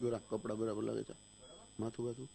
गोरा कपड़ा बराबर लगे छे माथुं बाथुं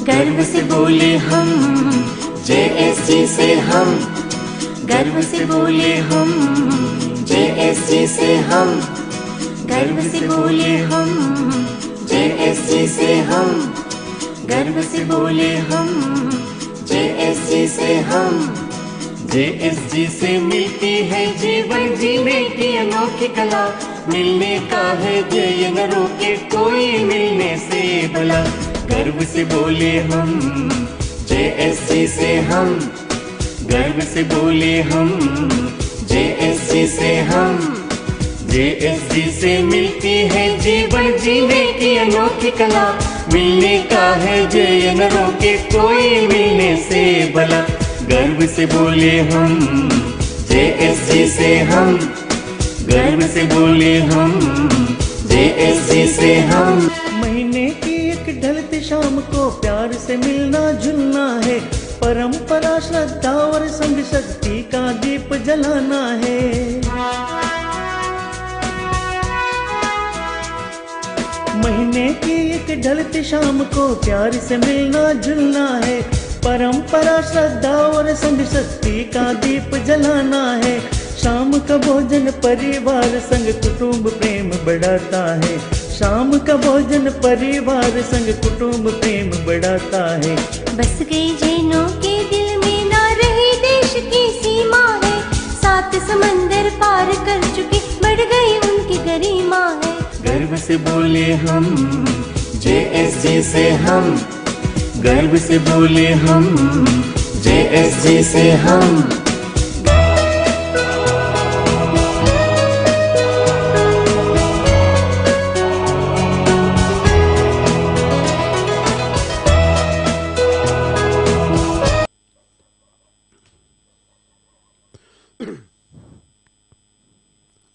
गर्व से बोले हम जेएसजी से हम, गर्व से बोले हम जेएसजी से हम, गर्व से बोले हम जेएसजी से हम, गर्व से बोले हम जेएसजी से हम। जेएसजी से मिलती है जीवन जीने की अनोखी कला, मिलने का है ध्येय न रोके कोई मिलने से भला। गर्व से बोले हम जेएसजी से हम, गर्व से बोले हम जेएसजी से हम। जेएसजी से मिलती है जीवन जीने की अनोखी कला, मिलने का है ध्येय न रोके कोई मिलने से भला। गर्व से बोले हम जेएसजी से हम, गर्व से बोले हम जेएसजी से हम। महीने की एक ढलती शाम को प्यार से मिलना जुलना है, परंपरा श्रद्धा और संग शक्ति का दीप जलाना है। महीने की एक ढलती शाम को प्यार से मिलना जुलना है, परंपरा श्रद्धा और संग शक्ति का दीप जलाना है। शाम का भोजन परिवार संग कुटुंब प्रेम बढ़ाता है, शाम का भोजन परिवार संग कुटुंब प्रेम बढ़ाता है। बस गई जैनों के दिल में ना रही देश की सीमा है, सात समंदर पार कर चुके बढ़ गई उनकी गरिमा है। गर्व से बोले हम जेएसजी से हम, गर्व से बोले हम जेएसजी से हम।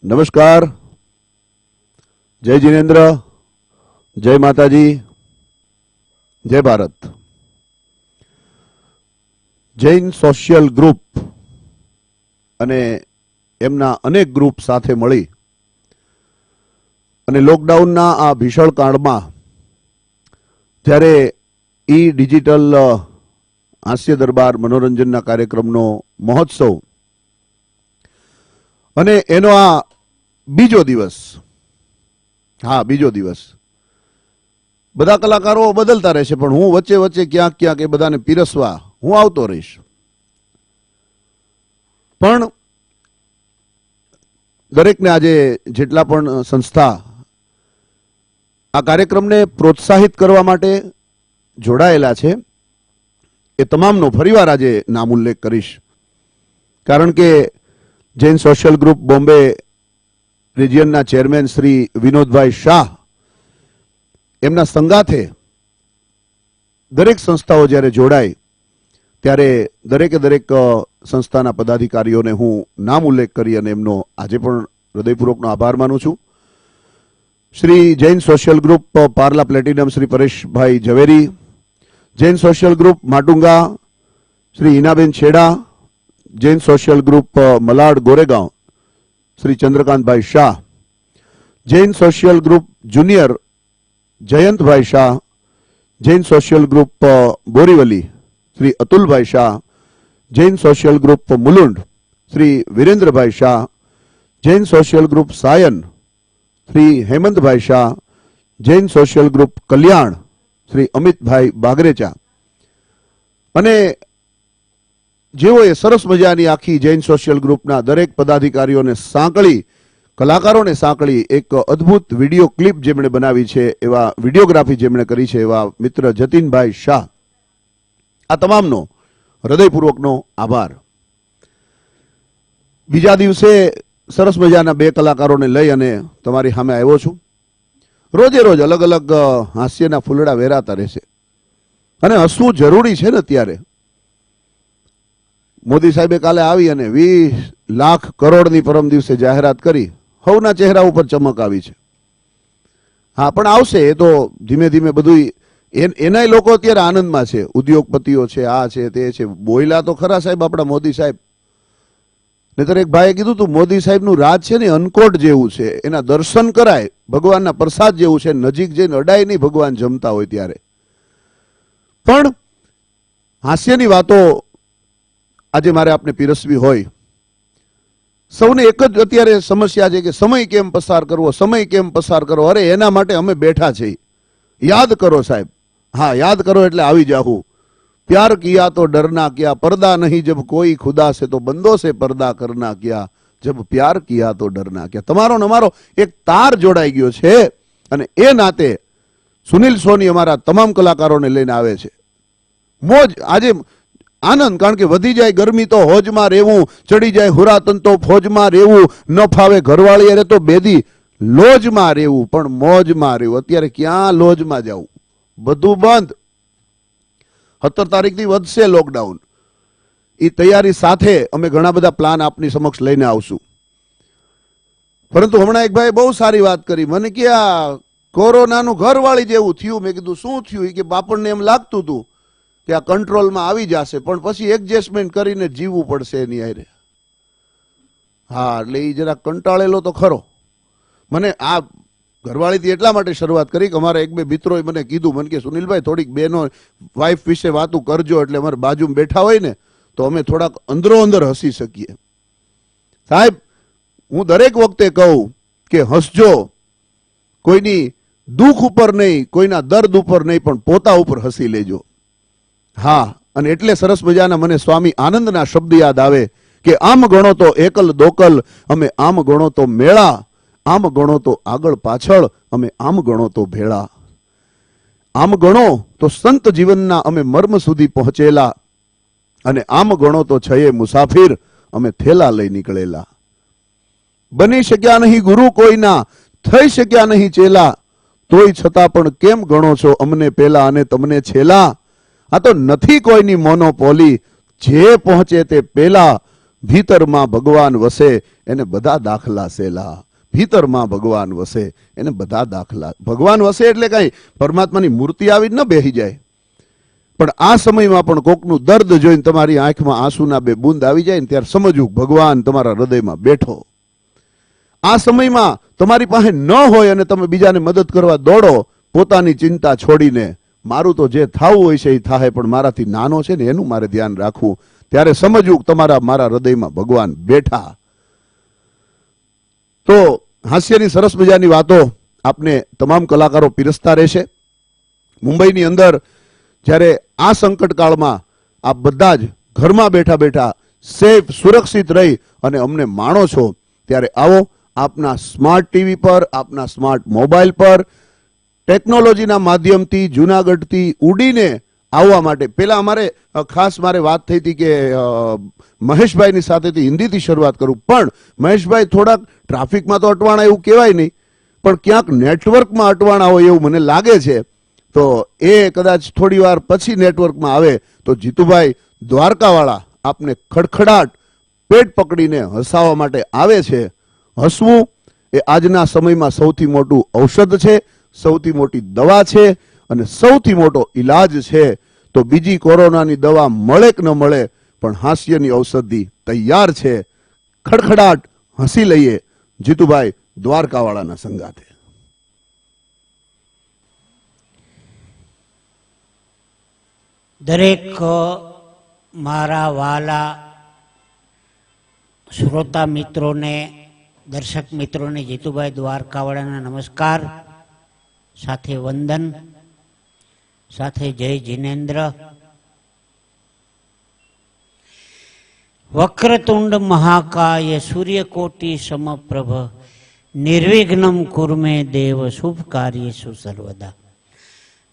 नमस्कार, जय जिनेन्द्र, जय माताजी, जय भारत। जैन सोशियल ग्रुप अने एमना अनेक ग्रुप साथे मळी अने लॉकडाउन आ भीषण काळमां त्यारे ई डिजिटल हास्य दरबार मनोरंजनना कार्यक्रमनो महोत्सव अने एनो आ बीजो दिवस, हाँ बीजो दिवस। बधा कलाकारो बदलता रहेशे पण हूँ वच्चे वच्चे क्यांक क्यांक ए बधाने पीरसवा हूँ आवतो रहीश। पण दरेकने आजे जेटला पण संस्था आ कार्यक्रमने प्रोत्साहित करवा माटे जोड़ायेला छे ए तमामनो फरीवार आजे नाम उल्लेख करीश, कारण के Jain social group Bombay region chairman Shri Vinodbhai Shah एमना संगाथे दरेक संस्थाओं ज्यारे जोड़ाय त्यारे दरेके दरेक संस्थाना पदाधिकारीओने हूँ नाम उल्लेख करी अने एमनो आजे पण हृदयपूर्वकनो आभार मानु छुं। Shri Jain social group Parle platinum Shri Paresh bhai Zaveri, Jain social group Matunga Shri Hinaben Chheda, Jain social group Malad Goregaon Shri Chandrakant bhai Shah, Jain social group junior Jayant bhai Shah, Jain social group Borivali Shri Atul bhai Shah, Jain social group Mulund Shri Virendra bhai Shah, Jain social group Sion Shri Hemant bhai Shah, Jain social group Kalyan Shri Amitbhai Bagrecha, અને જેઓએ સરસ મજાની આખી જૈન સોશિયલ ગ્રુપના દરેક પદાધિકારીઓને સાંકળી, કલાકારોને સાંકળી એક અદ્ભુત વિડીયો ક્લિપ જેમણે બનાવી છે, એવા વિડીયોગ્રાફી જેમણે કરી છે, એવા મિત્ર જતીનભાઈ શાહ, આ તમામનો હૃદયપૂર્વકનો આભાર. બીજા દિવસે સરસ મજાના બે કલાકારોને લઈ અને તમારી સામે આવ્યો છું. રોજે રોજ અલગ અલગ હાસ્યના ફૂલડા વેરાતા રહેશે, અને હસવું જરૂરી છે ને. અત્યારે મોદી સાહેબે કાલે આવી અને 20 લાખ કરોડની પરમ દિવસે જાહેરાત કરી, સૌના ચહેરા ઉપર ચમક આવી છે. હા, પણ આવશે એ તો ધીમે ધીમે બધું. એનાય લોકો અત્યારે આનંદમાં છે, ઉદ્યોગપતિઓ છે, આ છે તે છે. બોયલા તો ખરા સાહેબ આપણા મોદી સાહેબ. નહીતર એક ભાઈએ કીધું તું, મોદી સાહેબનું રાજ છે ને અન્નકોટ જેવું છે, એના દર્શન કરાય ભગવાનના પ્રસાદ જેવું છે, નજીક જઈને અડાય નહીં ભગવાન જમતા હોય ત્યારે. પણ હાસ્યની વાતો આજે મારે આપને પીરસવી હોય. સૌને એક જ અત્યારે સમસ્યા છે કે સમય કેમ પસાર કરવો, સમય કેમ પસાર કરવો. અરે એના માટે અમે બેઠા છીએ. યાદ કરો સાહેબ, હા યાદ કરો એટલે આવી જાહું. प्यार किया तो डरना क्या, पर्दा नहीं जब कोई खुदा से तो बंदों से पर्दा करना क्या, जब प्यार किया तो डरना क्या. તમારો ને અમારો એક તાર જોડાઈ ગયો છે, અને એ નાતે સુનિલ સોની અમારા તમામ કલાકારોને લઈને આવે છે. મોજ આજે આનંદ, કારણ કે વધી જાય ગરમી તો હોજમાં રહેવું, ચડી જાય હુરાતન તો ફોજમાં રહેવું, ન ફાવે ઘરવાળી અરે તો બેદી લોજમાં રહેવું, પણ મોજમાં રહેવું. અત્યારે ક્યાં લોજમાં જવું, બધું બંધ. 17 તારીખથી વધશે લોકડાઉન. એ તૈયારી સાથે અમે ઘણા બધા પ્લાન આપની સમક્ષ લઈને આવશું. પરંતુ હમણાં એક ભાઈ બહુ સારી વાત કરી. મને કે આ કોરોનાનું ઘરવાળી જેવું થયું. મેં કીધું શું થયું? કે આપણને એમ લાગતું હતું કે આ કંટ્રોલમાં આવી જશે, પણ પછી એડજસ્ટમેન્ટ કરીને જીવવું પડશે એની હારે. હા, એટલે એ જરા કંટાળેલો તો ખરો. મને આ ઘરવાળીથી એટલા માટે શરૂઆત કરી કે અમારા એક બે મિત્રોએ મને કીધું, મને કે સુનિલભાઈ થોડીક બેનો વાઈફ વિશે વાતું કરજો, એટલે અમારે બાજુમાં બેઠા હોય ને તો અમે થોડાક અંદરો અંદર હસી શકીએ. સાહેબ, હું દરેક વખતે કહું કે હસજો, કોઈની દુઃખ ઉપર નહીં, કોઈના દર્દ ઉપર નહીં, પણ પોતા ઉપર હસી લેજો. હા, અને એટલે સરસ મજાના મને સ્વામી આનંદના શબ્દ યાદ આવે કે આમ ગણો તો એકલ દોકલ, અમે આમ ગણો તો મેળા, આમ ગણો તો આગળ પાછળ, અમે આમ ગણો તો ભેળા. આમ ગણો તો સંત જીવનના અમે મર્મ સુધી પહોંચેલા, અને આમ ગણો તો છયે મુસાફિર, અમે થેલા લઈ નીકળેલા. બની શક્યા નહીં ગુરુ કોઈના, થઈ શક્યા નહીં ચેલા, તોય છતાં પણ કેમ ગણો છો અમને પેલા અને તમને છેલા. આ તો નથી કોઈની મોનોપોલી, જે પહોંચે તે પેલા, ભીતરમાં ભગવાન વસે એને બધા દાખલા સેલા. ભીતરમાં ભગવાન વસે એને બધા દાખલા. ભગવાન વસે એટલે કઈ પરમાત્માની મૂર્તિ આવી ન બેસી જાય, પણ આ સમયમાં પણ કોકનું દર્દ જોઈને તમારી આંખમાં આંસુના બે બૂંદ આવી જાય ને ત્યારે સમજવું ભગવાન તમારા હૃદયમાં બેઠો. આ સમયમાં તમારી પાસે ન હોય અને તમે બીજાને મદદ કરવા દોડો, પોતાની ચિંતા છોડીને, મારું તો જે થાવું હોય છે એ થાય, પણ મારાથી નાનો છે ને એનું મારે ધ્યાન રાખવું, ત્યારે સમજવું તમારા મારા હૃદયમાં ભગવાન બેઠા. તો હાસ્યની સરસ મજાની વાતો આપને તમામ કલાકારો પીરસતા રહેશે. મુંબઈની અંદર જ્યારે આ સંકટ કાળમાં આપ બધા જ ઘરમાં બેઠા બેઠા સેફ સુરક્ષિત રહી અને અમને માણો છો, ત્યારે આવો આપના સ્માર્ટ ટીવી પર, આપના સ્માર્ટ મોબાઈલ પર ટેકનોલોજીના માધ્યમથી જૂનાગઢથી ઉડીને આવવા માટે. પેલા અમારે ખાસ મારે વાત થઈ હતી કે મહેશભાઈની સાથેથી હિન્દીથી શરૂઆત કરું, પણ મહેશભાઈ થોડાક ટ્રાફિકમાં તો અટવાણા એવું કહેવાય નહીં, પણ ક્યાંક નેટવર્કમાં અટવાણા હોય એવું મને લાગે છે. તો એ કદાચ થોડી વાર પછી નેટવર્કમાં આવે તો જીતુભાઈ દ્વારકાવાળા આપને ખડખડાટ પેટ પકડીને હસાવવા માટે આવે છે. હસવું એ આજના સમયમાં સૌથી મોટું ઔષધ છે, સૌથી મોટી દવા છે, અને સૌથી મોટો ઈલાજ છે. તો બીજી કોરોનાની દવા મળે કે ન મળે, પણ હાસ્યની ઔષધિ તૈયાર છે. ખડખડાટ હસી લઈએ જીતુભાઈ દ્વારકાવાળાના સંગાથે. દરેક મારા વાલા શ્રોતા મિત્રોને, દર્શક મિત્રોને જીતુભાઈ દ્વારકાવાળાના નમસ્કાર. સાથે વંદન, સાથે જય જિનેન્દ્ર. વક્રતુંડ મહાકાય સૂર્યકોટી સમપ્રભ નિર્વિઘ્નમ કુર્મે દેવ શુભ કાર્યેષુ સર્વદા.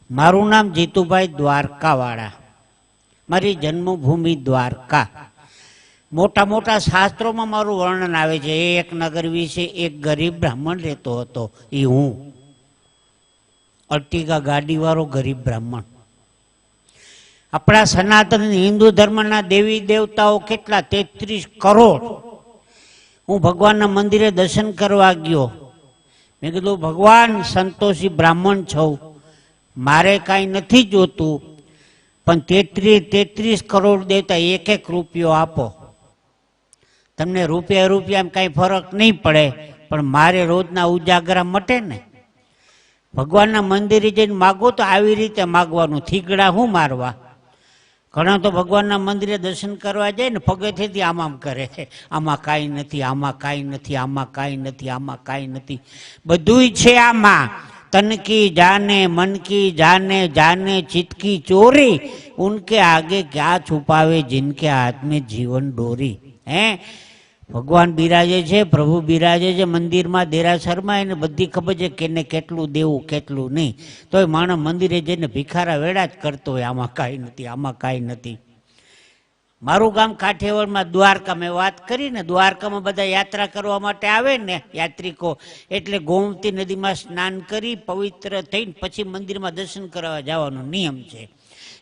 મારું નામ જીતુભાઈ દ્વારકાવાળા. મારી જન્મભૂમિ દ્વારકા. મોટા મોટા શાસ્ત્રોમાં મારું વર્ણન આવે છે. એક નગર વિશે એક ગરીબ બ્રાહ્મણ રહેતો હતો, એ હું. અર્ટિગા ગાડીવાળો ગરીબ બ્રાહ્મણ. આપણા સનાતન હિન્દુ ધર્મના દેવી દેવતાઓ કેટલા? 33 કરોડ. હું ભગવાનના મંદિરે દર્શન કરવા ગયો. મેં કીધું, ભગવાન, સંતોષી બ્રાહ્મણ છું, મારે કાંઈ નથી જોતું, પણ 33 કરોડ દેવતા એક એક રૂપિયો આપો. તમને રૂપિયા કાંઈ ફરક નહીં પડે, પણ મારે રોજના ઉજાગરા મટે ને. ભગવાનના મંદિરે જઈને માગો તો આવી રીતે માગવાનું, થીગડા હું મારવા. ઘણા તો ભગવાનના મંદિરે દર્શન કરવા જાય ને પગેથી આમ કરે, આમાં કાંઈ નથી, આમાં કાંઈ નથી, આમાં કાંઈ નથી, આમાં કાંઈ નથી. બધુંય છે આમાં. तन की जाने, मन की जाने, जाने चित की चोरी, उनके आगे क्या छुपावे जिनके हाथ में जीवन डोरी. હે ભગવાન બિરાજે છે, પ્રભુ બિરાજે છે મંદિરમાં, દેરાસરમાં. એને બધી ખબર છે કેને કેટલું દેવું, કેટલું નહીં. તોય માણસ મંદિરે જઈને ભિખારા વેડા જ કરતો હોય, આમાં કાંઈ નથી, આમાં કાંઈ નથી. મારું ગામ કાઠિયાવાડમાં દ્વારકા. મેં વાત કરી ને, દ્વારકામાં બધા યાત્રા કરવા માટે આવે ને યાત્રિકો, એટલે ગોમતી નદીમાં સ્નાન કરી પવિત્ર થઈને પછી મંદિરમાં દર્શન કરવા જવાનો નિયમ છે.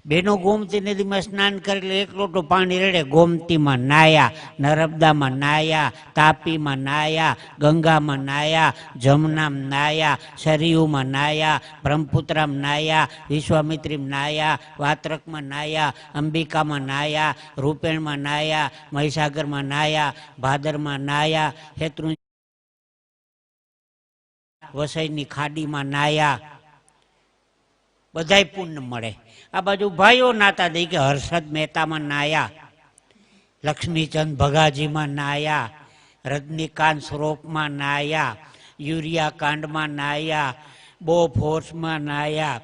બેનો ગોમતી નદીમાં સ્નાન કરે એટલે એક લોટો પાણી રેડે. ગોમતીમાં નાયા, નર્મદામાં નાયા, તાપીમાં નાયા, ગંગામાં નાયા, જમનામાં નાયા, સરયુમાં નાયા, બ્રહ્મપુત્રામાં નાયા, વિશ્વામિત્રીમાં નાયા, વાત્રકમાં નાયા, અંબિકામાં નાયા, રૂપેણમાં નાયા, મહીસાગરમાં નાયા, ભાદરમાં નાયા, શેત્રુ વસઈની ખાડીમાં નાયા. બધાય પુણ્ય મળે. આ બાજુ ભાઈઓ નાતા દઈ કે હર્ષદ મહેતામાં નાયા, લક્ષ્મીચંદ ભગાજીમાં નાયા, રજનીકાંત સ્વરૂપમાં નાયા, યુરિયા કાંડમાં નાયા, બો ફોર્સમાં નાયા,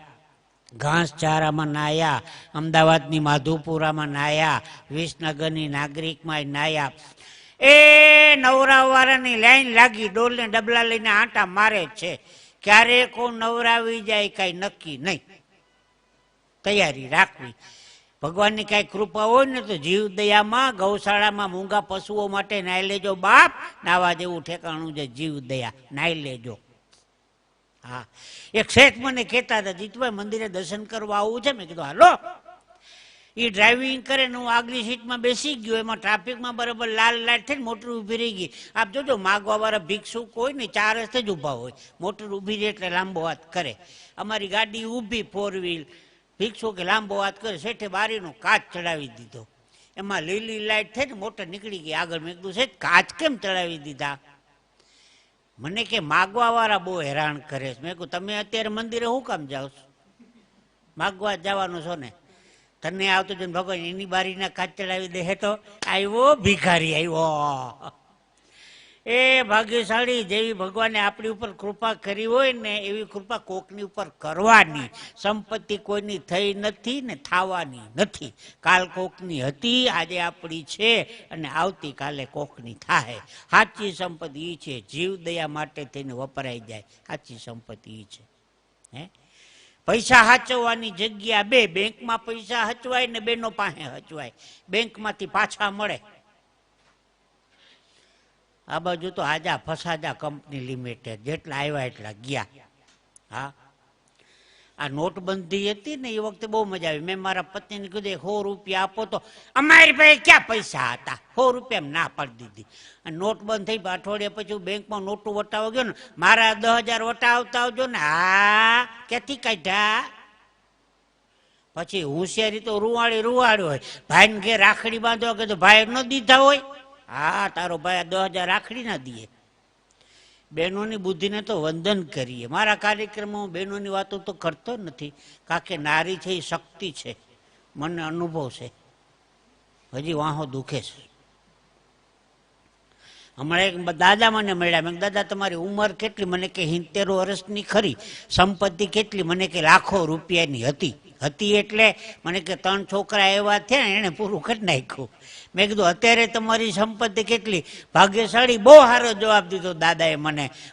ઘાસચારામાં નાયા, અમદાવાદની માધુપુરામાં નાયા, વિસનગરની નાગરિકમાં નાયા. એ નવરાવાળાની લાઈન લાગી, ડોલને ડબલા લઈને આંટા મારે છે. ક્યારે કોણ નવરાવી જાય કઈ નક્કી નહીં. તૈયારી રાખવી. ભગવાનની કઈ કૃપા હોય ને તો જીવ દયામાં ગૌશાળામાં મૂંગા પશુઓ માટે નાઈ લેજો બાપ. નાવા જેવું ઠેકાણું છે જીવ દયા, નાઈ લેજો. હા, એક શેઠ મને કહેતા હતા, જીતુભાઈ મંદિરે દર્શન કરવા આવવું છે. મેં કીધું હાલો. એ ડ્રાઇવિંગ કરે ને હું આગલી સીટમાં બેસી ગયો. એમાં ટ્રાફિકમાં બરાબર લાલ લાઈટ થઈને મોટર ઊભી રહી ગઈ. આપ જોજો, માગવા વાળા ભિક્ષુક હોય ને 4 રસ્તે જ ઊભા હોય. મોટર ઊભી રહે એટલે લાંબો હાથ કરે. અમારી ગાડી ઊભી 4 વ્હીલ, ભિક્ષુકે લાંબો હાથ કરે. શેઠે બારીનો કાચ ચડાવી દીધો. એમાં લીલી લાઈટ થઈ ને મોટર નીકળી ગઈ આગળ. મેં કીધું શેઠ કાચ કેમ ચડાવી દીધા? મને કે માગવા વાળા બહુ હેરાન કરે છે. મેં કહ્યું તમે અત્યારે મંદિરે શું કામ જાઓ છો? માગવા જવાનું છો ને. તને આવતો જો ભગવાન એની બારીના કાચ ચડાવી દે તો આવ્યો ભિખારી આવ્યો. એ ભાગ્યશાળી. જેવી ભગવાને આપણી ઉપર કૃપા કરી હોય ને એવી કૃપા કોકની ઉપર કરવાની. સંપત્તિ કોઈની થઈ નથી ને થવાની નથી. કાલ કોકની હતી, આજે આપણી છે, અને આવતીકાલે કોકની થાય. સાચી સંપત્તિ એ છે જીવ દયા માટે થઈને વપરાઈ જાય. સાચી સંપત્તિ એ છે. હે, પૈસા હાચવવાની જગ્યા બે. બેંકમાં પૈસા હચવાય ને બેનો પાસે હચવાય. બેંકમાંથી પાછા મળે. આ બાજુ તો આજા ફસાજા કંપની લિમિટેડ, જેટલા આવ્યા એટલા ગયા. હા, આ નોટબંધી હતી ને એ વખતે બહુ મજા આવી. મેં મારા પત્નીને કીધું 100 રૂપિયા આપો તો. અમારી પાસે ક્યાં પૈસા હતા? 100 રૂપિયા ના પાડી દીધી. અને નોટ બંધ થઈ, અઠવાડિયા પછી બેંકમાં નોટું વટાવવા ગયો ને, મારા 10,000 વટાવતા આવજો ને. હા, ક્યાંથી કાઢ્યા? પછી હોશિયારી તો રૂવાડ્યો હોય. ભાઈને ઘેર રાખડી બાંધવા કે ભાઈ ન દીધા હોય. હા, તારો ભાઈ 10,000 રાખડી ના દે. બહેનોની બુદ્ધિને તો વંદન કરીએ. મારા કાર્યક્રમમાં બહેનોની વાતો તો કરતો નથી, કારણ કે નારી છે એ શક્તિ છે. મને અનુભવ છે. હજી વાહો દુખે છે. હમણાં એક દાદા મને મળ્યા. મેં કીધું, દાદા તમારી ઉંમર કેટલી? મને કે 70 વર્ષની ખરી. સંપત્તિ કેટલી? મને કે લાખો રૂપિયાની હતી. હતી એટલે મને કે 3 છોકરા એવા થયા એને પૂરું કરી નાખ્યું. મેં કીધું અત્યારે તમારી સંપત્તિ કેટલી? ભાગ્યશાળી. બહુ સારો જવાબ દીધો દાદાએ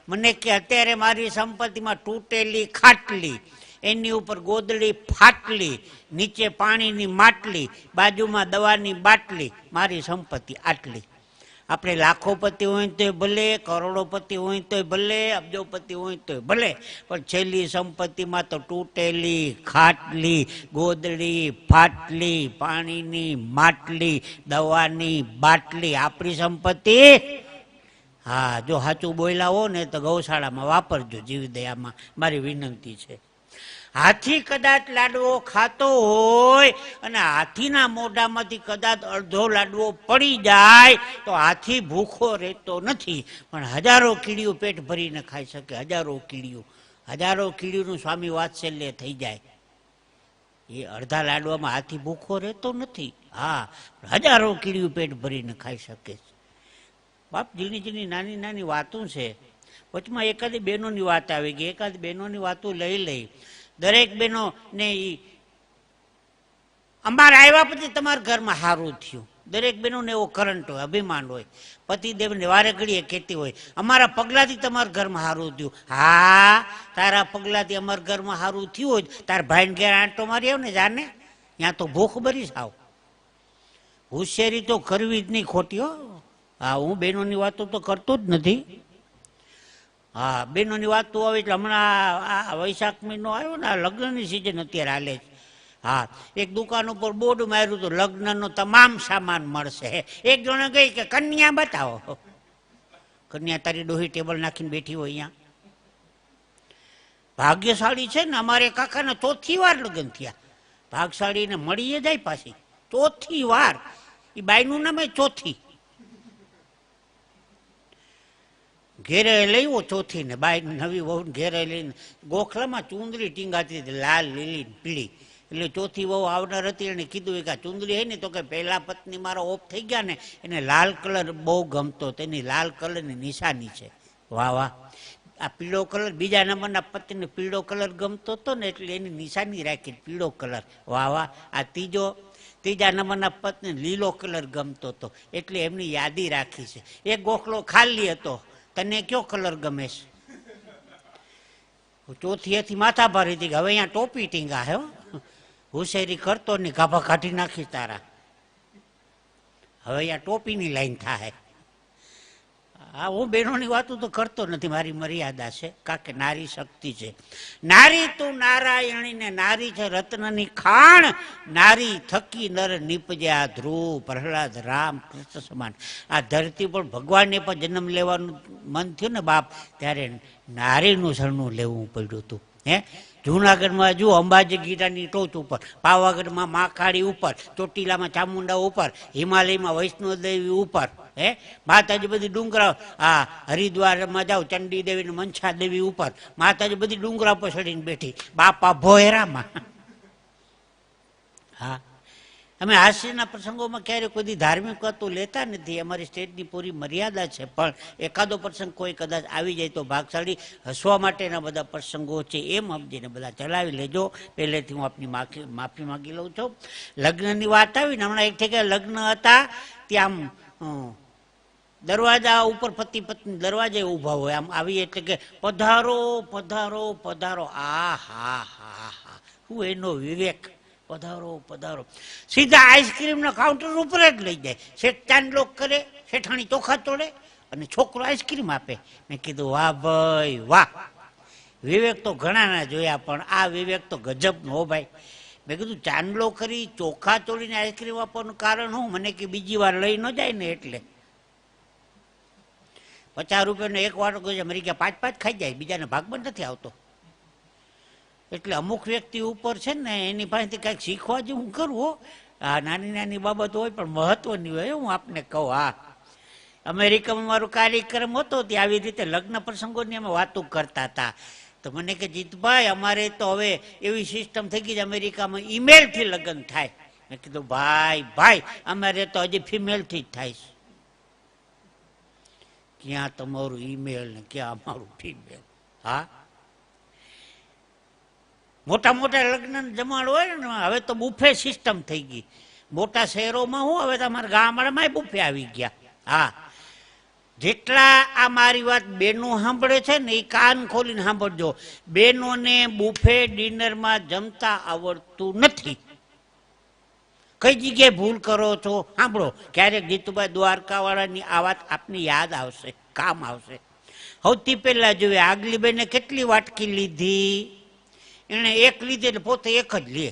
મને કે અત્યારે મારી સંપત્તિમાં તૂટેલી ખાટલી, એની ઉપર ગોદડી ફાટલી, નીચે પાણીની માટલી, બાજુમાં દવાની બાટલી, મારી સંપત્તિ આટલી. આપણે લાખોપતિ હોય તોય ભલે, કરોડોપતિ હોય તોય ભલે, અબજોપતિ હોય તોય ભલે, પણ છેલ્લી સંપત્તિમાં તો તૂટેલી ખાટલી, ગોદડી ફાટલી, પાણીની માટલી, દવાની બાટલી આપણી સંપત્તિ. હા, જો સાચું બોલ્યા હો ને તો ગૌશાળામાં વાપરજો જીવદયામાં, મારી વિનંતી છે. હાથી કદાચ લાડવો ખાતો હોય અને હાથીના મોઢામાંથી કદાચ અડધો લાડવો પડી જાય તો હાથી ભૂખો રહેતો નથી, પણ હજારો કીડીઓ પેટ ભરીને ખાઈ શકે. હજારો કીડીઓનું સ્વામી વાત્સલ્ય થઈ જાય. એ અડધા લાડવામાં હાથી ભૂખો રહેતો નથી. હા, હજારો કીડીઓ પેટ ભરીને ખાઈ શકે છે. બાપ, ઝીણી ઝીણી નાની નાની વાતો છે. વચમાં એકાદી બહેનોની વાત આવી ગઈ. એકાદી બહેનોની વાતો લઈ દરેક બહેનો ને અમારા આવ્યા પછી તમારા ઘરમાં સારું થયું. દરેક બહેનોને એવો કરંટ હોય, અભિમાન હોય. પતિદેવને વારે ઘડીએ કહેતી હોય અમારા પગલાથી તમારા ઘરમાં સારું થયું. હા, તારા પગલાથી અમારા ઘરમાં સારું થયું હોય તારા ભાઈને ઘેર આંટો મારી આવ ને જાને, ત્યાં તો ભૂખ ભરી સાવ. હોશિયારી તો કરવી જ નહીં ખોટી હો. હા, હું બહેનોની વાતો તો કરતો જ નથી. હા, બહેનોની વાત તો આવે એટલે હમણાં આ વૈશાખ મહિનો આવ્યો ને, આ લગ્નની સિઝન અત્યારે હાલે છે. હા, એક દુકાન ઉપર બોર્ડ માર્યું તો લગ્નનો તમામ સામાન મળશે. એક જણે ગઈ કે કન્યા બતાવો. કન્યા તારી ડોહી ટેબલ નાખીને બેઠી હોય અહીંયા. ભાગ્યશાળી છે ને, અમારે કાકાને 4થી વાર લગ્ન થયા. ભાગશાળીને મળીએ જાય પાછી 4થી વાર. એ બાઈનું નામ ચોથી. ઘેરે લઈવો ચોથી ને બાઈ નવી વહુ ઘેરે લઈને ગોખલામાં ચૂંદડી ટીંગાતી હતી, લાલ લીલી પીળી. એટલે ચોથી વહુ આવનાર હતી, એને કીધું કે આ ચૂંદડી હે ને, તો કે પહેલા પત્ની મારા ઓફ થઈ ગયા ને એને લાલ કલર બહુ ગમતો, તેની લાલ કલરની નિશાની છે. વાહ વાહ. આ પીળો કલર બીજા નંબરના પત્નીને પીળો કલર ગમતો હતો ને એટલે એની નિશાની રાખી પીળો કલર. વાહ વાહ. આ ત્રીજા નંબરના પત્નીને લીલો કલર ગમતો હતો એટલે એમની યાદી રાખી છે. એક ગોખલો ખાલી હતો, તને કયો કલર ગમે છે? ચોથી એથી માથા ભારી હતી કે હવે અહીંયા ટોપી ટીંગા હે. હોશિયારી કરતો ને ગાભા કાઢી નાખી તારા. હવે અહીંયા ટોપીની લાઈન થાય. હા, હું બહેનોની વાતો તો કરતો નથી, મારી મર્યાદા છે, કારણ કે નારી શક્તિ છે. નારી તું નારાયણી ને નારી છે રત્નની ખાણ, નારી થકી નર નીપજ્યા ધ્રુવ પ્રહલાદ રામ કૃષ્ણ સમાન. આ ધરતી પર ભગવાનને પણ જન્મ લેવાનું મન થયું ને બાપ, ત્યારે નારીનું શરણું લેવું પડ્યું હતું. હે, જુનાગઢમાં જુઓ અંબાજી ગીરાની ટોચ ઉપર, પાવાગઢમાં મહાકાળી ઉપર, ચોટીલામાં ચામુંડા ઉપર, હિમાલયમાં વૈષ્ણોદેવી ઉપર, હે માતાજી બધી ડુંગરા, હા હરિદ્વારમાં જાઓ ચંડી દેવી ને મનસા દેવી ઉપર, માતાજી બધી ડુંગરા પર ચડીને બેઠી, બાપા ભોયરામાં. હા, અમે હાસ્યના પ્રસંગોમાં ક્યારેય કોઈ ધાર્મિક વાતો લેતા નથી, અમારી સ્ટેજની પૂરી મર્યાદા છે. પણ એકાદો પ્રસંગ કોઈ કદાચ આવી જાય તો ભાગશાળી હસવા માટેના બધા પ્રસંગો છે એમ સમજીને બધા ચલાવી લેજો. પહેલેથી હું આપની માફી માગી લઉં છું. લગ્નની વાત આવી ને, હમણાં એક જગ્યાએ લગ્ન હતા, ત્યાં દરવાજા ઉપર પતિ પત્ની દરવાજે ઊભા હોય, આમ આવી એટલે કે પધારો પધારો પધારો. આ હા હા હા, હું એનો વિવેક. પધારો પધારો, સીધા આઈસ્ક્રીમના કાઉન્ટર ઉપર જ લઈ જાય. શેઠ ચાંદલો કરે, શેઠાણી ચોખા તોડે અને છોકરો આઈસ્ક્રીમ આપે. મેં કીધું વાહ ભાઈ વાહ, વિવેક તો ઘણા ના જોયા પણ આ વિવેક તો ગજબનો હો ભાઈ. મેં કીધું ચાંદલો કરી ચોખા તોડીને આઈસ્ક્રીમ આપવાનું કારણ હું? મને કે બીજી વાર લઈ ન જાય ને એટલે. 50 રૂપિયાનો એક વાટો ગયો, મરી ગયા 5 ખાઈ જાય, બીજાને ભાગમાં નથી આવતો. એટલે અમુક વ્યક્તિ ઉપર છે ને એની પાસેથી કંઈક શીખવા જેવું કરવું. આ નાની નાની બાબત હોય પણ મહત્વની હોય. હું આપને કહું, હા અમેરિકામાં મારો કાર્યક્રમ હતો, ત્યાં આવી રીતે લગ્ન પ્રસંગોની અમે વાતો કરતા હતા. તો મને કે જીતભાઈ અમારે તો હવે એવી સિસ્ટમ થઈ ગઈ છે અમેરિકામાં ઈમેલથી લગ્ન થાય. મેં કીધું ભાઈ અમારે તો હજી ફિમેલથી જ થાય છે. ક્યાં તમારું ઈમેલ ને ક્યાં અમારું ફીમેલ. હા, મોટા મોટા લગ્ન જમાડ હોય ને હવે તો બુફે સિસ્ટમ થઈ ગઈ. મોટા શહેરોમાં હું હવે તમારા ગામડામાં બુફે આવી ગયા. હા, જેટલા આ મારી વાત બેનો સાંભળે છે ને એ કાન ખોલીને સાંભળજો. બેનોને બુફે ડિનરમાં જમતા આવડતું નથી. કઈ જગ્યાએ ભૂલ કરો છો સાંભળો. ક્યારેક જીતુભાઈ દ્વારકાવાળાની આ વાત આપની યાદ આવશે, કામ આવશે. સૌથી પહેલા જોઈએ આગલી બેને કેટલી વાટકી લીધી? એણે એક લીધી એટલે પોતે એક જ લે.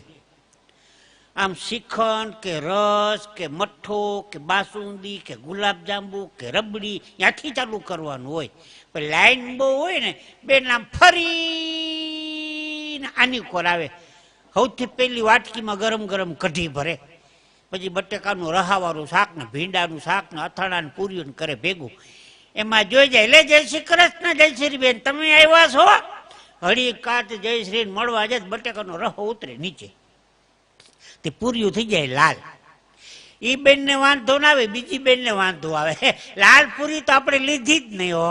આમ શ્રીખંડ કે રસ કે મઠ્ઠો કે બાસુંદી કે ગુલાબજાંબુ કે રબડી ત્યાંથી ચાલુ કરવાનું હોય. પણ લાઈન બહુ હોય ને બેન આમ ફરી આની કોર આવે. સૌથી પહેલી વાટકીમાં ગરમ ગરમ કઢી ભરે, પછી બટેકાનું રહાવાળું શાક ને ભીંડાનું શાક ને અથાણા ને પૂરીઓ કરે ભેગું. એમાં જોઈ જાય લે જય શ્રી કૃષ્ણ, જય શ્રી બેન તમે આવ્યા છો? હળી કાચ જયશ્રી મળવા જાય બટેકાનો રહો ઉતરે નીચે, તે પૂર્યું થઈ જાય લાલ. એ બેનને વાંધો ના આવે, બીજી બેનને વાંધો આવે. લાલ પૂરી તો આપણે લીધી જ નહીં હો.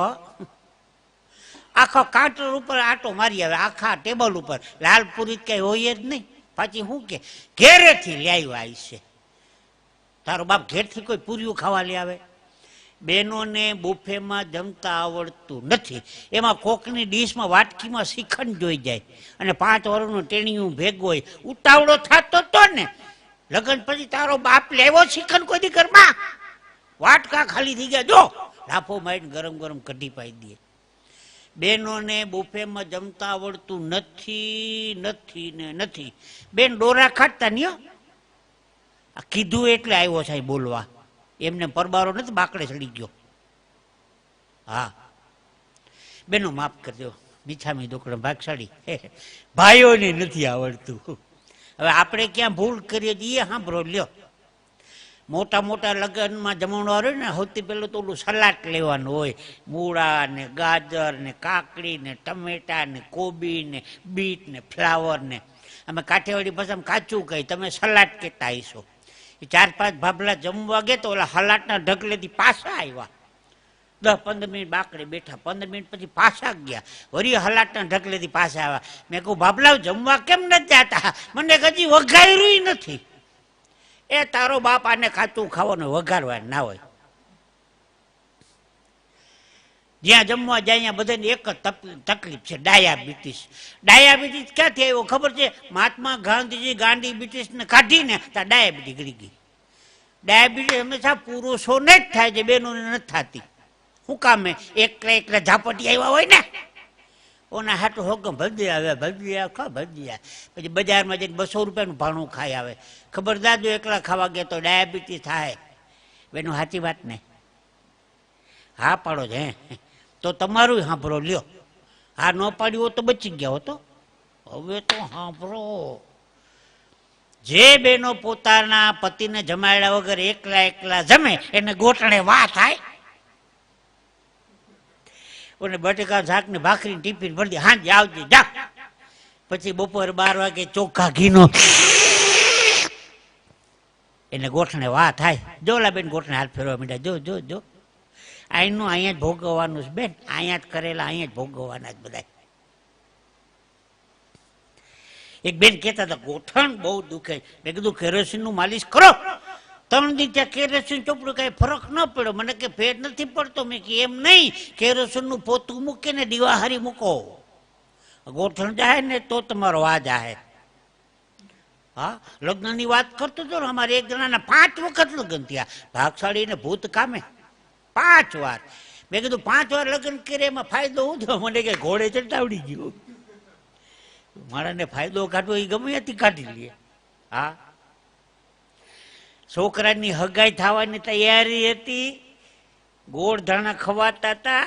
આખો કાઉન્ટર ઉપર આટો મારી આવે, આખા ટેબલ ઉપર લાલ પૂરી કઈ હોય જ નહીં. પાછી શું કે ઘેરેથી લાવ્યા છે. તારો બાપ ઘેરથી કોઈ પૂરીઓ ખાવા લઈ આવે? બહેનોને બુફેમાં જમતા આવડતું નથી. એમાં કોકની ડીશમાં વાટકીમાં શ્રીખંડ જોઈ જાય અને 5 વર્ષનું ટેણીયું ભેગું હોય. ઉતાવળો થતો તો ને લગ્ન પછી તારો બાપ લેવો શ્રીખંડ કોઈ દી ઘરમાં? વાટકા ખાલી થઈ ગયા જો લાફો મારીને ગરમ ગરમ કઢી પાઈ દે. બહેનોને બુફેમાં જમતા આવડતું નથી નથી ને નથી. બેન ડોરા ખાટતા નહીં. આ કીધું એટલે આવ્યો સાહેબ બોલવા, એમને પરબારો નથી બાકડે ચડી ગયો. હા બેનો માફ કરજો, મીઠામી દોકડે ભાગશાળી. ભાઈઓને નથી આવડતું. હવે આપણે ક્યાં ભૂલ કરીએ છીએ સાંભળો લ્યો. મોટા મોટા લગ્નમાં જમણવાર હોય ને સૌથી પહેલું તો ઓલું સલાડ લેવાનું હોય. મૂળા ને ગાજર ને કાકડી ને ટમેટા ને કોબી ને બીટ ને ફ્લાવર ને. અમે કાઠિયાવાડી ભાષામાં કાચું કહી, તમે સલાડ કહેતા આવીશો. 4-5 ભાભલા જમવા ગયા તો ઓલા હલાટના ઢગલેથી પાછા આવ્યા. 10-15 મિનિટ બાકડે બેઠા, 15 મિનિટ પછી પાછા ગયા, વળી હલાટના ઢગલેથી પાછા આવ્યા. મેં કહું ભાભલા જમવા કેમ નથી જતા? મને હજી વઘાર્યું નથી. એ તારો બાપ આને કાચું ખાવાનું વઘારવા ના હોય. જ્યાં જમવા જાય અહીંયા બધાને એક જ તકલીફ છે, ડાયાબિટીસ. ડાયાબિટીસ ક્યાંથી આવ્યો ખબર છે? મહાત્મા ગાંધીજી ગાંડીબિટીસને કાઢીને ત્યાં ડાયાબિટીસ ગળી ગઈ. ડાયાબિટીસ હંમેશા પુરુષોને જ થાય છે, બહેનોને નથી થતી. શું કામે? એકલા ઝાપટી આવ્યા હોય ને ઓના હાટું હોગમ ભજીયા ખા ભજીયા. પછી બજારમાં જઈને 200 રૂપિયાનું ભાણું ખાઈ આવે. ખબરદાર જો એકલા ખાવા ગયા તો ડાયાબિટીસ થાય. બેનું સાચી વાત ને? હા પાડો છે. તો તમારું સાંભળો લ્યો. હા ન પાડ્યું હોત તો બચી ગયા હોતો. હવે તો સાંભળો. જે બેનો પોતાના પતિને જમાડ્યા વગર એકલા જમે એને ગોટણે વા થાય. અને બટેકા શાક ને ભાખરી ટિફિન ભરી દે, હાંજે આવજે જા. પછી બપોર 12 વાગે ચોખ્ખા ઘીનો એને ગોઠણે વા થાય. જોલા બેન ગોઠણે હાથ ફેરવા માંડ્યા. જો જો જો અહીંનું અહીંયા જ ભોગવવાનું છે બેન, અહીંયા જ કરેલા અહીંયા જ ભોગવવાના જ બધા. એક બેન કહેતા હતા ગોઠણ બહુ દુખે. મેં કીધું કેરોસીનનું માલિશ કરો. 3 દી ત્યાં કેરોસીન ચોપડું કઈ ફરક ન પડ્યો. મને કે ફેર નથી પડતો. મેં કે એમ નહીં, કેરોસીનનું પોતું મૂકે ને દીવાહારી મૂકો, ગોઠણ જાય ને તો તમારો વા જાય. હા લગ્નની વાત કરતો હતો ને, અમારે એક જણાના 5 વખત લગ્ન થયા. ભાગશાળીને ભૂત કામે 5 વાર. મેં કીધું 5 વાર લગ્ન કરે એમાં ફાયદો હું થયો? મને કે ઘોડે ચડાવડી ગયો. મારાને ફાયદો કાઢવો એ ગમે ત્યાંથી કાઢી લે. હા છોકરાની હગાઈ થવાની તૈયારી હતી, ગોળ ધાણા ખવાતા હતા,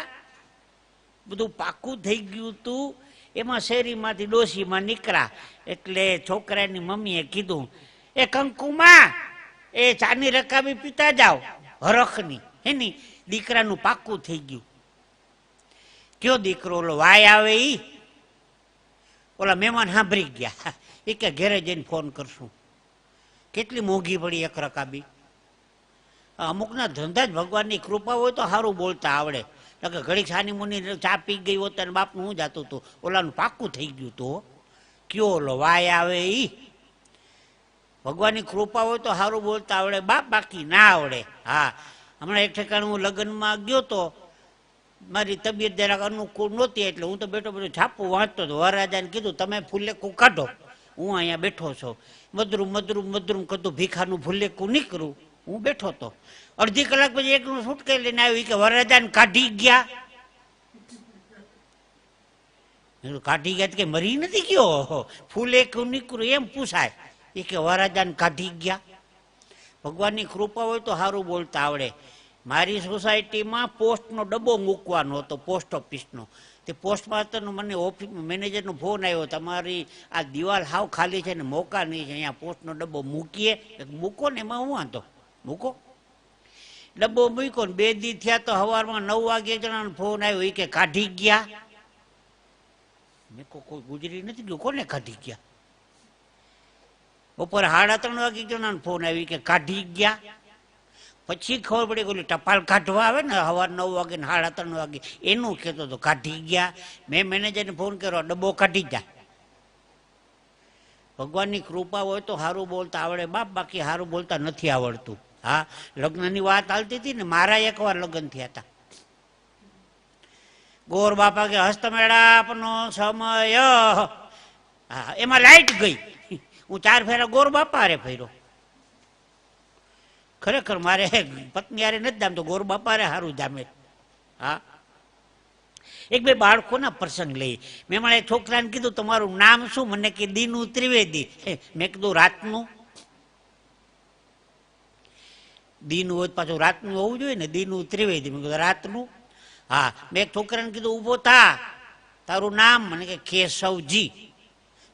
બધું પાકું થઈ ગયું હતું. એમાં શેરીમાંથી ડોશીમાં નીકળ્યા એટલે છોકરાની મમ્મીએ કીધું એ કંકુમાં એ ચાની રકાબી પીતા જાઓ હરખની. એની દીકરાનું પાકું થઈ ગયું. કયો દીકરો? ઓલો વાય આવે ઈ. ઓલા મહેમાન સાંભળી ગયા. એ કે ઘેરે જઈને ફોન કરશું. કેટલી મોંઘી પડી એક રકાબી. અમુકના ધંધા જ ભગવાનની કૃપા હોય તો સારું બોલતા આવડે. કે ઘડીક સાની મુની ચા પી ગઈ હોત અને બાપનું હું જાતું હતું, ઓલાનું પાક્કું થઈ ગયું હતું. કયો ઓલો વાય આવે ઈ? ભગવાનની કૃપા હોય તો સારું બોલતા આવડે બાપ, બાકી ના આવડે. હા, હમણાં એક ઠેકાણે હું લગ્નમાં ગયો તો, મારી તબિયત જરાક અનુકૂળ નહોતી એટલે હું તો બેઠો બેઠો છાપું વાંચતો હતો. વરરાજાને કીધું તમે ફુલેકું કાઢો, હું અહીંયા બેઠો છું. મધરું મધરું મધરું કીધું ભીખાનું ફુલેકું નીકળું. હું બેઠો હતો. અડધી કલાક પછી એકનું છૂટકાઈ લઈને આવી કે વરરાજાને કાઢી ગયા. કાઢી ગયા કે મરી નથી ગયો, ફુલેકું નીકળું એમ પૂછાય. એ કે વરરાજાને કાઢી ગયા. ભગવાનની કૃપા હોય તો સારું બોલતા આવડે. મારી સોસાયટીમાં પોસ્ટનો ડબ્બો મૂકવાનો હતો, પોસ્ટ ઓફિસનો. તે પોસ્ટ માસ્ટરનો મને ઓફિસ મેનેજરનો ફોન આવ્યો, તમારી આ દિવાલ હાવ ખાલી છે ને મોકા નહીં છે, અહીંયા પોસ્ટનો ડબ્બો મૂકીએ. મૂકો ને, એમાં હું વાંધો, મૂકો. ડબ્બો મૂક્યો ને 2 દી થયા તો સવારમાં 9 વાગે જણાનો ફોન આવ્યો, એ કે કાઢી ગયા. મેં કોઈ ગુજરી નથી ગયું, કોને કાઢી ગયા? બપોરે 3:30 વાગે જણાનો ફોન આવ્યો કે કાઢી ગયા. પછી ખબર પડી કે ટપાલ કાઢવા આવે ને સવાર 9 વાગે ને 3:30 વાગે, એનું કહેતો હતો કાઢી ગયા. મેં મેનેજરને ફોન કર્યો, ડબ્બો કાઢી જાય. ભગવાનની કૃપા હોય તો સારું બોલતા આવડે બાપ, બાકી સારું બોલતા નથી આવડતું. હા, લગ્નની વાત ચાલતી હતી ને, મારા એકવાર લગ્ન થયા હતા. ગોર બાપા કે હસ્તમેળાપનો સમય, હા, એમાં લાઈટ ગઈ. હું 4 ફેરા ગોર બાપા હારે ફર્યો. ખરેખર મારે પત્ની હારે નથી જામતો, ગોર બાપા હારે સારું જામે. હા, 1-2 બાળકોના પ્રસંગ લઈ. મેં મારા છોકરાને કીધું તમારું નામ શું? મને કે દીનુ ત્રિવેદી. મેં કીધું રાતનું? દીનું હોય પાછું રાતનું હોવું જોઈએ ને, દીનુ ત્રિવેદી. મેં કીધું રાતનું? હા. મેં એક છોકરાને કીધું ઊભો થા, તારું નામ? મને કે કેશવજી.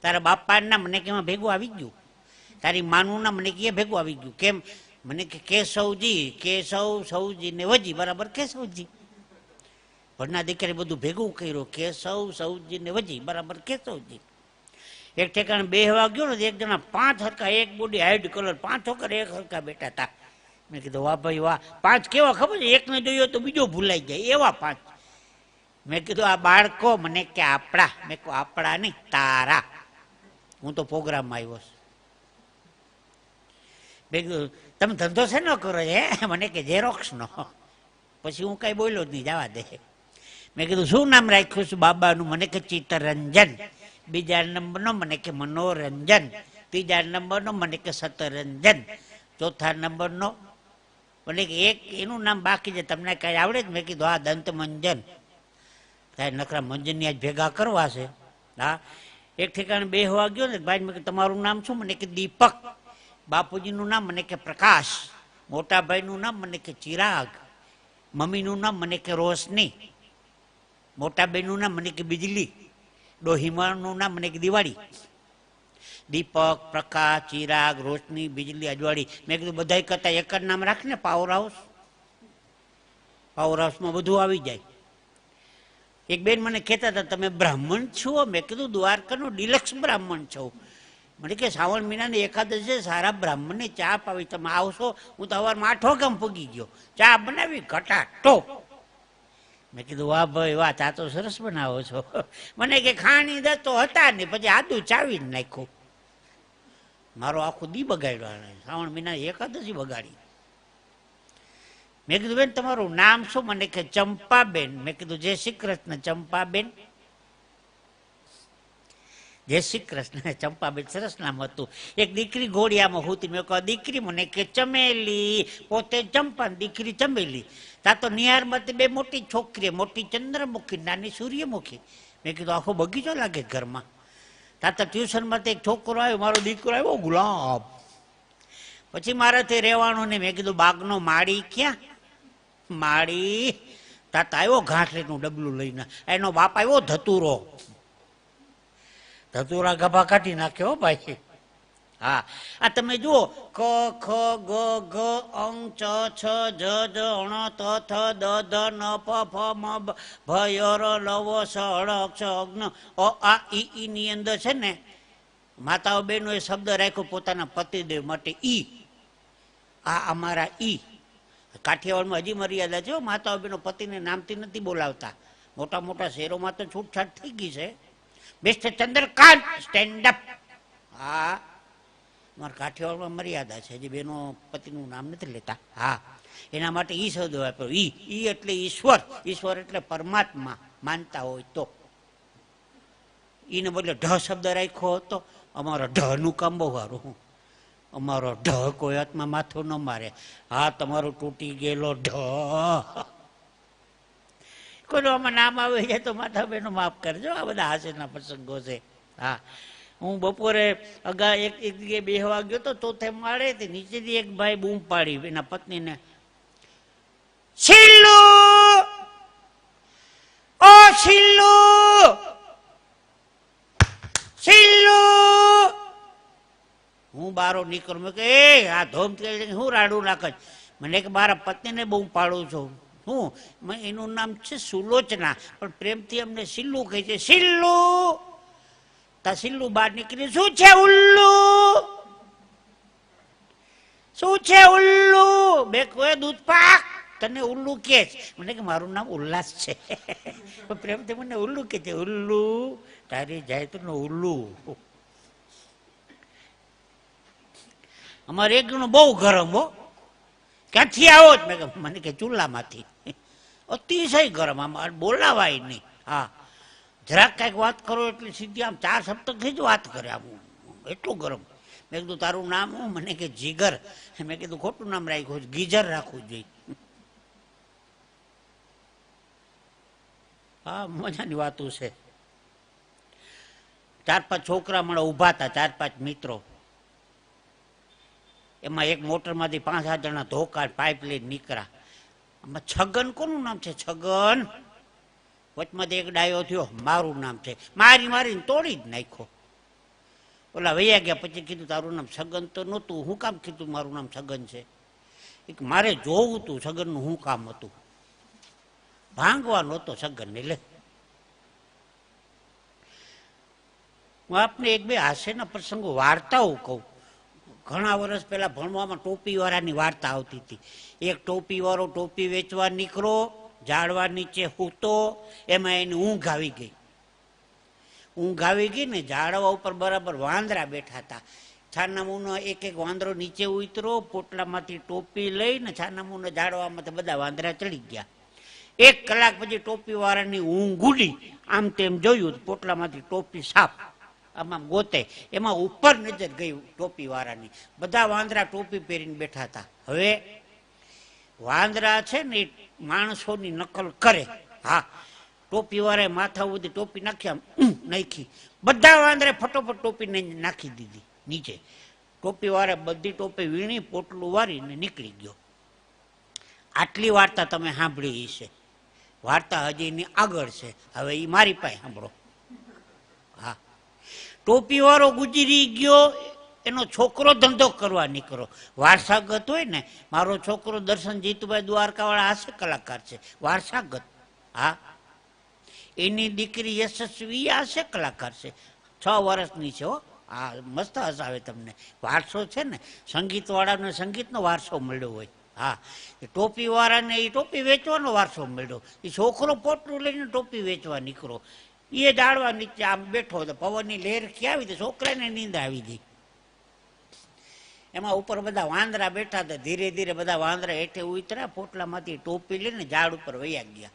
તારા બાપાનું નામ? મને કે એમાં ભેગું આવી ગયું. તારી માનું નામ? મને કે ભેગું આવી ગયું. કેમ? મને કે કેશવજી, કેશવ સૌજી ને વજી બરાબર કેશવજી. ભણના દીકરી બધું ભેગું કર્યું, કેશવ સૌજી ને વજી બરાબર કેશવજી. એક ઠેકાણે બેહવા ગયો ને, એક જણા 5 હરકા, એક બોડી હાઈડ કલર, 5 છોકરા એક હરકા બેઠા હતા. મેં કીધું વાહ ભાઈ વાહ. 5 કેવા ખબર છે? એકને જોયો તો બીજો ભૂલાઈ જાય એવા 5. મેં કીધું આ બાળકો? મને કે આપણા. મેં કહું આપણા નહીં, તારા. હું તો પ્રોગ્રામમાં આવ્યો છું. મેં કીધું તમે ધંધો છે ન કરો છે? મને કે ઝેરોક્સ નો. પછી હું કઈ બોલ્યો જ નહીં, જવા દે. મેં કીધું શું નામ રાખ્યું છે બાબાનું? મને કે ચિત્તરંજન. બીજા નંબરનો મને કે મનોરંજન. ત્રીજા નંબરનો મને કે સતરંજન. ચોથા નંબરનો મને કે એક એનું નામ બાકી છે, તમને કઈ આવડે જ? મેં કીધું હા, દંતમંજન. કાંઈ નકરા મંજનની આજ ભેગા કરવા છે. હા, એક ઠેકાણે બેહવા ગયો ને, ભાઈ મેં કે તમારું નામ શું? મને કે દીપક. બાપુજીનું નામ? મને કે પ્રકાશ. મોટા ભાઈનું નામ? મને કે ચિરાગ. મમ્મીનું નામ? મને કે રોશની. મોટા બેનનું નામ? મને કે બિજલી. ડોહીમાનું નામ? મને કે દિવાળી. દીપક, પ્રકાશ, ચિરાગ, રોશની, બિજલી, અજવાળી. મેં કીધું બધાય કરતા એક જ નામ રાખ ને, પાવર હાઉસ. પાવર હાઉસમાં બધું આવી જાય. એક બેન મને કહેતા હતા તમે બ્રાહ્મણ છો? મેં કીધું દ્વારકાનો ડિલક્સ બ્રાહ્મણ છો. મને કે શ્રાવણ મહિનાની એકાદશી સારા બ્રાહ્મણને ચા પાવી, તમે આવશો? હું તો સવારમાં 8 વાગે પૂગી ગયો, ચા બનાવી ઘટાટો. મેં કીધું વાહ ભાઈ વાહ, ચા તો સરસ બનાવો છો. મને કે ખાણી દસ તો હતા ને, પછી આદુ ચાવીને નાખ્યું. મારો આખો દી બગાડ્યો, શ્રાવણ મહિનાની એકાદશી બગાડી. મેં કીધું બેન તમારું નામ શું? મને કે ચંપાબેન. મેં કીધું જય શ્રી કૃષ્ણ ચંપાબેન. જય શ્રી કૃષ્ણ ચંપાબેન, સરસ નામ હતું. એક દીકરી ઘોડિયામાં હોતી. મેં કહ્યું દીકરી? મને કે ચમેલી. પોતે ચંપા, દીકરી ચમેલી. તા તો નિહારમાં 2 મોટી છોકરી, મોટી ચંદ્રમુખી, નાની સૂર્યમુખી. મેં કીધું આખો બગીચો લાગે ઘરમાં. તા તો ટ્યુશનમાં એક છોકરો આવ્યો, મારો દીકરો આવ્યો ગુલાબ. પછી મારાથી રહેવાનું નહીં. મેં કીધું બાગનો માળી ક્યાં? માળી. તા તો આવ્યો ઘાટલીનું ડબલું લઈને. એનો બાપ આવ્યો ધતુરો. ધતુરા ગભા કાઢી નાખ્યો ભાઈ. હા, આ તમે જુઓ ક ખ ગ ઘ અંગ ચ છ જ જ ણ ત થ દ ધ ન પ ફ મ ભ ય ર લ વ શ ળ ક્ષ અગ્ન અ આ ઈ ની અંદર છે ને, માતાઓ બહેનો એ શબ્દ રાખ્યો પોતાના પતિદેવ માટે ઈ. આ અમારા ઈ. કાઠિયાવાડમાં હજી મર્યાદા છે, માતાઓ બહેનો પતિને નામથી નથી બોલાવતા. મોટા મોટા શહેરોમાં તો છૂટછાટ થઈ ગઈ છે. Mister Chandrakant stand up. હા, મારા કાઠિયાવાડમાં મર્યાદા છે, હજી બેનો પતિનું નામ નથી લેતા. હા, એના માટે ઈ શબ્દ વાપરો. ઈ એટલે ઈશ્વર. ઈશ્વર એટલે પરમાત્મા માનતા હોય તો. ઈને બદલે ઢ શબ્દ રાખ્યો હતો. અમારો ઢનું કામ બહુ સારું. અમારો ઢ કોઈ હાથમાં માથું ન મારે. હા, તમારું તૂટી ગયેલો ઢ. કોઈનું આમાં નામ આવે જાય તો માતા બહેનો માફ કરજો. આ બધા હાસ્યના પ્રસંગો છે. હા, હું બપોરે અગા એક જગ્યાએ બેહવા ગયો તો ચોથે માળે નીચેથી એક ભાઈ બૂમ પાડી એના પત્નીને, શીલ્લુ, ઓ શીલ્લુ, શીલ્લુ. હું બારો નીકળું, મેં કે આ ધોમ હું રાડું નાખ. મને કે મારા પત્નીને બૂમ પાડું છું. હું એનું નામ છે સુલોચના, પણ પ્રેમથી અમને શીલ્લુ કહે છે. શીલ્લુ. તા શીલ્લુ બહાર નીકળી, શું છે ઉલ્લુ, શું છે ઉલ્લુ? બે કોઈ દૂધ પાક તને ઉલ્લુ કે છે. મને કે મારું નામ ઉલ્લાસ છે. પ્રેમથી મને ઉલ્લુ કે છે. ઉલ્લુ તારી જાય તો ઉલ્લુ. અમારે એક જણો બહુ ગરમ હો. ક્યાંથી આવો જ? મેં મને કે ચૂલામાંથી. અતિશય ગરમ, આમ બોલાવાય નહીં. હા, જરાક કાંઈક વાત કરો એટલે સીધી આમ 4 સપ્તાહથી જ વાત કરે. આમ એટલું ગરમ. મેં કીધું તારું નામ હું? મને કે જીગર. મેં કીધું ખોટું નામ રાખ્યું, ગીજર રાખવું જોઈએ. હા, મજાની વાતો છે. 4-5 છોકરા મળે ઊભા હતા, 4-5 મિત્રો. એમાં એક મોટરમાંથી 5-7 જણા ધોકા પાઇપ લઈને નીકળ્યા. આમાં છગન કોનું નામ છે? છગન. વચમાંથી એક ડાયો થયો, મારું નામ છે. મારીને તોડી જ નાખ્યો. ઓલા વૈયા ગયા. પછી કીધું તારું નામ છગન તો નહોતું, હું કામ કીધું મારું નામ છગન છે? મારે જોવું તું છગનનું શું કામ હતું. ભાંગવા નહોતો છગન. એટલે હું આપને એક બે હાસ્યના પ્રસંગો વાર્તાઓ કહું. ઘણા વર્ષ પહેલા ભણવામાં ટોપીવાળાની વાર્તા આવતી હતી. એક ટોપીવાળો ટોપી વેચવા નીકળો, ઝાડવા નીચે સૂતો, એમાં એની ઊંઘ આવી ગઈ. ઊંઘ આવી ગઈ ને ઝાડવા ઉપર બરાબર વાંદરા બેઠા હતા. છાનામૂનો એક વાંદરો નીચે ઉતરો, પોટલામાંથી ટોપી લઈને છાનામૂના ઝાડવામાંથી બધા વાંદરા ચડી ગયા. 1 કલાક પછી ટોપીવાળાની ઊંઘ ઉડી. આમ તેમ જોયું, પોટલામાંથી ટોપી સાફ આમાં ગોતે. એમાં ઉપર નજર ગઈ ટોપીવાળાની. બધા વાંદરા ટોપી પહેરીને બેઠા હતા. હવે વાંદરા છે ને એ માણસોની નકલ કરે. હા, ટોપીવાળાએ માથા સુધી ટોપી નાખી, આમ નાખી. બધા વાંદરે ફટોફટ ટોપી નાખી દીધી નીચે. ટોપીવાળાએ બધી ટોપી વીણી, પોટલું વારીને નીકળી ગયો. આટલી વાર્તા તમે સાંભળી છે. વાર્તા હજી એની આગળ છે. હવે એ મારી પાસે સાંભળો. હા, ટોપીવાળો ગુજરી ગયો, એનો છોકરો ધંધો કરવા નીકળો. વારસાગત હોય ને, મારો છોકરો દર્શન જીતુભાઈ દ્વારકાવાળા હાસ્ય કલાકાર છે, વારસાગત. હા, એની દીકરી યશસ્વી હાસ્ય કલાકાર છે, 6 વર્ષની છે. હો, હા, મસ્ત હસાવે તમને. વારસો છે ને, સંગીતવાળાને સંગીતનો વારસો મળ્યો હોય. હા, એ ટોપીવાળાને એ ટોપી વેચવાનો વારસો મળ્યો. એ છોકરો પોટલું લઈને ટોપી વેચવા નીકળો. એ ઝાડવા નીચે આમ બેઠો હતો, પવનની લહેર આવી હતી, છોકરાને નીંદ આવી ગઈ. એમાં ઉપર બધા વાંદરા બેઠા હતા. ધીરે ધીરે બધા વાંદરા હેઠે ઉતર્યા, પોટલામાંથી ટોપી લઈને ઝાડ ઉપર વયા ગયા.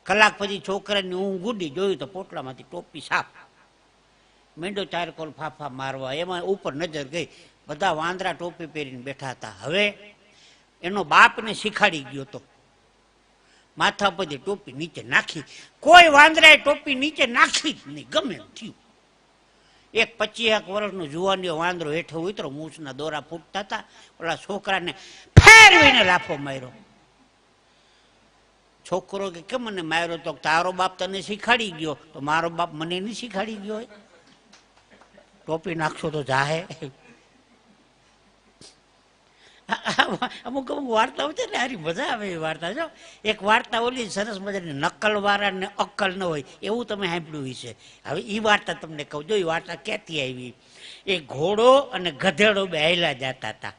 કલાક પછી છોકરાની ઊંઘ ઉડી, જોયું તો પોટલામાંથી ટોપી સાફ. મીંડો 4 કોલ ફાફા મારવા. એમાં ઉપર નજર ગઈ, બધા વાંદરા ટોપી પહેરીને બેઠા હતા. હવે એનો બાપને શીખાડી ગયો તો, માથા પરથી ટોપી નીચે નાખી. કોઈ વાંદરાએ ટોપી નીચે નાખી જ નહીં, ગમે એમ થયું. એક 25 વર્ષનો જુવાનીઓ વાંદરો હેઠે ઉતરો, મૂછના દોરા ફૂટતા હતા. ઓલા છોકરાને ફેરવીને લાફો માર્યો. છોકરો કે કેમ મને માર્યો? તો તારો બાપ તને શીખાડી ગયો, તો મારો બાપ મને નહીં શીખાડી ગયો હોય? ટોપી નાખશો તો જાહે. અમુક વાર્તાઓ છે ને, હારી મજા આવે એ વાર્તા. જો એક વાર્તા ઓલી સરસ મજાની, નકલ વાળાને અક્કલ ન હોય એવું તમે સાંભળ્યું છે. હવે એ વાર્તા તમને કહું. જો એ વાર્તા ક્યાંથી આવી. એ ઘોડો અને ગધેડો બે હાલ્યા જતા હતા.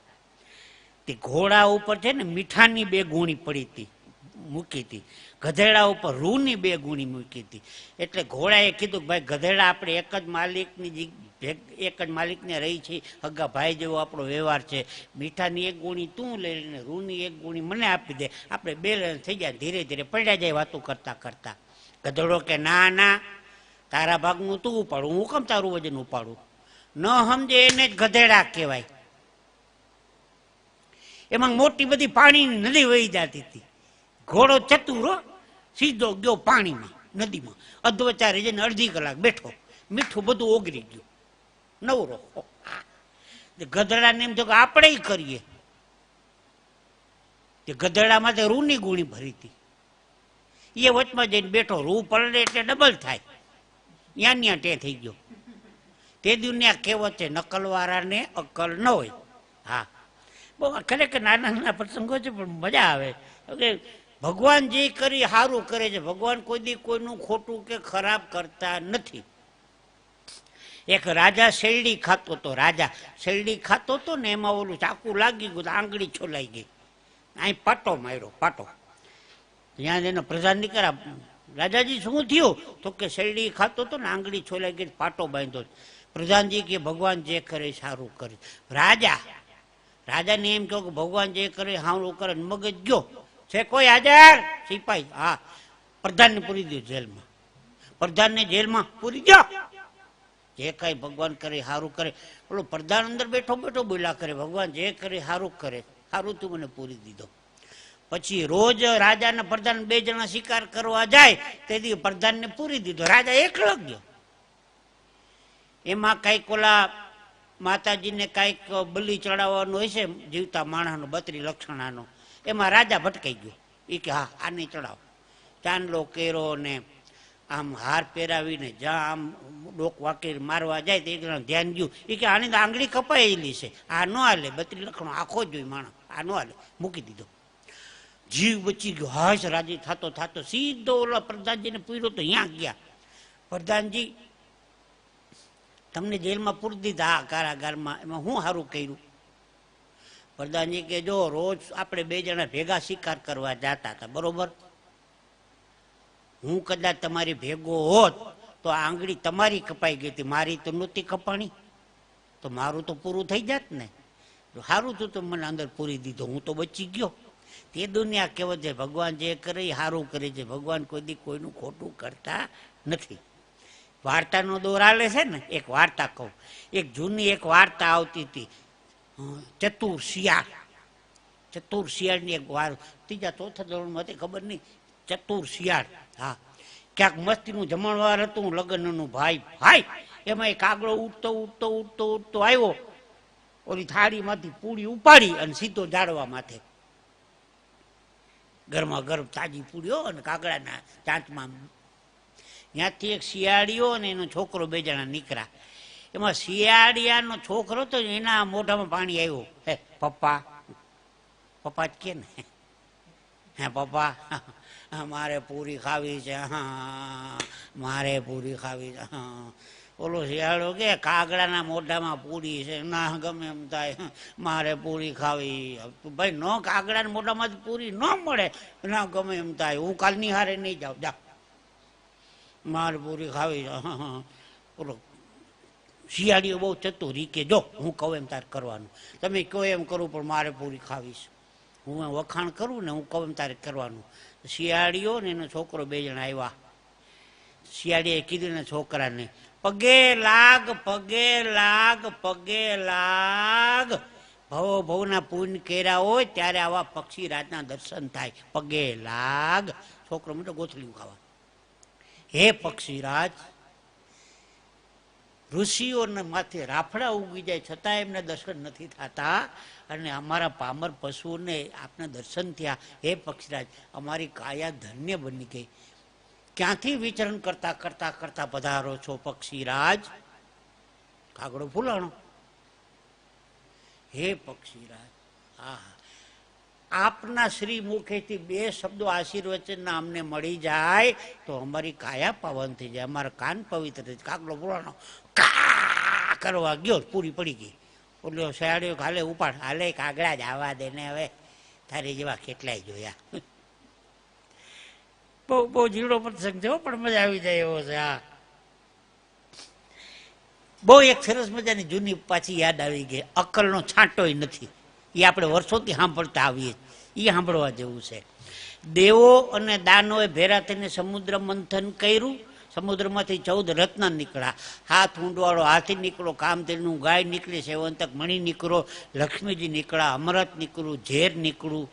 તે ઘોડા ઉપર છે ને મીઠાની 2 ગુણી પડી હતી, મૂકી હતી. ગધેડા ઉપર રૂની 2 ગુણી મૂકી હતી. એટલે ઘોડાએ કીધું કે ભાઈ ગધેડા આપણે એક જ માલિકને રહી છે, હગા ભાઈ જેવો આપણો વ્યવહાર છે. મીઠાની 1 ગુણી તું લઈ લઈને રૂની 1 ગુણી મને આપી દે, આપણે 2 જણ થઈ જાય. ધીરે ધીરે પડ્યા જાય વાતો કરતા કરતા. ગધેડો કે ના ના, તારા ભાગનું તું ઉપાડું, હું કેમ તારું વજન ઉપાડું? ન સમજે એને જ ગધેડા કહેવાય. એમાં મોટી બધી પાણીની નદી વહી જતી હતી. ઘોડો ચતુરો સીધો ગયો પાણીમાં, નદીમાં. અધવચારે જઈને અડધી કલાક બેઠો, મીઠું બધું ઓગળી ગયું, નવરો. ગધેડાને એમ થયું કે આપણે કરીએ. તે ગધેડામાં તે રૂની ગુણી ભરી હતી. એ વચમાં જઈને બેઠો. રૂ પલળે એટલે ડબલ થાય. ત્યાં ટે થઈ ગયો. તે દુનિયા કહેવત છે, નકલવાળાને અક્કલ ન હોય. હા, બહુ ખરેખર નાના નાના પ્રસંગો છે, પણ મજા આવે. કે ભગવાન જે કરી સારું કરે છે. ભગવાન કોઈ દી કોઈનું ખોટું કે ખરાબ કરતા નથી. એક રાજા શેરડી ખાતો હતો. રાજા શેરડી ખાતો હતો ને, એમાં ઓલું ચાકુ લાગી ગયું, આંગળી છોલાઈ ગઈ. અહીં પાટો માર્યો, પાટો. ત્યાં એનો પ્રધાન નીકળ્યા, રાજાજી શું થયું? તો કે શેરડી ખાતો હતો ને, આંગળી છોલાઈ ગઈ, પાટો બાંધ્યો. પ્રધાનજી કે ભગવાન જે કરે સારું કરે. રાજાને એમ કહ્યું કે ભગવાન જે કરે સારું કરે. મગજ ગયો છે, કોઈ હાજર? સિપાઈ. હા, પ્રધાનને પૂરી દો જેલમાં. પ્રધાનને જેલમાં પૂરી દો. જે કઈ ભગવાન કરે સારું કરે. બોલો પ્રધાન અંદર બેઠો બેઠો બોલા કરે, ભગવાન જે કરે સારું કરે, સારું તું મને પૂરી દીધો. પછી રોજ રાજાના પ્રધાન 2 જણા શિકાર કરવા જાય, તેથી પ્રધાનને પૂરી દીધો. રાજા એકલો ગયો. એમાં કઈક ઓલા માતાજીને કઈક બલિ ચડાવવાનું હોય છે, જીવતા માણસનો 32 લક્ષણાનો. એમાં રાજા ભટકાઈ ગયો. એ કે હા, આને ચડાવો. ચાંદલો કેરો ને આમ હાર પહેરાવીને જ્યાં આમ ડોક વાકી મારવા જાય તો એક ધ્યાન ગયું. એ કે આની તો આંગળી કપાયેલી છે, આ ન હાલે. 32 લક્ષણો આખો જોઈ માણસ, આ ન હાલે. મૂકી દીધો. જીવ બચી ગયો. હાશ રાજી થતો થતો સીધો ઓલા પ્રધાનજીને પૂર્યો તો ત્યાં ગયા. પ્રધાનજી, તમને જેલમાં પૂરી દીધા, આ કારાગારમાં, એમાં હું સારું કર્યું? પ્રધાનજી કે જો રોજ આપણે 2 જણા ભેગા શિકાર કરવા જતા હતા, બરોબર? હું કદાચ તમારી ભેગો હોત તો આંગળી તમારી કપાઈ ગઈ હતી, મારી તો નહોતી કપાણી, તો મારું તો પૂરું થઈ જાત ને. સારું તું તો મને અંદર પૂરી દીધો, હું તો બચી ગયો. તે દુનિયા કહેવત છે, ભગવાન જે કરે એ સારું કરે છે. ભગવાન કોઈ દી કોઈનું ખોટું કરતા નથી. વાર્તાનો દોર આલે છે ને, એક વાર્તા કહું. એક જૂની એક વાર્તા આવતી હતી, ચતુર શિયાળ. ચતુર શિયાળની એક વાર 3જા 4થા ધોરણમાં હતી, ખબર નહીં. ચતુર શિયાળ. હા, ક્યાંક મસ્તીનું જમણવાર હતું, લગ્નનું. ભાઈ એમાં એક કાગડો ઉડતો ઉડતો ઉડતો ઉડતો આવ્યો. ઓલી થાળીમાંથી પૂરી ઉપાડી અને સીધો ઝાડવા માથે. ગરમા ગરમ તાજી પૂરીઓ અને કાગડાના ચાંચમાં. ત્યાંથી એક શિયાળીઓ અને એનો છોકરો 2 જણા નીકળ્યા. એમાં શિયાળિયાનો છોકરો તો એના મોઢામાં પાણી આવ્યું. હે પપ્પા, પપ્પા જ કે ને, હે પપ્પા મારે પૂરી ખાવી છે, હા મારે પૂરી ખાવી છે. હા, ઓલો શિયાળો કે કાગડાના મોઢામાં પૂરી છે, ના ગમે એમ થાય, મારે પૂરી ખાવી. ભાઈ ન કાગડાના મોઢામાં પૂરી ન મળે, ના ગમે એમ થાય, હું કાલની હારે નહીં જાઉં, જા મારે પૂરી ખાવી છે. ઓલો શિયાળીઓ બહુ ચતુરી કે જો હું કહું એમ તારે કરવાનું, તમે કહો એમ કરું પણ મારે પૂરી ખાવીશ. હું વખાણ કરું ને, હું કહું એમ તારે કરવાનું. શિયાળીઓ ને એનો છોકરો 2 જણા આવ્યા. શિયાળીએ કીધું ને છોકરાને, પગે લાગ, પગે લાગ, પગે લાગ. ભવો ભવના પુણ્ય કર્યા હોય ત્યારે આવા પક્ષી રાતના દર્શન થાય, પગે લાગ. છોકરો મોટો ગોથળીયું ખાવા. હે પક્ષીરાજ, ઋષિઓને માથે રાફડા ઉગી જાય છતાં એમને દર્શન નથી થતા, અને અમારા પામર પશુઓને આપના દર્શન થયા. હે પક્ષીરાજ, અમારી કાયા ધન્ય બની ગઈ. ક્યાંથી વિચરણ કરતા કરતા કરતા પધારો છો પક્ષીરાજ? કાગડો ફૂલાણો. હે પક્ષીરાજ, હા, આપના શ્રી મુખેથી 2 શબ્દો આશીર્વચનના અમને મળી જાય તો અમારી કાયા પાવન થઈ જાય, અમારા કાન પવિત્ર થઈ જાય. કાગડો ફૂલાણો કા કરવા ગયો, પૂરી પડી ગઈ. ઓલો શિયાળીઓ હાલે ઉપાડ હાલે કાગડા જ આવા દે ને હવે તારી જેવા કેટલાય જોયા. બહુ બહુ જીવડો પ્રસંગ છે પણ મજા આવી જાય એવો છે. હા, બહુ એક સરસ મજાની જૂની પાછી યાદ આવી ગઈ. અક્કલનો છાંટોય નથી, એ આપણે વર્ષોથી સાંભળતા આવીએ, એ સાંભળવા જેવું છે. દેવો અને દાનોએ ભેરા થઈને સમુદ્ર મંથન કર્યું. સમુદ્રમાંથી 14 રત્ન નીકળ્યા. હાથ ઊંડવાળો હાથી નીકળો, કામધેનું ગાય નીકળી, સેવંતક મણી નીકળો, લક્ષ્મીજી નીકળ્યા, અમરત નીકળ્યું, ઝેર નીકળ્યું.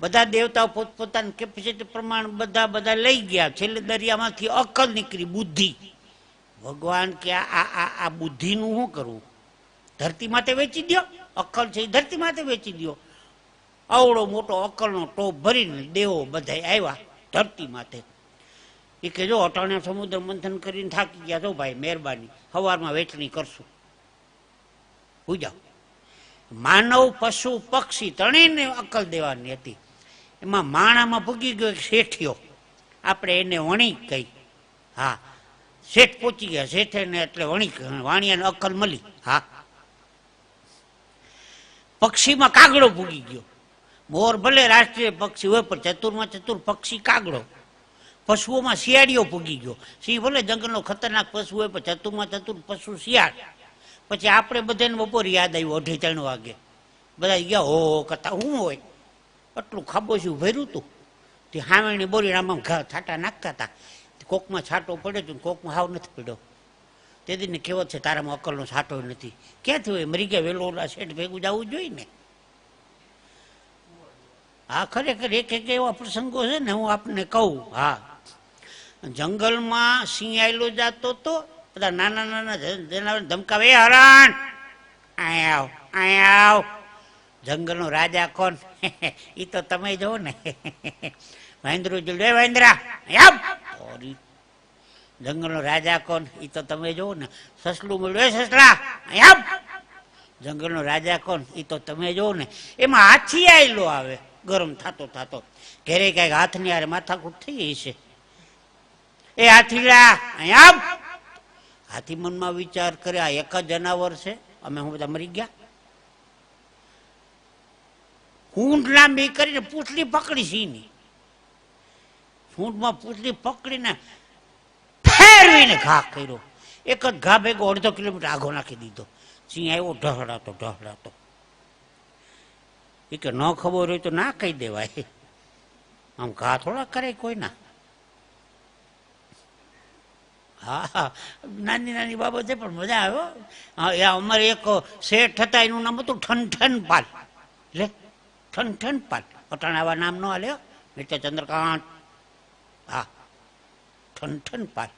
બધા દેવતાઓ પોતપોતાની કેપેસિટી પ્રમાણે બધા લઈ ગયા. છેલ્લે દરિયામાંથી અક્કલ નીકળી, બુદ્ધિ. ભગવાન કે આ બુદ્ધિનું શું કરવું? ધરતી માથે વેચી દો. અક્કલ છે એ ધરતી માથે વેચી દો. આવડો મોટો અક્કલનો ટોપ ભરીને દેવો બધા આવ્યા ધરતી માથે. એ કે જો અટાણે સમુદ્ર મંથન કરીને થાકી ગયા, જો ભાઈ મહેરબાની સવારમાં વેચણી કરશું, પૂજાઓ. માનવ પશુ પક્ષી ત્રણેયને અક્કલ દેવાની હતી. એમાં માણામાં ભૂગી ગયો શેઠિયો, આપણે એને વણિક કહી. હા, શેઠ પહોંચી ગયા, શેઠે ને એટલે વણિક, વાણિયાને અક્કલ મળી. હા, પક્ષીમાં કાગડો ભૂગી ગયો. મોર ભલે રાષ્ટ્રીય પક્ષી હોય પણ ચતુરમાં ચતુર પક્ષી કાગડો. પશુઓમાં શિયાળીઓ ભૂગી ગયો. સિંહ ભલે જંગલનો ખતરનાક પશુ હોય પણ ચતુરમાં ચતુર પશુ શિયાળ. પછી આપણે બધાને બપોર યાદ આવ્યું 2:30 વાગે. બધા ગયા હો કરતા શું હોય, આટલું ખાબોચિયું ભર્યું હતું. તે હાવેણી બોરી આમાં છાંટા નાખતા હતા. કોકમાં છાંટો પડ્યો તો કોકમાં હાવ નથી પડ્યો. તેથી કહેવત છે તારામાં અક્કલનો છાંટો નથી. ક્યાંથી હોય? મરી ગયા વેલો ઓલા શેઠ ભેગું જવું જોઈએ ને. હા, ખરેખર એક એક એવા પ્રસંગો છે ને, હું આપને કહું. હા, જંગલમાં સિંહ આયલો જતો તો બધા નાના નાના જનાવર ધમકાવે, એ હરણ અહીંયા આવ, અહીંયા આવ. જંગલનો રાજા કોણ? એ તો તમે જોવો ને. વાંદરો જોડે, એ વાંદરા જંગલનો રાજા કોણ? એ તો તમે જોવો ને. સસલું મળ્યું, એ સસલા જંગલનો રાજા કોણ? એ તો તમે જોવો ને. એમાં હાથી આયલો આવે ગરમ થતો થતો, ઘેરે કઈક હાથની હારે માથાકૂટ થઈ ગઈ છે. એ હાથીડા અહીંયા. હાથી મનમાં વિચાર કરે આ એક જ જનાવર છે, અમે હું બધા મરી ગયા. સૂંઢ લાંબી કરીને પૂંછડી પકડી સિંહની. સૂંઢમાં પૂંછડી પકડીને ફેરવીને ઘા કર્યો. એક જ ઘા ભેગો 1.5 કિલોમીટર આઘો નાખી દીધો. સિંહ આવ્યો ઢહડાતો. એ કે ન ખબર હોય તો ના કહી દેવાય, આમ ઘા થોડા કરે કોઈના. હા, નાની નાની બાબત છે પણ મજા આવ્યો. અમારે એક શેઠ હતા, એનું નામ હતું ઠનઠન પાલ. લે, ઠનઠન પાલ. અટાણે આવા નામ ન હાલે. મિત્ર ચંદ્રકાંત. હા, ઠનઠન પાલ.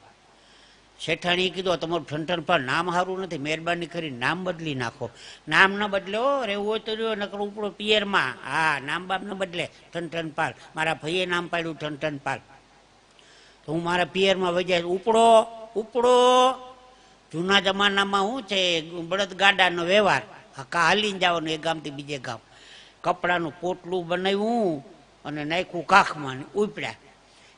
શેઠાણીએ કીધું તમારું ઠનઠન પાલ નામ સારું નથી, મહેરબાની કરી નામ બદલી નાખો. નામ ન બદલે હો, રહેવું હોય તો રહ્યો, નકર ઉપડો પિયરમાં. હા, નામ બાપ ન બદલે, ઠનઠન પાલ. મારા ભાઈએ નામ પાડ્યું ઠનઠન પાલ. તો હું મારા પિયરમાં વજ્યા ઉપડો. જૂના જમાનામાં શું છે, બળદ ગાડાનો વ્યવહાર. હાલીને જવાનું એક ગામથી બીજે ગામ. કપડાનું પોટલું બનાવ્યું અને નાખ્યું કાખમાં, ઉપડ્યા.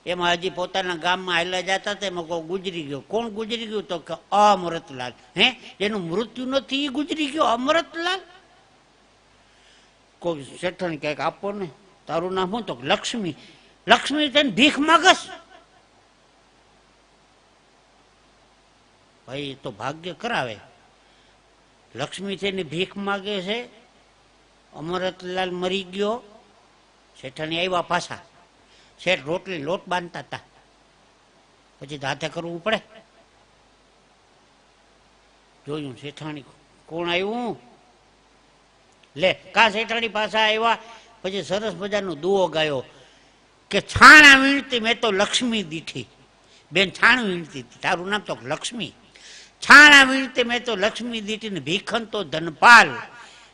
એમાં હજી પોતાના ગામમાં હાલ્યા જતા હતા, એમાં કોઈ ગુજરી ગયો. કોણ ગુજરી ગયું? તો કે અમૃતલાલ. હે, જેનું મૃત્યુ નથી એ ગુજરી ગયો, અમૃતલાલ. કોઈ શેઠાણી કંઈક આપો ને, તારું નામ શું? તો લક્ષ્મી. લક્ષ્મી થઈને ભીખ માગસ. ભાઈ તો ભાગ્ય કરાવે. લક્ષ્મી થઈને ભીખ માગે છે. અમરતલાલ મરી ગયો. શેઠાણી આવ્યા પાછા. શેઠ રોટલી લોટ બાંધતા હતા. પછી દાંતે કરવું પડે. જોયું શેઠાણી કોણ આવ્યું? લે, કા શેઠાણી પાછા આવ્યા. પછી સરસ મજાનો દુઓ ગાયો કે છાણા વીણતી મેં તો લક્ષ્મી દીઠી. બેન છાણું વીણતી હતી, તારું નામ તો લક્ષ્મી. છાણા વીણતી મેં તો લક્ષ્મી દીઠી ને ભીખન તો ધનપાલ.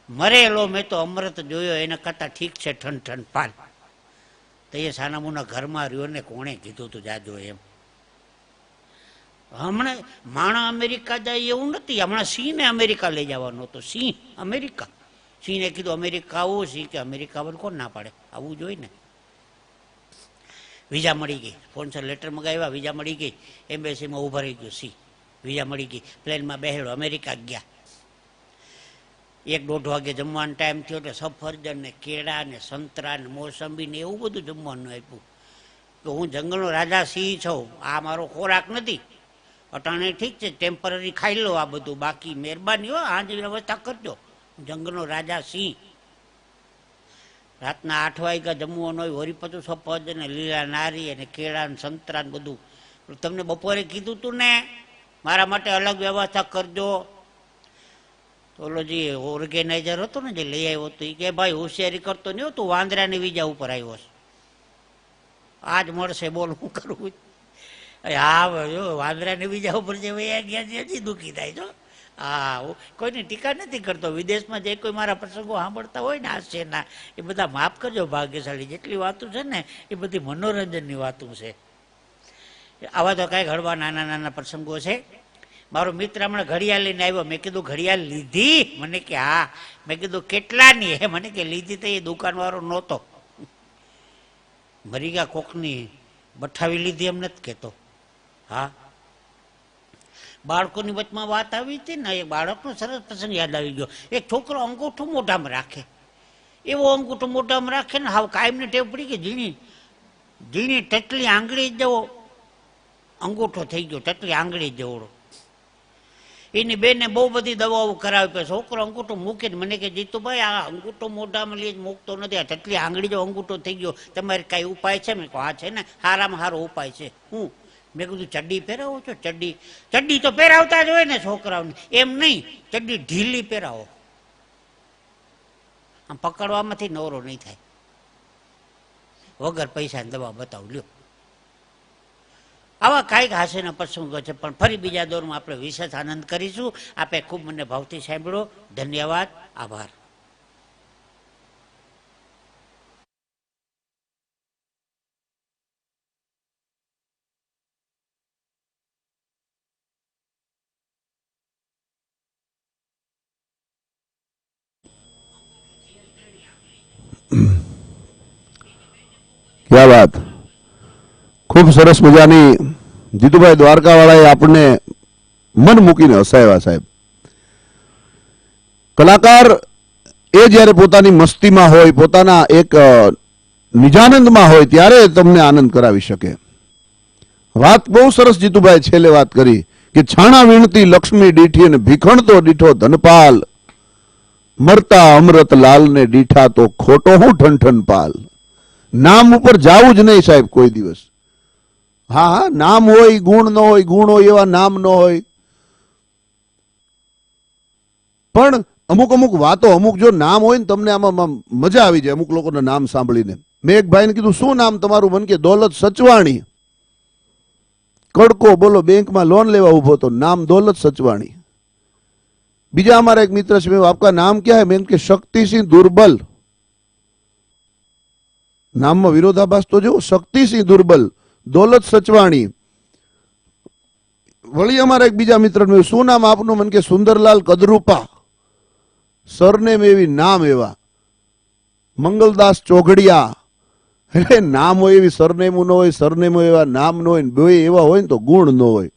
મરેલો મેં તો અમૃત જોયો, એના કરતા ઠીક છે ઠન પાલ. તો એ સાનામુના ઘરમાં રહ્યો ને કોણે કીધું તું જાજો એમ. હમણાં માણા અમેરિકા જાય એવું નથી. હમણાં સિંહને અમેરિકા લઈ જવાનો હતો. સિંહ અમેરિકા. સિંહને કીધું અમેરિકા આવું. સિંહ કે અમેરિકા આવવાનું કોણ ના પાડે, આવવું જોઈએ ને. વિઝા મળી ગઈ, સ્પોન્સર લેટર મગાવ્યા, વિઝા મળી ગઈ. એમ્બેસીમાં ઊભા રહી ગયો સિંહ. વિઝા મળી ગઈ, પ્લેનમાં બેહેલો, અમેરિકા ગયા. 1-1.5 વાગે જમવાનો ટાઈમ થયો એટલે સફરજન ને કેળા ને સંતરા ને મોસંબી ને એવું બધું જમવાનું આપ્યું કે હું જંગલનો રાજા સિંહ છું, આ મારો ખોરાક નથી. અટાણે ઠીક છે ટેમ્પરરી ખાઈ લો આ બધું, બાકી મહેરબાની હો આજ વ્યવસ્થા કરજો, હું જંગલનો રાજા સિંહ. રાતના 8 વાગ્યા જમવાનું હોય, વળી પાછું સફરજન ને લીલા નારી અને કેળા ને સંતરા ને બધું. તમને બપોરે કીધું તું ને મારા માટે અલગ વ્યવસ્થા કરજો. ઓલો જે ઓર્ગેનાઇઝર હતો ને જે લઈ આવ્યો હતો એ કે ભાઈ હોશિયારી કરતો નહીં, તું વાંદરાની વીજા ઉપર આવ્યો છે, આજ મળશે બોલ હું કરું. હા જો વાંદરાની વીજા ઉપર જે વયા ગયા છે હજી દુઃખી થાય છો. હા કોઈની ટીકા નથી કરતો. વિદેશમાં જે કોઈ મારા પ્રસંગો સાંભળતા હોય ને હાસ્યના, એ બધા માફ કરજો ભાગ્યશાળી. જેટલી વાતો છે ને એ બધી મનોરંજનની વાતો છે. આવા તો કાંઈક હળવા નાના નાના પ્રસંગો છે. મારો મિત્ર હમણાં ઘડિયાળ લઈને આવ્યો, મેં કીધું ઘડિયાળ લીધી? મને કે હા. મેં કીધું કેટલાની? હે મને કે લીધી તો એ દુકાનવાળો નહોતો, મરી ગયા કોકની બઠાવી લીધી એમ નથી કહેતો. હા બાળકોની વચમાં વાત આવી હતી ને, એક બાળકનો સરસ પ્રસંગ યાદ આવી ગયો. એક છોકરો અંગૂઠો મોઢામાં રાખે, એવો અંગૂઠો મોઢામાં રાખે ને હાવ કાયમની ટેવ પડી ગઈ, ઝીણી ઝીણી ટટલી આંગળી જેવો અંગૂઠો થઈ ગયો, ટટલી આંગળી જેવડો. એની બેને બહુ બધી દવાઓ કરાવી, પછી છોકરો અંગૂઠો મૂકીને મને કે જીતુભાઈ આ અંગૂઠો મોઢામાં લઈ મૂકતો નથી, આ ટટલી આંગળી જેવો અંગૂઠો થઈ ગયો, તમારે કાંઈ ઉપાય છે? મેં કહું હા છે ને, સારામાં સારો ઉપાય છે. હું મેં કીધું ચડ્ડી પહેરાવો છો? ચડ્ડી ચડ્ડી તો પહેરાવતા જ હોય ને છોકરાઓને, એમ નહીં ચડ્ડી ઢીલી પહેરાવો, આમ પકડવામાંથી નવરો નહીં થાય, વગર પૈસાની દવા બતાવું લ્યો. આવા કાંઈક હાસ્યના પ્રસંગો છે, પણ ફરી બીજા દોરમાં આપણે વિશેષ આનંદ કરીશું. આપે ખૂબ મને ભાવથી સાંભળ્યો. ધન્યવાદ, આભાર. ક્યા વાત, ખૂબ સરસ મજાની જીતુભાઈ દ્વારકાવાળાએ આપણને મન મૂકીને હસાવ્યા સાહેબ. કલાકાર એ જ્યારે પોતાની મસ્તીમાં હોય, પોતાના એક નિજાનંદમાં હોય ત્યારે તમને આનંદ કરાવી શકે. વાત બહુ સરસ જીતુભાઈ છેલ્લે વાત કરી કે છાણા વીણતી લક્ષ્મી દીઠી અને ભીખણતો દીઠો ધનપાલ, મરતા અમૃત લાલ ને દીઠા તો ખોટો હું ઠનઠન પાલ. નામ ઉપર જાવું જ નહીં સાહેબ કોઈ દિવસ. હા હા નામ હોય ગુણ ન હોય, ગુણ હોય એવા નામ ન હોય, પણ અમુક અમુક વાતો, અમુક જો નામ હોય ને તમને આમાં મજા આવી જાય અમુક લોકોના નામ સાંભળીને. મેં એક ભાઈને કીધું શું નામ તમારું? મન કે દોલત સચવાણી. કડકો બોલો બેંકમાં લોન લેવા ઉભો તો નામ દોલત સચવાણી. બીજા हमारा एक मित्र से, आपका नाम क्या है? मैंने के शक्ति सिंह दुर्बल. नाम में विरोधाभास तो जो, शक्ति सिंह दुर्बल, दौलत सचवाणी. वળી અમારા એક બીજા મિત્ર નું શું નામ આપનું? મન કે સુંદરલાલ કદરૂપા. સરનેમ એવી નામ એવા, મંગલદાસ ચોઘડિયા. એટલે નામ હોય એવી સરનેમ ન હોય, સરનેમ એવા નામ ન હોય, બે એવા હોય ને તો ગુણ ન હોય.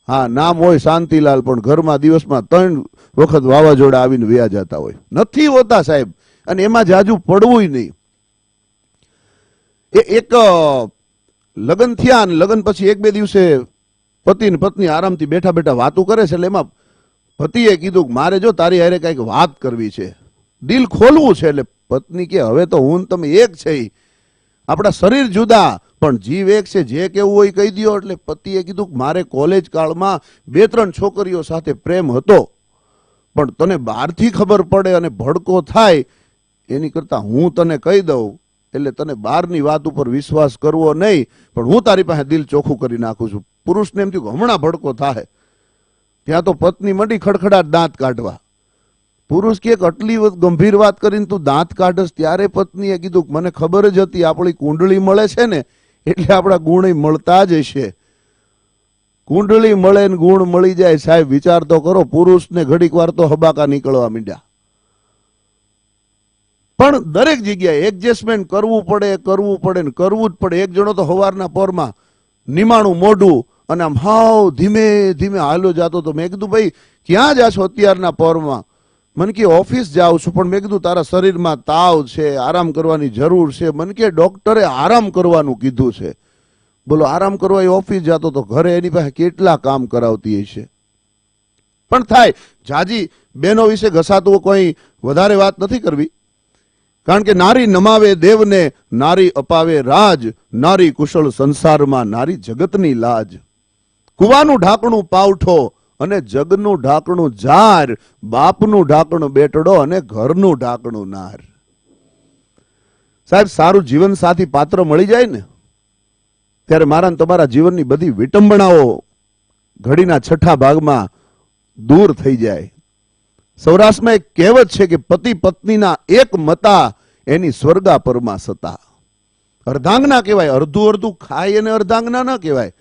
હા નામ હોય શાંતિલાલ, પણ ઘરમાં દિવસમાં 3 વખત વાવાઝોડા આવીને વ્યા જતા હોય. નથી હોતા સાહેબ, અને એમાં જાજુ પડવું નહીં. એક લગ્ન થયા અને લગ્ન પછી 1-2 દિવસે પતિ ને પત્ની આરામથી બેઠા બેઠા વાતો કરે છે. એટલે એમાં પતિએ કીધું કે મારે જો તારી હારે કઈક વાત કરવી છે, દિલ ખોલવું છે. એટલે પત્ની કે હવે તો હું તમે એક છે, આપણા શરીર જુદા પણ જીવ એક છે, જે કેવું હોય કહી દો. એટલે પતિએ કીધું કે મારે કોલેજ કાળમાં 2-3 છોકરીઓ સાથે પ્રેમ હતો, પણ તને બહારથી ખબર પડે અને ભડકો થાય એની કરતા હું તને કહી દઉં, એટલે તને બહારની વાત ઉપર વિશ્વાસ કરવો નહીં, પણ હું તારી પાસે દિલ ચોખ્ખું કરી નાખું છું. પુરુષને એમ થયું કે હમણાં ભડકો થાય, ત્યાં તો પત્ની મંડી ખડખડાટ દાંત કાઢવા. પુરુષ કે આટલી ગંભીર વાત કરીને તું દાંત કાઢસ? ત્યારે પત્નીએ કીધું કે મને ખબર જ હતી આપણી કુંડળી મળે છે ને એટલે આપણા ગુણ મળતા જ હશે. કુંડળી મળે ને ગુણ મળી જાય સાહેબ, વિચાર તો કરો. પુરુષને ઘડીક વાર તો હબાકા નીકળવા માંડ્યા. પણ દરેક જગ્યાએ એડજસ્ટમેન્ટ કરવું પડે, કરવું પડે ને કરવું જ પડે. એક જણો તો સવારના પોરમાં નિમાણું મોઢું અને આમ હાવ ધીમે ધીમે હાલો જાતો. તો મેં કીધું ભાઈ ક્યાં જાશો અત્યારના પોરમાં? મને કે ઓફિસ જાઉં છું, પણ મેં કીધું તારા શરીરમાં તાવ છે, આરામ કરવાની જરૂર છે. મને કે ડોક્ટરે આરામ કરવાનું કીધું છે. બોલો, આરામ કરવા એ ઓફિસ જતો તો ઘરે એની પાસે કેટલા કામ કરાવતી હશે. પણ થાય જાજી બેનો વિશે ઘસાતું કોઈ વધારે વાત નથી કરવી, કારણ કે નારી નમાવે દેવને, નારી અપાવે રાજ, નારી કુશળ સંસારમાં, નારી જગતની લાજ. કુવાનું ઢાંકણું પાવઠો અને જગનું ઢાંકણું ઝાર, બાપનું ઢાંકણું બેટડો અને ઘરનું ઢાંકણું નાર. સાહેબ, સારું જીવન સાથી પાત્ર મળી જાય ને ત્યારે મારા ને તમારા જીવનની બધી વિટંબણાઓ ઘડીના છઠ્ઠા ભાગમાં દૂર થઈ જાય. સૌરાષ્ટ્રમાં એક કહેવત છે કે પતિ પત્નીના એક મતા એની સ્વર્ગા પરમાં સતા. અર્ધાંગના કહેવાય, અડધું અડધું ખાય એને અર્ધાંગના ન કહેવાય.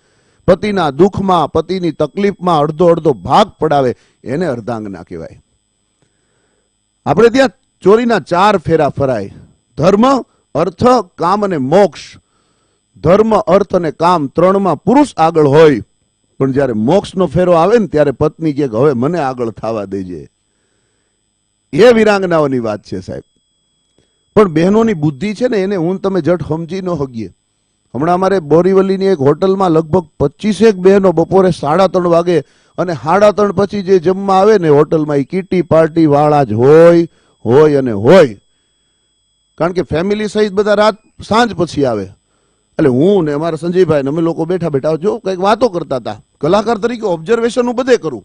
પતિના દુઃખમાં, પતિની તકલીફમાં અડધો અડધો ભાગ પડાવે એને અર્ધાંગના કહેવાય. આપણે ત્યાં ચોરીના 4 ફેરા ફરાય: ધર્મ, અર્થ, કામ અને મોક્ષ. ધર્મ, અર્થ અને કામ ત્રણમાં પુરુષ આગળ હોય, પણ જયારે મોક્ષનો ફેરો આવે ને ત્યારે પત્ની કે હવે મને આગળ થવા દેજે. એ વિરાંગનાઓની વાત છે સાહેબ. પણ બહેનોની બુદ્ધિ છે ને એને હું તમે જટ સમજી ન હગીએ. હમણાં અમારે બોરીવલીની એક હોટલમાં લગભગ 25 બહેનો બપોરે 3:30 વાગે અને 3:30 પછી જે જમવા આવે ને હોટલમાં, એ કીટી પાર્ટી વાળા જ હોય અને હોય. કારણ કે ફેમિલી સહિત બધા રાત સાંજ પછી આવે. એટલે હું ને અમારા સંજયભાઈ ને અમે લોકો બેઠા બેઠા જો કંઈક વાતો કરતા હતા. કલાકાર તરીકે ઓબ્ઝર્વેશન હું બધે કરું.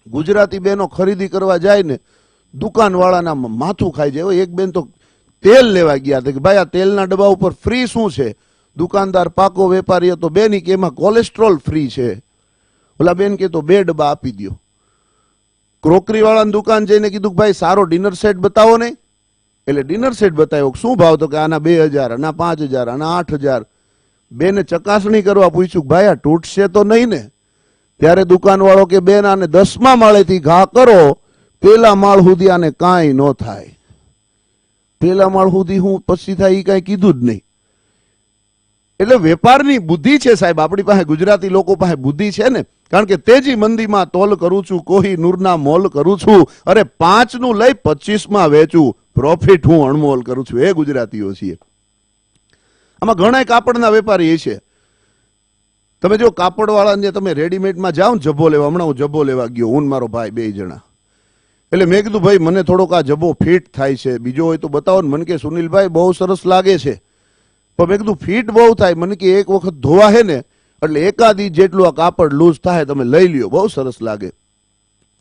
ગુજરાતી બહેનો ખરીદી કરવા જાય ને દુકાન વાળાના માથું ખાઈ જાય. એક બેન તો તેલ લેવા ગયા હતા કે ભાઈ આ તેલના ડબ્બા ઉપર ફ્રી શું છે? દુકાનદાર પાકો વેપારી હતો. બેન કે એમાં કોલેસ્ટ્રોલ ફ્રી છે. ઓલા બેન કે તો 2 ડબ્બા આપી દો. ક્રોકરી વાળાની દુકાન જઈને કીધું ભાઈ સારો ડિનર સેટ બતાવો ને. એટલે ડિનર સેટ બતાવ્યો. શું ભાવ? તો કે આના 2000, આના 5000, આના 8000. બેને ચકાસણી કરવા પૂછ્યું ભાઈ આ તૂટશે તો નહીં ને? ત્યારે દુકાન વાળો કે બેન આને 10મા માળેથી ઘા કરો, પેલા માળ સુધી આને કાંઈ ન થાય. પેલા માળ સુધી હું પછી થાય એ કાંઈ કીધું જ નહીં. એટલે વેપારની બુદ્ધિ છે સાહેબ આપણી પાસે. ગુજરાતી લોકો પાસે બુદ્ધિ છે ને. કારણ કે તેજી મંદીમાં તોલ કરું છું, કોઈ નૂરના મોલ કરું છું, અરે 5નું લઈ 25માં વેચું, પ્રોફિટ હું અણમોલ કરું છું. એ ગુજરાતીઓ છીએ. આમાં ઘણા કાપડના વેપારી છે. તમે જો કાપડ વાળાને તમે રેડીમેડમાં જાઓ ને જબ્બો લેવા, હમણાં હું જબ્બો લેવા ગયો, હું મારો ભાઈ 2 જણા. એટલે મેં કીધું ભાઈ મને થોડોક આ જબ્બો ફિટ થાય છે, બીજો હોય તો બતાવો ને. મને કે સુનિલભાઈ બહુ સરસ લાગે છે. પણ મેં કીધું ફિટ બહુ થાય. મને કે એક વખત ધોવા હે ને એટલે એકાદી જેટલું આ કાપડ લૂઝ થાય, તમે લઈ લ્યો, બહુ સરસ લાગે.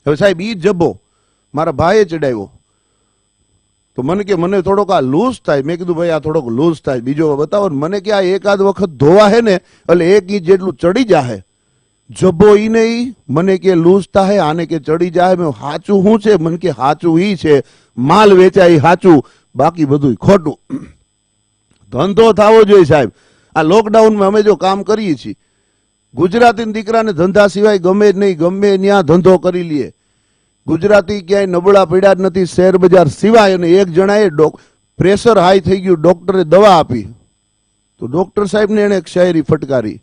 હવે સાહેબ ઈ જબ્બો મારા ભાઈએ ચડાવ્યો તો મને કે મને થોડોક આ લૂઝ થાય. મેં કીધું ભાઈ આ થોડોક લૂઝ થાય, બીજો બતાવો ને. મને કે આ એકાદ વખત ધોવા હે ને એટલે 1 ઇંચ જેટલું ચડી જાય. જબ્બો ઈ નહીં, મને કે લૂઝ થાય, આને કે ચડી જાય. મેં હાચું શું છે? મને કે હાચું ઈ છે માલ વેચાય હાચું, બાકી બધું ખોટું. ધંધો થવો જોઈએ સાહેબ. આ લોકડાઉનમાં અમે જો કામ કરીએ છીએ, ગુજરાતી દીકરાને ધંધા સિવાય ગમે જ નહીં. ગમે ત્યાં ધંધો કરી લઈએ. ગુજરાતી ક્યાંય નબળા પડ્યા જ નથી શેર બજાર સિવાય. અને એક જણાએ પ્રેશર હાઈ થઈ ગયું, ડોક્ટરે દવા આપી તો ડોક્ટર સાહેબને એને એક શાયરી ફટકારી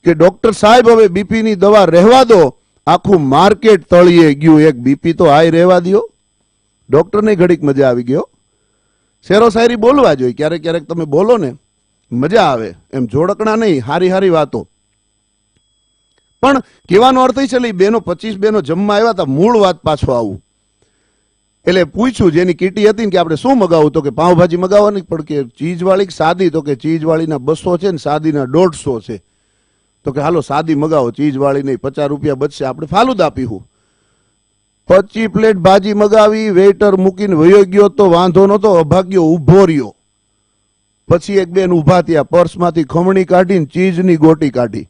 કે ડોક્ટર સાહેબ હવે બીપીની દવા રહેવા દો, આખું માર્કેટ તળિયે ગયું, એક બીપી તો હાઈ રહેવા દો. ડોક્ટરને ઘડીક મજા આવી ગયો. શેરો શાયરી બોલવા જોઈએ. ક્યારેક ક્યારેક તમે બોલો ને મજા આવે, એમ જોડકણા નહીં, હારી હારી વાતો. પણ કહેવાનો અર્થ એ છે બેનો 25 બહેનો જમવા આવ્યા હતા. મૂળ વાત પાછો આવું. એટલે પૂછ્યું જેની કીટી હતી ને કે આપણે શું મગાવું? તો કે પાવભાજી મગાવવાની. પણ કે ચીઝ વાળી સાદી? તો કે ચીઝ વાળીના 200 છે ને સાદીના 150 છે. તો કે હાલો સાદી મગાવો, ચીઝ વાળી નહીં, 50 રૂપિયા બચશે, આપણે ફાલુદા પીવું. 25 પ્લેટ ભાજી મગાવી, વેઇટર મૂકીને વયો ગયો તો વાંધો નતો, અભાગ્યો ઉભો રહ્યો. પછી એક બેન ઉભા થયા, પર્સમાંથી ખમણી કાઢીને ચીઝની ગોટી કાઢી,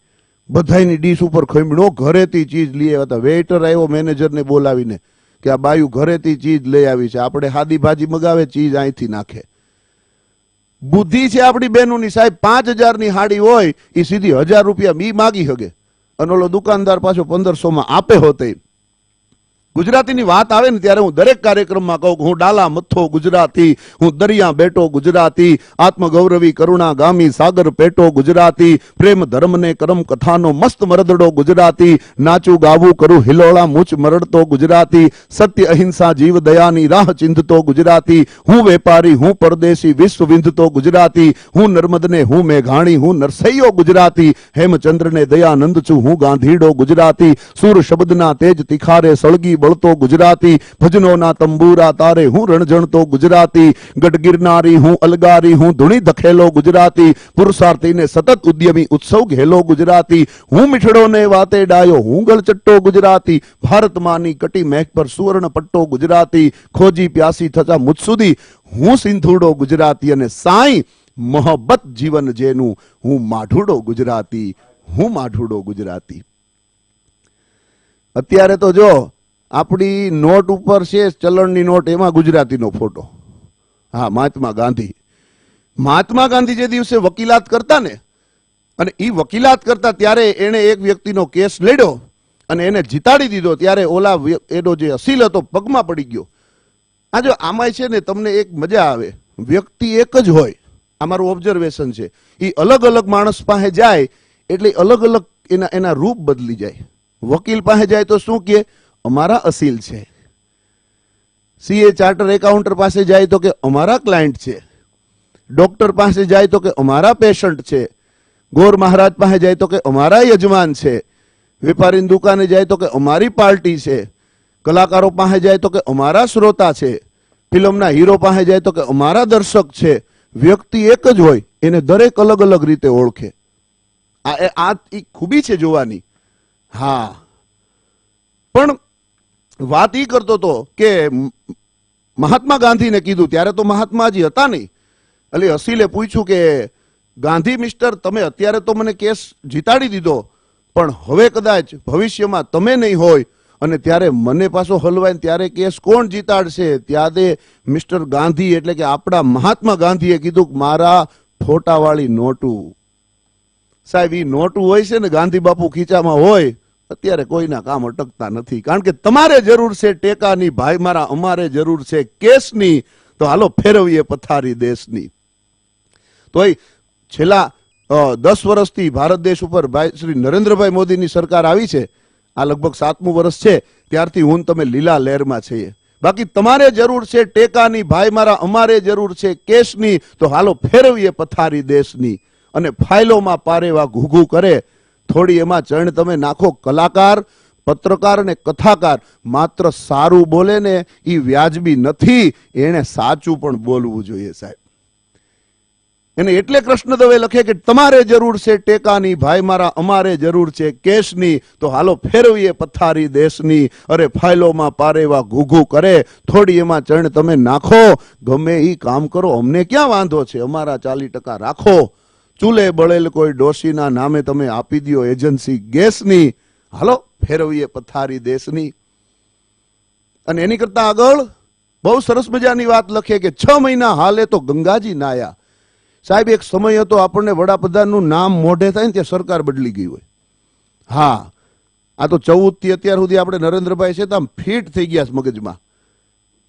બધાની ડીશ ઉપર ખમણો, ઘરેથી ચીઝ લઈ આવ્યા હતા. વેઇટર આવ્યો મેનેજરને બોલાવીને કે આ બાયુ ઘરેથી ચીઝ લઈ આવી છે, આપણે સાદી ભાજી મગાવે, ચીઝ અહીંથી નાખે. બુદ્ધિ છે આપણી બહેનોની સાહેબ. 5000ની હાડી હોય એ સીધી 1000 રૂપિયા બી માગી શકે, અને ઓલો દુકાનદાર પાછો 1500માં આપે હોતે. ગુજરાતીની વાત આવે ને ત્યારે હું દરેક કાર્યક્રમમાં કહું કે હું ડાલા મથ્થો ગુજરાતી, હું દરિયા બેટો ગુજરાતી, આત્મગૌરવી કરુણાગામી સાગર પેટો ગુજરાતી, પ્રેમ ધર્મને કરમ કથાનો મસ્ત મરદડો ગુજરાતી, નાચું ગાવું કરું હિલોળા મૂછ મરડતો ગુજરાતી, સત્ય અહિંસા જીવ દયાની રાહ ચિંધતો ગુજરાતી, હું વેપારી હું પરદેશી વિશ્વ વિંધતો ગુજરાતી, હું નર્મદને હું મેઘાણી હું નરસૈયો ગુજરાતી, હેમચંદ્રને દયાનંદ છું હું ગાંધીડો ગુજરાતી, સૂર શબ્દના તેજ તિખારે સળગી બળતો ગુજરાતી, ભજનોના તંબુરા તારે હું રણજણતો ગુજરાતી, ગઢ ગિરનારી હું અલગારી હું ધૂણી ધખેલો ગુજરાતી, પુરુષાર્થીને સતત ઉદ્યમી ઉત્સવ ઘેલો ગુજરાતી, હું મીઠડોને વાતે ડાયો હું ગળચટ્ટો ગુજરાતી, ભારત માની કટી મેઘ પર સુવર્ણ પટ્ટો ગુજરાતી, ખોજી પ્યાસી થતા મુજ સુધી હું સિંધુડો ગુજરાતી, અને સાંઈ મોહબ્બત જીવન જેનું હું માઢુડો ગુજરાતી, હું માઢુડો ગુજરાતી. અત્યારે તો જો આપણી નોટ ઉપર છે ચલણની નોટ, એમાં ગુજરાતીનો ફોટો. હા, મહાત્મા ગાંધી. મહાત્મા ગાંધી જે દિવસે વકીલાત કરતા ને, અને એ વકીલાત કરતા ત્યારે એને એક વ્યક્તિનો કેસ લડ્યો અને એને જીતાડી દીધો, ત્યારે ઓલા એનો જે અસીલ હતો પગમાં પડી ગયો. આ જો આમાં છે ને તમને એક મજા આવે, વ્યક્તિ એક જ હોય, આ મારું ઓબ્ઝર્વેશન છે, એ અલગ અલગ માણસ પાસે જાય એટલે અલગ અલગ એના રૂપ બદલી જાય. વકીલ પાસે જાય તો શું કે અમારા અસીલ છે, સીએ ચાર્ટર એકાઉન્ટર પાસે જાય તો કે અમારા ક્લાયન્ટ છે, ડોક્ટર પાસે જાય તો કે અમારા પેશન્ટ છે, ગોર મહારાજ પાસે જાય તો કે અમારા યજમાન છે, વેપારીની દુકાને જાય તો કે અમારી પાર્ટી છે, કલાકારો પાસે જાય તો કે અમારા શ્રોતા છે, ફિલ્મના હીરો પાસે જાય તો કે અમારા દર્શક છે. વ્યક્તિ એક જ હોય, એને દરેક અલગ અલગ રીતે ઓળખે. આ ખૂબી છે જોવાની. હા, પણ વાત ઈ કરતો હતો કે મહાત્મા ગાંધીને કીધું ત્યારે તો મહાત્માજી હતા નહીં, એટલે અસીલે પૂછ્યું કે ગાંધી મિસ્ટર, તમે અત્યારે તો મને કેસ જીતાડી દીધો, પણ હવે કદાચ ભવિષ્યમાં તમે નહીં હોય અને ત્યારે મને પાછો હલવાય ત્યારે કેસ કોણ જીતાડશે? ત્યારે મિસ્ટર ગાંધી એટલે કે આપણા મહાત્મા ગાંધીએ કીધું કે મારા ફોટાવાળી નોટું. સાહેબ, એ નોટું હોય છે ને ગાંધી બાપુ ખીચામાં હોય, અત્યારે કોઈના કામ અટકતા નથી. કારણ કે તમારે જરૂર છે ટેકાની, ભાઈ મારા અમારે જરૂર છે કેસની, તો હાલો ફેરવીએ પથારી દેશની. તો છેલ્લા 10 વર્ષથી ભારત દેશ ઉપર ભાઈ શ્રી નરેન્દ્રભાઈ મોદીની સરકાર આવી છે, આ લગભગ 7મું વર્ષ છે, ત્યારથી હું તમે લીલા લહેરમાં છીએ. બાકી તમારે જરૂર છે ટેકાની, ભાઈ મારા અમારે જરૂર છે કેસની, તો હાલો ફેરવીએ પથારી દેશની. અને ફાઇલોમાં પારેવા ઘૂઘું કરે, થોડી એમાં ચણ તમે નાખો. કલાકાર, પત્રકાર અને કથાકાર માત્ર સારું બોલે ને એ વ્યાજબી નથી, એને સાચું પણ બોલવું જોઈએ સાહેબ. એને એટલે કૃષ્ણ દવે લખે કે તમારે જરૂર છે ટેકાની, ભાઈ મારા અમારે જરૂર છે કેસની, તો હાલો ફેરવીએ પથારી દેશની. અરે ફાઇલોમાં પારેવા ઘૂઘું કરે, થોડી એમાં ચણ તમે નાખો. ગમે એ કામ કરો, અમને ક્યાં વાંધો છે, અમારા 40% રાખો. ચૂલે બળેલ કોઈ ડોશીના નામે તમે આપી દો એજન્સી ગેસની, હાલો ફેરવીએ પથારી દેશની. અને એની કરતા આગળ બહુ સરસ મજાની વાત લખે કે 6 મહિના હાલે તો ગંગાજી નાયા. સાહેબ, એક સમય હતો આપણને વડાપ્રધાનનું નામ મોઢે થાય ને ત્યાં સરકાર બદલી ગઈ હોય. હા, આ તો 14 થી અત્યાર સુધી આપણે નરેન્દ્રભાઈ છે તો આમ ફિટ થઈ ગયા છે મગજમાં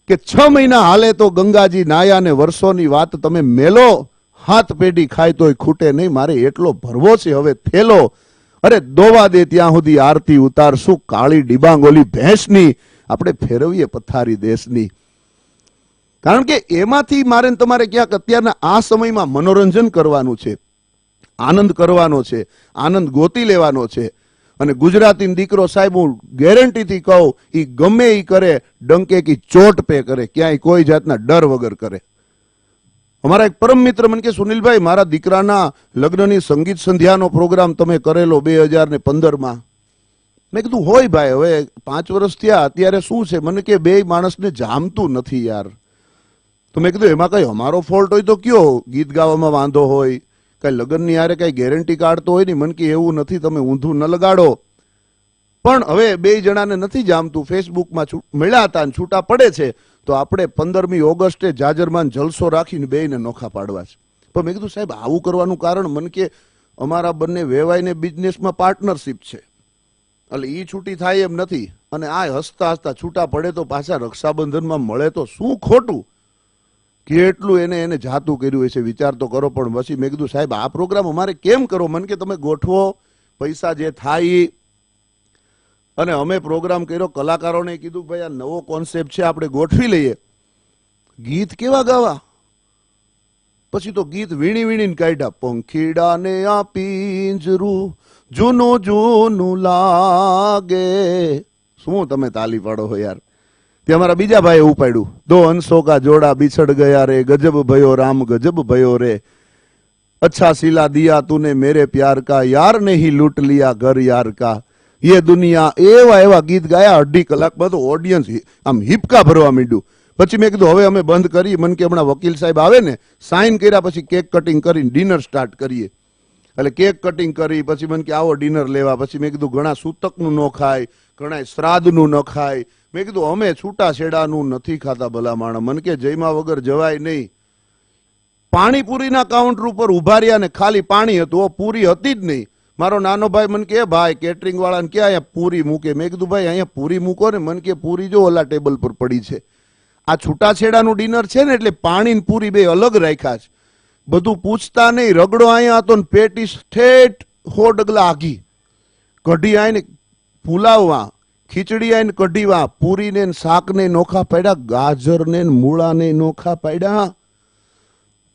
કે 6 મહિના હાલે તો ગંગાજી નાયા, ને વર્ષોની વાત તમે મેલો, હાથ પેઢી ખાય તોય ખૂટે નહીં, મારે એટલો ભરવો છે હવે થેલો. અરે દોવા દે ત્યાં સુધી આરતી ઉતારશું, કાળી ડિબાંગોલી ભેંસની, આપણે ફેરવીએ પથારી દેશની. કારણ કે એમાંથી મારે તમારે ક્યાંક અત્યારના આ સમયમાં મનોરંજન કરવાનું છે, આનંદ કરવાનો છે, આનંદ ગોતી લેવાનો છે. અને ગુજરાતી દીકરો સાહેબ, હું ગેરંટીથી કહું, એ ગમે એ કરે, ડંકે કી ચોટ પે કરે, ક્યાંય કોઈ જાતના ડર વગર કરે. અમારા એક પરમ મિત્ર મને કે સુનિલભાઈ, મારા દીકરાના લગ્નની સંગીત સંધ્યાનો પ્રોગ્રામ તમે કરેલો 2015માં. મેં કીધું હોય ભાઈ, હવે 5 વર્ષ થયા, અત્યારે શું છે? મને કે 2 માણસને જામતું નથી યાર. તો મેં કીધું એમાં કઈ અમારો ફોલ્ટ હોય તો કયો, ગીત ગાવામાં વાંધો હોય, કઈ લગ્નની યારે કઈ ગેરંટી કાઢતો હોય ને. મને કે એવું નથી, તમે ઊંધું ન લગાડો. પણ હવે 2 જણાને નથી જામતું, ફેસબુકમાં મળ્યા હતા અને છૂટા પડે છે, તો આપણે 15મી ઓગસ્ટે જાજરમાન જલસો રાખીને 2ને નોખા પાડવા છે. પણ મેં કીધું સાહેબ, આવું કરવાનું કારણ? મને કે અમારા બંને વેવાઈને બિઝનેસમાં પાર્ટનરશિપ છે, એટલે એ છૂટી થાય એમ નથી. અને આ હસતા હસતા છૂટા પડે તો પાછા રક્ષાબંધનમાં મળે તો શું ખોટું? કેટલું એને જાતું કર્યું હશે વિચાર તો કરો. પણ પછી મેં કીધું સાહેબ આ પ્રોગ્રામ અમારે કેમ કરો? મને કે તમે ગોઠવો, પૈસા જે થાય. અને અમે પ્રોગ્રામ કર્યો, કલાકારોને કીધું ભાઈ આ નવો કોન્સેપ્ટ છે, આપણે ગોઠવી લઈએ. ગીત કેવા ગાવા? પછી તો ગીત વીણી વીણીને કાઢ્યા. પંખીડાને આ પિંજરું જૂનું જૂનું લાગે. શું તમે તાલી પાડો હો યાર? તે અમારા બીજા ભાઈએ ઉપાડ્યું. દો હંસો કા જોડા બિછડ ગયા રે, ગજબ ભયો રામ ગજબ ભયો રે, अच्छा सिला दिया तूने मेरे प्यार का, यार ने ही लूट लिया घर यार का, ये दुनिया. એવા એવા ગીત ગાયા. 2.5 કલાકમાં તો ઓડિયન્સ આમ હિપકા ભરવા માંડ્યું. પછી મેં કીધું હવે અમે બંધ કરી. મને કે હમણાં વકીલ સાહેબ આવે ને, સાઇન કર્યા પછી કેક કટિંગ કરીને ડિનર સ્ટાર્ટ કરીએ. એટલે કેક કટિંગ કરી પછી મને કે આવો ડિનર લેવા. પછી મેં કીધું ઘણા સૂતકનું ન ખાય, ઘણા શ્રાદ્ધનું ન ખાય. મેં કીધું અમે છૂટા છેડાનું નથી ખાતા ભલા માણસ. મને કે જયમાં વગર જવાય નહીં. પાણીપુરીના કાઉન્ટર ઉપર ઉભા રહ્યા ને ખાલી પાણી હતું, પૂરી હતી જ નહીં. મારો નાનો ભાઈ મને કે ભાઈ કેટરિંગ વાળાને કે અહીંયા પૂરી મૂકે. મેં કીધું ભાઈ અહીંયા પૂરી મૂકો ને. મને કે પૂરી જો ઓલા ટેબલ પર પડી છે. આ છૂટાછેડાનું ડિનર છે ને એટલે પાણી ને પૂરી બે અલગ રાખ્યા છે. બધું પૂછતા નહીં. રગડો અહીંયા હતો ને પેટી ઠેઠ 100 ડગલા આગી. કઢી આવીને પુલાવમાં, ખીચડી આવીને કઢીવા, પૂરીને શાકને નોખા પાડ્યા, ગાજરને મૂળાને નોખા પાડ્યા.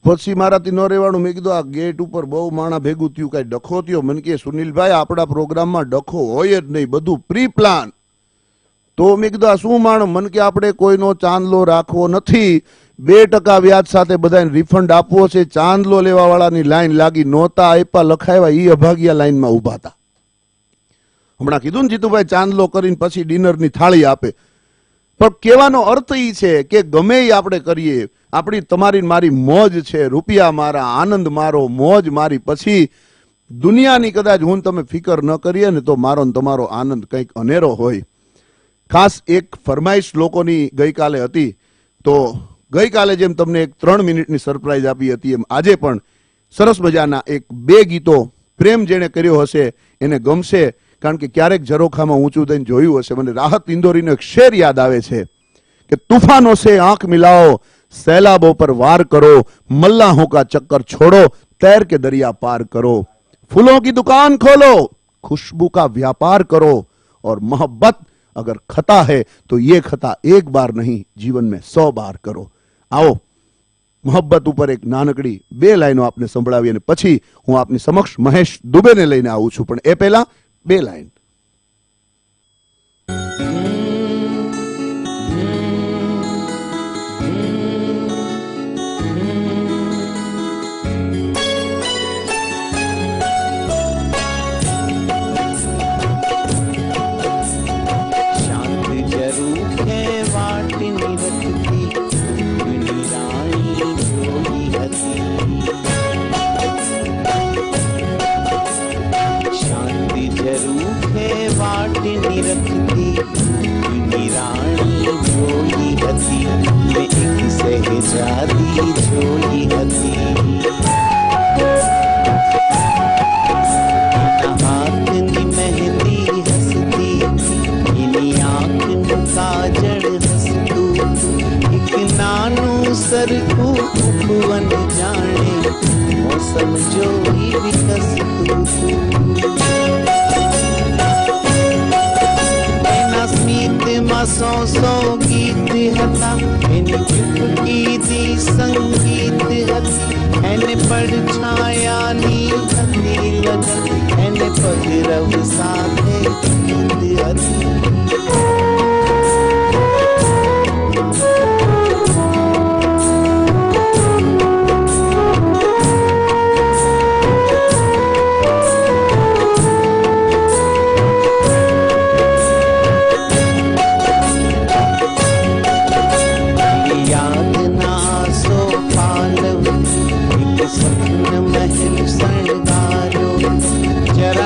પછી મારાથી ન રહેવાનું. મેં કીધું આ ગેટ ઉપર બહુ માણા ભેગું થયું, કઈ ડખો થયો? મને કે સુનિલભાઈ આપણા પ્રોગ્રામમાં ડખો હોય જ નહીં, બધું પ્રી પ્લાન. તો મેં કીધું આ શું માણસ? મને કે આપણે કોઈનો ચાંદલો રાખવો નથી, 2% વ્યાજ સાથે બધાને રિફંડ આપવો છે. ચાંદલો લેવા વાળાની લાઈન લાગી, નહોતા આપ્યા, લખાવ્યા, ઈ અભાગ્યા લાઈનમાં ઉભા હતા. હમણાં કીધું ને જીતુભાઈ ચાંદલો કરીને પછી ડિનરની થાળી આપે. પણ કહેવાનો અર્થ એ છે કે ગમે એ આપણે કરીએ, આપણી તમારી મારી મોજ છે. રૂપિયા મારા, આનંદ મારો, મોજ મારી. પછી દુનિયાની કદાચ હું તમે ફિકર ન કરીએ ને તો મારો ને તમારો આનંદ કંઈક અનેરો હોય. ખાસ એક ફરમાઈશ લોકોની ગઈકાલે હતી. તો ગઈકાલે જેમ તમને એક 3 મિનિટની સરપ્રાઈઝ આપી હતી એમ આજે પણ સરસ મજાના 2 ગીતો પ્રેમ જેને કર્યો હશે એને ગમશે. કારણ કે ક્યારેક ઝરોખામાં ઊંચું થઈને જોયું હશે. મને રાહત ઇન્દોરીનો એક શેર યાદ આવે છે કે તूफानों से आंख मिलाओ, सैलाबों पर वार करो, मल्लाहों का चक्कर छोड़ो, तैर के दरिया पार करो, फूलों की दुकान खोलो, खुशबू का व्यापार करो, और मोहब्बत अगर खता है तो ये खता एक बार नहीं जीवन में 100 बार करो. आओ मोहब्बत ઉપર એક નાનકડી 2 લાઈનો આપને સંભળાવી અને પછી હું આપની સમક્ષ મહેશ દુબેને લઈને આવું છું. પણ એ પહેલા 2 લાઈન.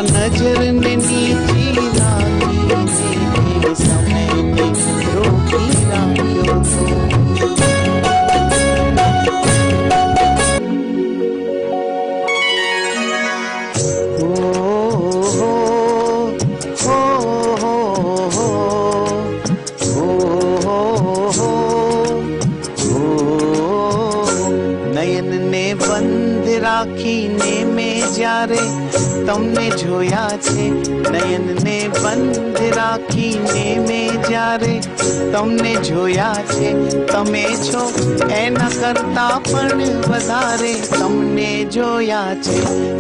नजर ने नीची लागी તમને જોયા છે નયનને બંધ રાખીને મેં જ્યારે તમને જોયા છે તમે છો એના કરતા પણ વધારે તમને જોયા છે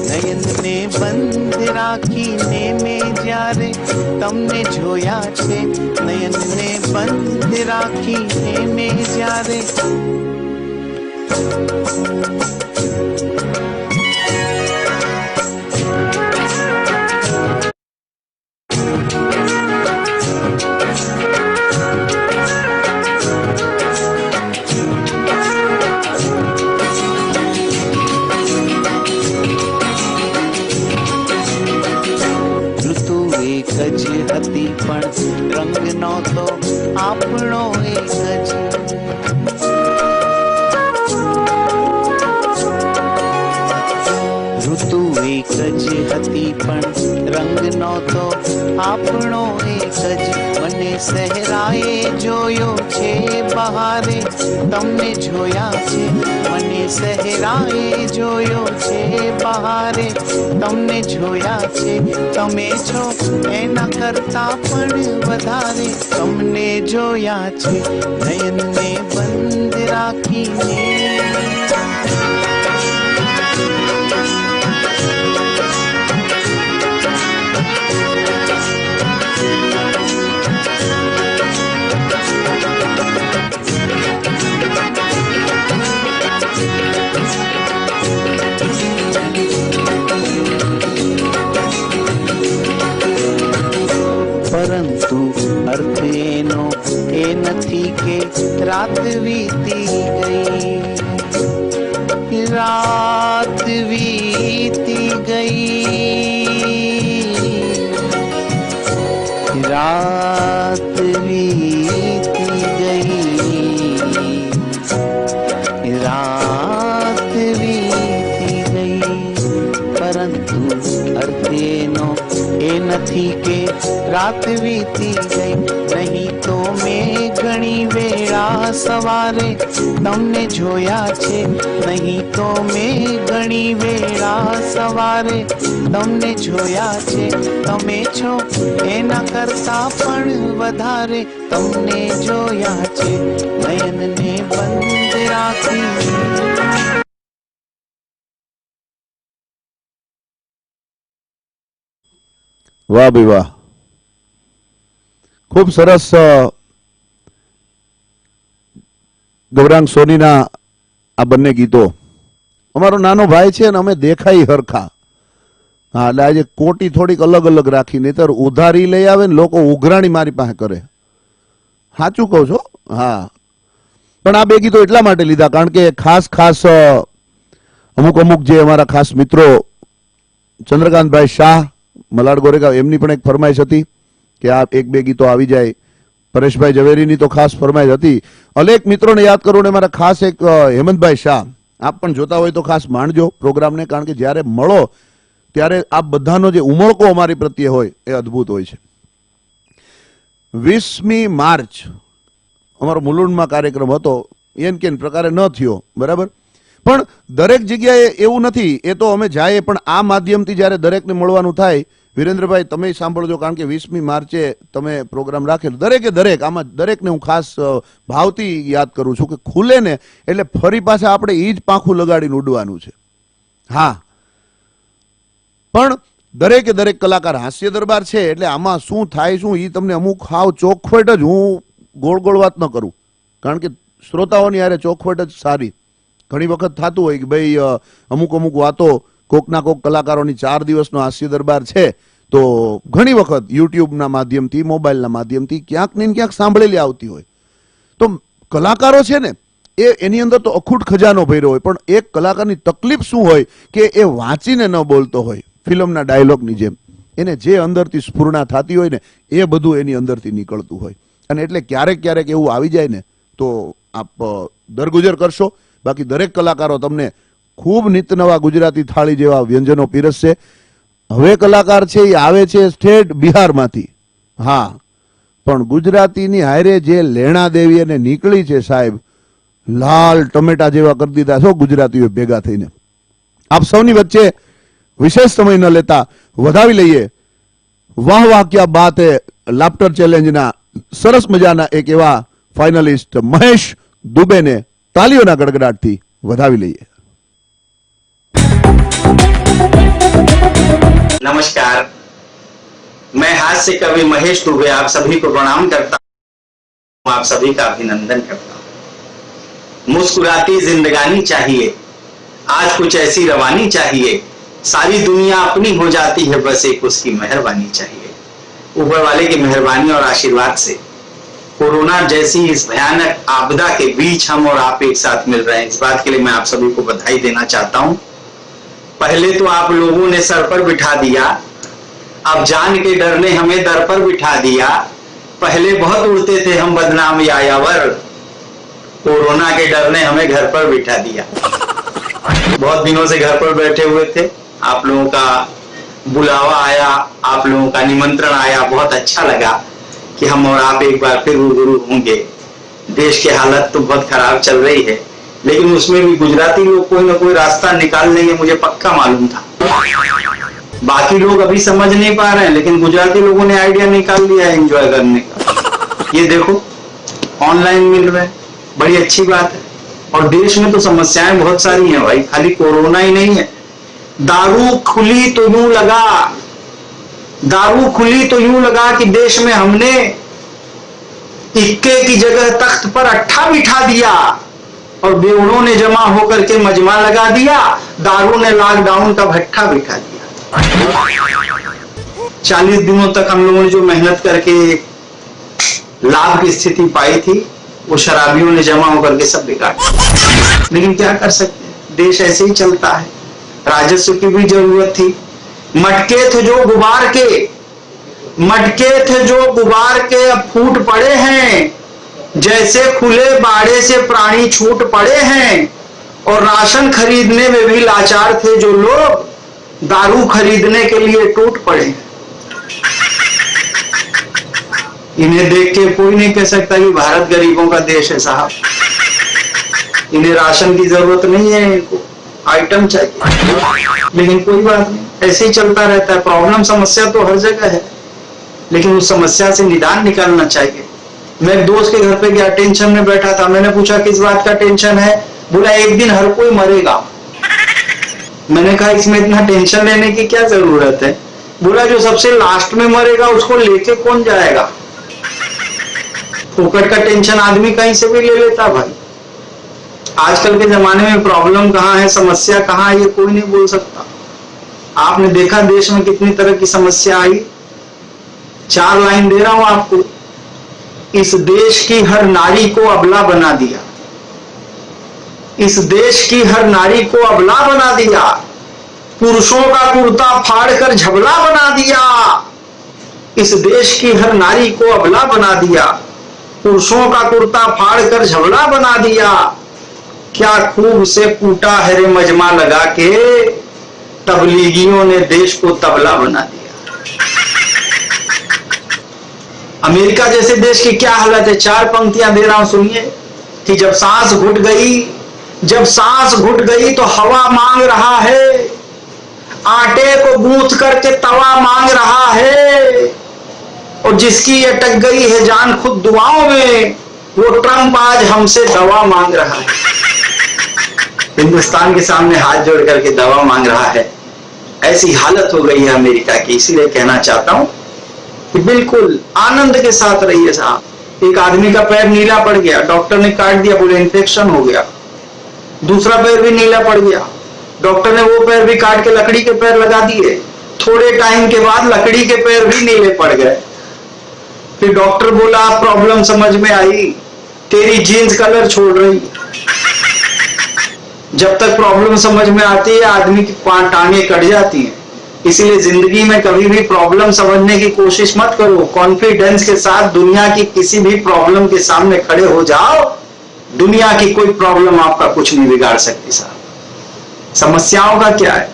નયનને બંધ રાખીને મેં જ્યારે તમને જોયા છે નયનને બંધ રાખીને મેં જ્યારે ઋતુ એક જ હતી પણ રંગ નહોતો આપણો એક જ ઋતુ એક જ હતી પણ રંગ નહોતો આપણો એક જ મને સહેરાએ જોયો છે બહારે તમને જોયા છે મને સહેરાએ જોયો છે બહારે તમને જોયા છે તમે છો એના કરતા પણ વધારે તમને જોયા છે નયનને બંધ રાખીને પરંતુ અર્થ એનો એ નથી કે રાત વીતી ગઈ રાત વીતી ગઈ રાત વીતી ગઈ રાત વીતી ગઈ પરંતુ અર્થ એનો એ નથી કે રાત વીતી ગઈ નહીં તો મેં ઘણી વેળા સવારે તમને જોયા છે નહીં તો મેં ઘણી વેળા સવારે તમને જોયા છે તમે છો એના કરતા પણ વધારે તમને જોયા છે નયનને બંધ રાખી વાહ ભાઈ વાહ, ખૂબ સરસ. ગૌરાંગ સોનીના આ બંને ગીતો. અમારો નાનો ભાઈ છે ને અમે દેખાઈ હરખા. હા, એટલે આજે કોટી થોડીક અલગ અલગ રાખી, નહીતર ઉધારી લઈ આવે ને લોકો ઉઘરાણી મારી પાસે કરે. સાચું કહું છો? હા, પણ આ બે ગીતો એટલા માટે લીધા કારણ કે ખાસ ખાસ અમુક જે અમારા ખાસ મિત્રો ચંદ્રકાંતભાઈ શાહ મલાડ ગોરેગાંવ એમની પણ એક ફરમાઈશ હતી કે આ એક બે ગીતો આવી જાય. પરેશભાઈ ઝવેરીની તો ખાસ ફરમાઈશ હતી. અનેક મિત્રોને યાદ કરું ને મારા ખાસ એક હેમંતભાઈ શાહ, આપ પણ જોતા હોય તો ખાસ માણજો પ્રોગ્રામને, કારણ કે જ્યારે મળો ત્યારે આ બધાનો જે ઉમળકો અમારી પ્રત્યે હોય એ અદ્ભુત હોય છે. 20મી માર્ચ અમારો મુલુંડમાં કાર્યક્રમ હતો, એન કેન પ્રકારે ન થયો, બરાબર, પણ દરેક જગ્યાએ એવું નથી. એ તો અમે જાય પણ આ માધ્યમથી જ્યારે દરેકને મળવાનું થાય, વિરેન્દ્રભાઈ તમે સાંભળજો કારણ કે 20મી માર્ચે તમે પ્રોગ્રામ રાખેલો, દરેકે દરેક આમાં દરેકને હું ખાસ ભાવથી યાદ કરું છું કે ખુલે ને એટલે ફરી પાછા આપણે એ જ પાંખું લગાડીને ઉડવાનું છે. હા, પણ દરેકે દરેક કલાકાર હાસ્ય દરબાર છે એટલે આમાં શું થાય શું એ તમને અમુક હાવ ચોખવટ જ, હું ગોળ ગોળ વાત ન કરું કારણ કે શ્રોતાઓની યારે ચોખવટ જ સારી. ઘણી વખત થતું હોય કે ભાઈ અમુક વાતો કોકના કોક કલાકારોની 4 દિવસનો હાસ્ય દરબાર છે તો ઘણી વખત યુટ્યુબના માધ્યમથી મોબાઈલના માધ્યમથી ક્યાંક ને ક્યાંક સાંભળેલી આવતી હોય. તો કલાકારો છે ને એની અંદર તો અખૂટ ખજાનો ભર્યો હોય, પણ એક કલાકારની તકલીફ શું હોય કે એ વાંચીને ન બોલતો હોય, ફિલ્મના ડાયલોગની જેમ એને જે અંદરથી સ્ફૂર્ણા થતી હોય ને એ બધું એની અંદરથી નીકળતું હોય. અને એટલે ક્યારેક એવું આવી જાય ને તો આપ દરગુજર કરશો. બાકી દરેક કલાકારો તમને ખૂબ નિત નવા ગુજરાતી થાળી જેવા વ્યંજનો પીરસશે. હવે કલાકાર છે એ આવે છે સ્ટેટ બિહારમાંથી, હા, પણ ગુજરાતીની હારે જે લેણા દેવી અને નીકળી છે સાહેબ, લાલ ટમેટા જેવા કરી દીધા છો ગુજરાતીઓ ભેગા થઈને. આપ સૌની વચ્ચે વિશેષ સમય ન લેતા વધાવી લઈએ. વાહ વાહ ક્યા બાત હે. લાફ્ટર ચેલેન્જના સરસ મજાના એક એવા ફાઇનલિસ્ટ મહેશ દુબેને તાલીઓના ગડગડાટથી વધાવી લઈએ. नमस्कार, मैं हास्य कवि महेश दुबे आप सभी को प्रणाम करता हूं, आप सभी का अभिनंदन करता हूं. मुस्कुराती जिंदगानी चाहिए, आज कुछ ऐसी रवानी चाहिए, सारी दुनिया अपनी हो जाती है, बस एक उसकी मेहरबानी चाहिए. ऊपर वाले की मेहरबानी और आशीर्वाद से कोरोना जैसी इस भयानक आपदा के बीच हम और आप एक साथ मिल रहे हैं, इस बात के लिए मैं आप सभी को बधाई देना चाहता हूं. पहले तो आप लोगों ने सर पर बिठा दिया, अब जान के डर ने हमें दर पर बिठा दिया. पहले बहुत उड़ते थे हम बदनाम यायावर, कोरोना के डर ने हमें घर पर बिठा दिया. बहुत दिनों से घर पर बैठे हुए थे, आप लोगों का बुलावा आया, आप लोगों का निमंत्रण आया, बहुत अच्छा लगा कि हम और आप एक बार फिर रूबरू होंगे. देश की हालत तो बहुत खराब चल रही है, लेकिन उसमें भी गुजराती लोग कोई ना कोई रास्ता निकाल लेंगे, मुझे पक्का मालूम था. बाकी लोग अभी समझ नहीं पा रहे हैं, लेकिन गुजराती लोगों ने आइडिया निकाल लिया है एंजॉय करने का. ये देखो ऑनलाइन मिल रहे हैं, बड़ी अच्छी बात है. और देश में तो समस्याएं बहुत सारी हैं भाई, खाली कोरोना ही नहीं है. दारू खुली तो यूं लगा कि देश में हमने इक्के की जगह तख्त पर अट्ठा बिठा दिया और बेवड़ों ने जमा होकर के मजमा लगा दिया. दारू ने लॉकडाउन का भट्ठा बिठा दिया. 40 दिनों तक हम लोगों ने जो मेहनत करके लाभ की स्थिति पाई थी, वो शराबियों ने जमा होकर के सब बिगाड़ दिया. लेकिन क्या कर सकते हैं, देश ऐसे ही चलता है. राजस्व की भी जरूरत थी. मटके थे जो गुबार के अब फूट पड़े हैं, जैसे खुले बाड़े से प्राणी छूट पड़े हैं. और राशन खरीदने में भी लाचार थे जो लोग, दारू खरीदने के लिए टूट पड़े हैं. इन्हें देख के कोई नहीं कह सकता कि भारत गरीबों का देश है साहब. इन्हें राशन की जरूरत नहीं है, इनको आइटम चाहिए. लेकिन कोई बात नहीं, ऐसे ही चलता रहता है. प्रॉब्लम समस्या तो हर जगह है, लेकिन उस समस्या से निदान निकालना चाहिए. मैं एक दोस्त के घर पे गया, टेंशन में बैठा था. मैंने पूछा किस बात का टेंशन है? बोला एक दिन हर कोई मरेगा. मैंने कहा इसमें इतना टेंशन लेने की क्या जरूरत है? बोला जो सबसे लास्ट में मरेगा उसको लेके कौन जाएगा? फोकट का टेंशन आदमी कहीं से भी ले लेता भाई. आजकल के जमाने में प्रॉब्लम कहाँ है, समस्या कहाँ है, ये कोई नहीं बोल सकता. आपने देखा देश में कितनी तरह की समस्या आई. 4 लाइन दे रहा हूं आपको. इस देश की हर नारी को अबला बना दिया. इस देश की हर नारी को अबला बना दिया. पुरुषों का कुर्ता फाड़कर झबला बना दिया. इस देश की हर नारी को अबला बना दिया. पुरुषों का कुर्ता फाड़कर झबला बना दिया. क्या खूब से कूटा है रे मजमा लगा के, तबलीगियों ने देश को तबला बना दिया. अमेरिका जैसे देश की क्या हालत है, 4 पंक्तियां दे रहा हूं सुनिए. कि जब सांस घुट गई तो हवा मांग रहा है, आटे को गूंथ करके तवा मांग रहा है. और जिसकी अटक गई है जान खुद दुआओं में, वो ट्रंप आज हमसे दवा मांग रहा है. हिंदुस्तान के सामने हाथ जोड़ करके दवा मांग रहा है. ऐसी हालत हो गई है अमेरिका की. इसीलिए कहना चाहता हूं कि बिल्कुल आनंद के साथ रहिए साहब. एक आदमी का पैर नीला पड़ गया, डॉक्टर ने काट दिया, बोले इन्फेक्शन हो गया. दूसरा पैर भी नीला पड़ गया, डॉक्टर ने वो पैर भी काट के लकड़ी के पैर लगा दिए. थोड़े टाइम के बाद लकड़ी के पैर भी नीले पड़ गए. फिर डॉक्टर बोला प्रॉब्लम समझ में आई, तेरी जीन्स कलर छोड़ रही. जब तक प्रॉब्लम समझ में आती है आदमी की टांगे कट जाती हैं. इसीलिए जिंदगी में कभी भी प्रॉब्लम समझने की कोशिश मत करो. कॉन्फिडेंस के साथ दुनिया की किसी भी प्रॉब्लम के सामने खड़े हो जाओ. दुनिया की कोई प्रॉब्लम आपका कुछ नहीं बिगाड़ सकती साहब. समस्याओं का क्या है,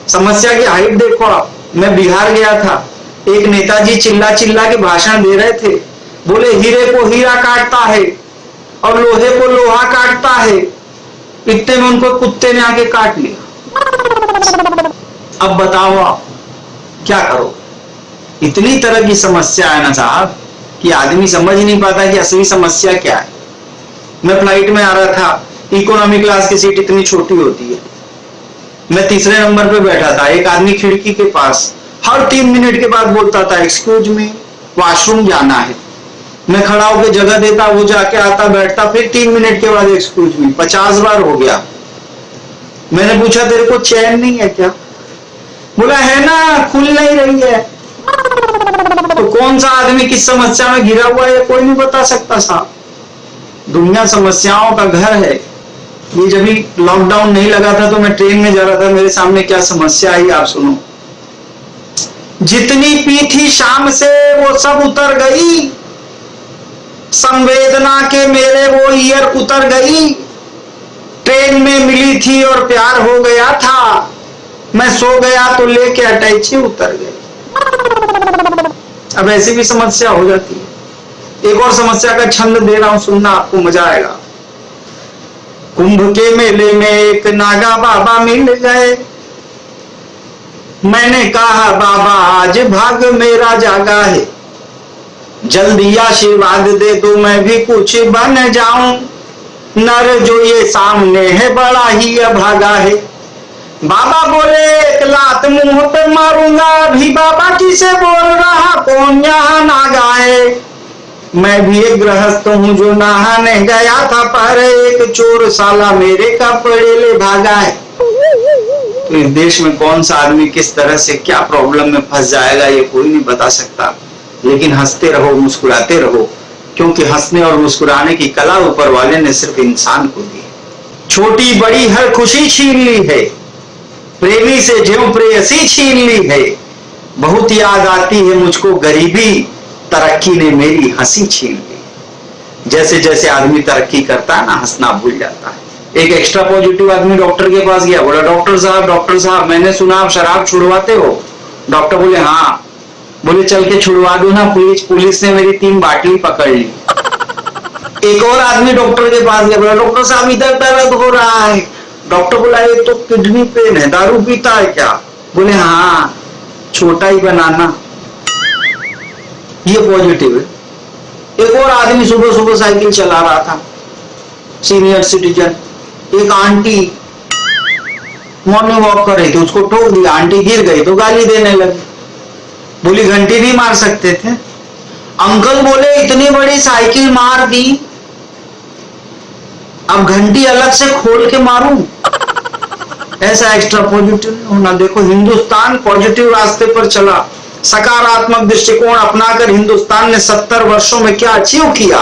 समस्या की हाइट देखो आप. मैं बिहार गया था, एक नेताजी चिल्ला चिल्ला के भाषण दे रहे थे. बोले हीरे को हीरा काटता है और लोहे को लोहा काटता है. इतने में उनको कुत्ते ने आके काट लिया. अब बताओ आप, क्या करो? इतनी तरह की समस्या है ना साहब कि आदमी समझ ही नहीं पाता कि असली समस्या क्या है। मैं फ्लाइट में आ रहा था, इकोनॉमी क्लास की सीट इतनी छोटी होती है, मैं तीसरे नंबर पे बैठा था। एक आदमी खिड़की के पास हर 3 मिनट के बाद बोलता था एक्सक्यूज मी, वॉशरूम जाना है। मैं खड़ा होकर जगह देता, वो जाके आता बैठता, फिर 3 मिनट के बाद एक्सक्यूज मी। 50 बार हो गया। मैंने पूछा तेरे को चैन नहीं है क्या? बोला है ना, खुल नहीं रही है। तो कौन सा आदमी किस समस्या में घिरा हुआ है कोई नहीं बता सकता साहब। दुनिया समस्याओं का घर है। ये जब भी लॉकडाउन नहीं लगा था तो मैं ट्रेन में जा रहा था, मेरे सामने क्या समस्या आई आप सुनो। जितनी पी थी शाम से वो सब उतर गई, संवेदना के मेरे वो ईयर उतर गई। ट्रेन में मिली थी और प्यार हो गया था, मैं सो गया तो लेके अटैची उतर गई। अब ऐसी भी समस्या हो जाती है। एक और समस्या का छंद दे रहा हूं, सुनना, आपको मजा आएगा। कुंभ के मेले में एक नागा बाबा मिल गए। मैंने कहा बाबा आज भाग मेरा जागा है, जल्दी आशीर्वाद दे दो मैं भी कुछ बन जाऊं। नर जो ये सामने है बड़ा ही अभागा है। बाबा बोले एक लात मुंह पे मारूंगा, अभी बाबा किसे बोल रहा, कौन यहाँ नागा है। मैं भी एक गृहस्थ हूँ जो नहाने गया था, पर एक चोर साला मेरे कपड़े ले भागा है। तो इस देश में कौन सा आदमी किस तरह से क्या प्रॉब्लम में फंस जाएगा ये कोई नहीं बता सकता। लेकिन हंसते रहो, मुस्कुराते रहो, क्योंकि हंसने और मुस्कुराने की कला ऊपर वाले ने सिर्फ इंसान को दी है। छोटी बड़ी हर खुशी छीन ली है, प्रेमी से ज्यों प्रेयसी छीन ली है। बहुत याद आती है मुझको गरीबी, तरक्की ने मेरी हंसी छीन ली। जैसे जैसे आदमी तरक्की करता है ना, हंसना भूल जाता है। एक एक्स्ट्रा पॉजिटिव आदमी डॉक्टर के पास गया, बोला डॉक्टर साहब मैंने सुना आप शराब छुड़वाते हो। डॉक्टर बोले हाँ। बोले चल के छुड़वा दो ना, पुलिस ने मेरी 3 बाटली पकड़ ली। एक और आदमी डॉक्टर के पास गया, बोला डॉक्टर साहब इधर दर्द हो रहा है। डॉक्टर बोला ये तो किडनी पेन है, दारू पीता है क्या? बोले हाँ, छोटा ही बनाना। ये पॉजिटिव है। एक और आदमी सुबह सुबह साइकिल चला रहा था, सीनियर सिटीजन। एक आंटी मॉर्निंग वॉक कर रही थी, उसको ठोक दिया, आंटी गिर गई तो गाली देने लगी। बोली घंटी नहीं मार सकते थे? अंकल बोले इतनी बड़ी साइकिल मार दी, अब घंटी अलग से खोल के मारूं? ऐसा एक्स्ट्रा पॉजिटिव होना। देखो हिंदुस्तान पॉजिटिव रास्ते पर चला, सकारात्मक दृष्टिकोण अपनाकर हिंदुस्तान ने 70 वर्षों में क्या अचीव किया,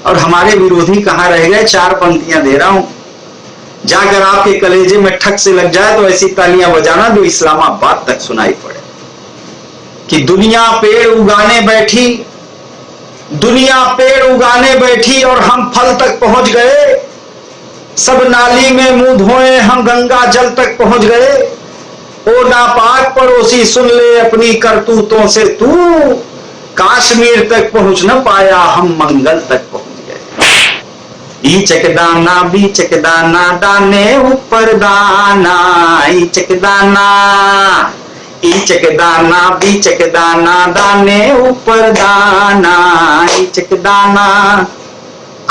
और हमारे विरोधी कहां रह गए। 4 पंक्तियां दे रहा हूं, जाकर आपके कलेजे में ठक से लग जाए तो ऐसी तालियां बजाना जो इस्लामाबाद तक सुनाई पड़े कि दुनिया पेड़ उगाने बैठी, दुनिया पेड़ उगाने बैठी और हम फल तक पहुंच गए। सब नाली में मुंह धोए, हम गंगा जल तक पहुंच गए। ओ नापाक पड़ोसी सुन ले अपनी करतूतों से तू, कश्मीर तक पहुंच न पाया हम मंगल तक पहुंच गए। ईचक दाना बीचक दाना, दाने ऊपर दाना, ईचक दाना, ईचक दाना बीचक दाना, दाने ऊपर दाना, ईचक दाना।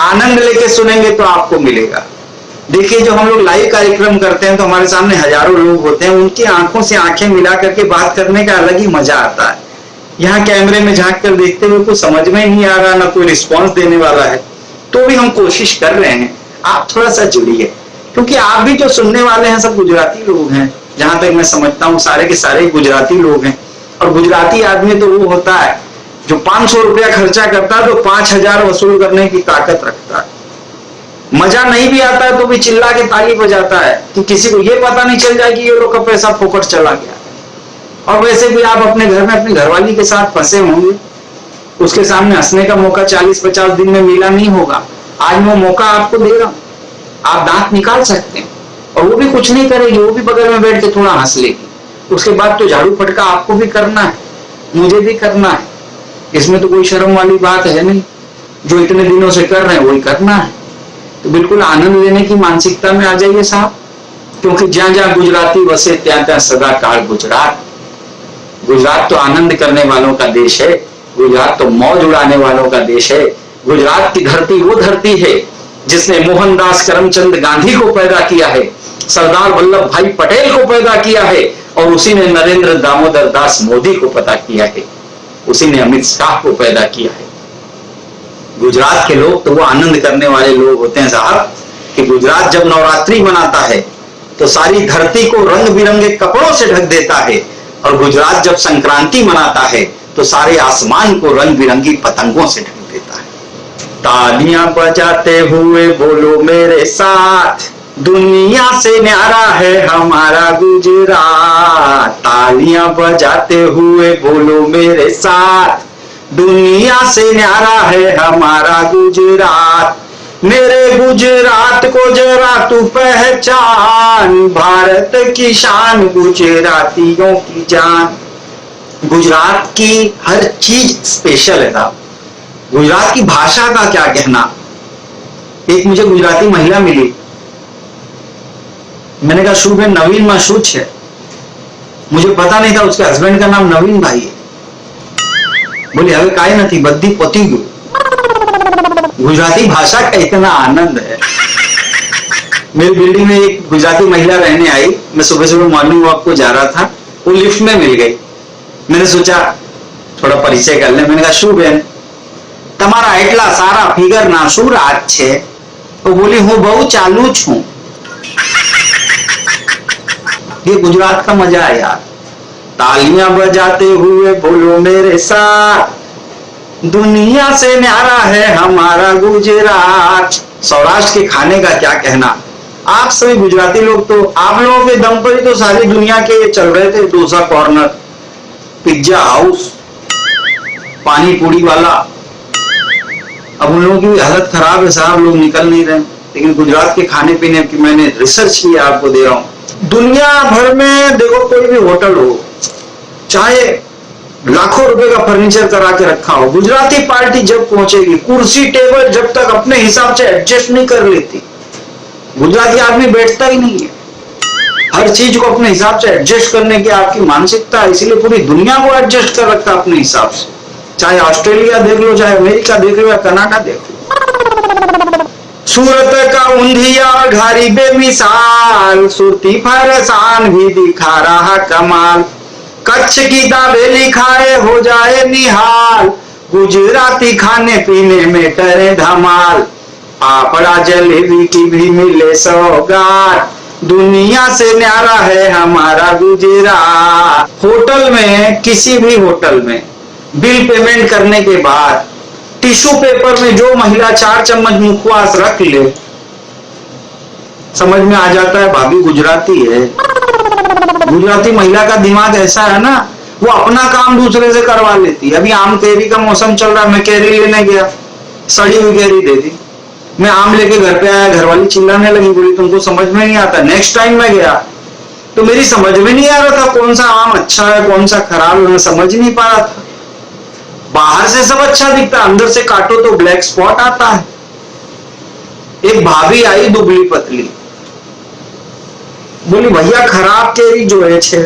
आनंद लेके सुनेंगे तो आपको मिलेगा। देखिए जो हम लोग लाइव कार्यक्रम करते हैं तो हमारे सामने हजारों लोग होते हैं, उनकी आंखों से आंखें मिला करके बात करने का अलग ही मजा आता है। यहाँ कैमरे में झांक कर देखते हुए कुछ समझ में नहीं आ रहा, ना कोई रिस्पॉन्स देने वाला है, तो भी हम कोशिश कर रहे हैं। आप थोड़ा सा जुड़िए, क्योंकि आप भी जो सुनने वाले हैं सब गुजराती लोग हैं। जहां तक मैं समझता हूँ सारे के सारे गुजराती लोग हैं, और गुजराती आदमी तो वो होता है जो 500 रुपया खर्चा करता है तो 5000 वसूल करने की ताकत रखता है। मजा नहीं भी आता है तो भी चिल्ला के ताली बजाता है कि किसी को ये पता नहीं चल जाए कि ये लोग का पैसा फोकट चला गया। और वैसे भी आप अपने घर में अपनी घरवाली के साथ फंसे होंगे, उसके सामने हंसने का मौका 40-50 दिन में मिला नहीं होगा। आज मैं मौका आपको दे रहा हूं, आप दांत निकाल सकते हैं, और वो भी कुछ नहीं करेगी, वो भी बगल में बैठ के थोड़ा हंस लेगी। उसके बाद तो झाड़ू फटका आपको भी करना है, मुझे भी करना है। इसमें तो कोई शर्म वाली बात है नहीं, जो इतने दिनों से कर रहे हैं वही करना है। तो बिल्कुल आनंद लेने की मानसिकता में आ जाइए साहब, क्योंकि जहां जहां गुजराती बसे त्यां त्यां सदा काल गुजरात। गुजरात तो आनंद करने वालों का देश है, गुजरात तो मौज उड़ाने वालों का देश है। गुजरात की धरती वो धरती है जिसने मोहनदास करमचंद गांधी को पैदा किया है, सरदार वल्लभ भाई पटेल को पैदा किया है, और उसी ने नरेंद्र दामोदर दास मोदी को पैदा किया है, उसी ने अमित शाह को पैदा किया है। गुजरात के लोग तो वो आनंद करने वाले लोग होते हैं साहब कि गुजरात जब नवरात्रि मनाता है तो सारी धरती को रंग बिरंगे कपड़ों से ढक देता है, और गुजरात जब संक्रांति मनाता है तो सारे आसमान को रंग बिरंगी पतंगों से ढक देता है। तालियां बजाते हुए बोलो मेरे साथ, दुनिया से न्यारा है हमारा गुजरात। तालियां बजाते हुए बोलो मेरे साथ, दुनिया से न्यारा है हमारा गुजरात। मेरे गुजरात को जरा तू पहचान, भारत की शान गुजरातियों की जान। गुजरात की हर चीज स्पेशल है साहब। गुजरात की भाषा का क्या कहना। एक मुझे गुजराती महिला मिली, मैंने कहा શું બેન નવીનમાં શું છે? मुझे पता नहीं था उसके हस्बैंड का नाम नवीन भाई है। बोली હવે કાઈ નથી, બધી પતી ગયું। गुजराती भाषा का इतना आनंद है। मेरी बिल्डिंग में एक गुजराती महिला रहने आई, मैं सुबह सुबह मॉर्निंग वॉक को जा रहा था, वो लिफ्ट में मिल गई। मैंने सोचा थोड़ा परिचय कर ले। मैंने कहा શું બેન તમારા એટલા સારા ફિગર ના શું રાજ છે? वो बोली હું બહુ ચાલુ છું। ये गुजरात का मजा है यार। तालियां बजाते हुए बोलो मेरे साथ, दुनिया से न्यारा है हमारा गुजरात। सौराष्ट्र के खाने का क्या कहना। आप सभी गुजराती लोग तो, आप लोगों के दम पर ही तो सारी दुनिया के चल रहे थे। डोसा कॉर्नर, पिज्जा हाउस, पानी पूरी वाला। अब उन लोगों की भी हालत खराब है साहब, लोग निकल नहीं रहे। लेकिन गुजरात के खाने पीने की मैंने रिसर्च की, आपको दे रहा हूं। दुनिया भर में देखो कोई भी होटल हो, चाहे लाखों रुपए का फर्नीचर करा के रखा हो, गुजराती पार्टी जब पहुंचेगी, कुर्सी टेबल जब तक अपने हिसाब से एडजस्ट नहीं कर लेती, गुजराती आदमी बैठता ही नहीं है। हर चीज को अपने हिसाब से एडजस्ट करने की आपकी मानसिकता है, इसीलिए पूरी दुनिया को एडजस्ट कर रखा अपने हिसाब से। चाहे ऑस्ट्रेलिया देख लो, चाहे अमेरिका देख लो, या कनाडा देख लो। सूरत का ऊंधिया घारी बेमिसाल, सुरती फरसान भी दिखा रहा कमाल। कच्छ की दाबेली खाए हो जाए निहाल, गुजराती खाने पीने में करे धमाल। पापड़ा जलेबी की भी मिले सौगात, दुनिया से न्यारा है हमारा गुजरात। होटल में, किसी भी होटल में बिल पेमेंट करने के बाद टिश्यू पेपर में जो महिला 4 चम्मच मुखवास रख ले, समझ में आ जाता है भाभी गुजराती है। गुजराती महिला का दिमाग ऐसा है ना, वो अपना काम दूसरे से करवा लेती है। अभी आम कैरी का मौसम चल रहा है, मैं कैरी लेने गया, सड़ी हुई कैरी दे दी। मैं आम लेके घर पे आया, घरवाली चिल्लाने लगी, बोली तुमको समझ में नहीं आता। नेक्स्ट टाइम मैं गया तो मेरी समझ में नहीं आ रहा था कौन सा आम अच्छा है कौन सा खराब है, मैं समझ नहीं पा रहा था। बाहर से सब अच्छा दिखता है, अंदर से काटो तो ब्लैक स्पॉट आता है। एक भाभी आई दुबली पतली, बोली भैया खराब केरी जो है छे।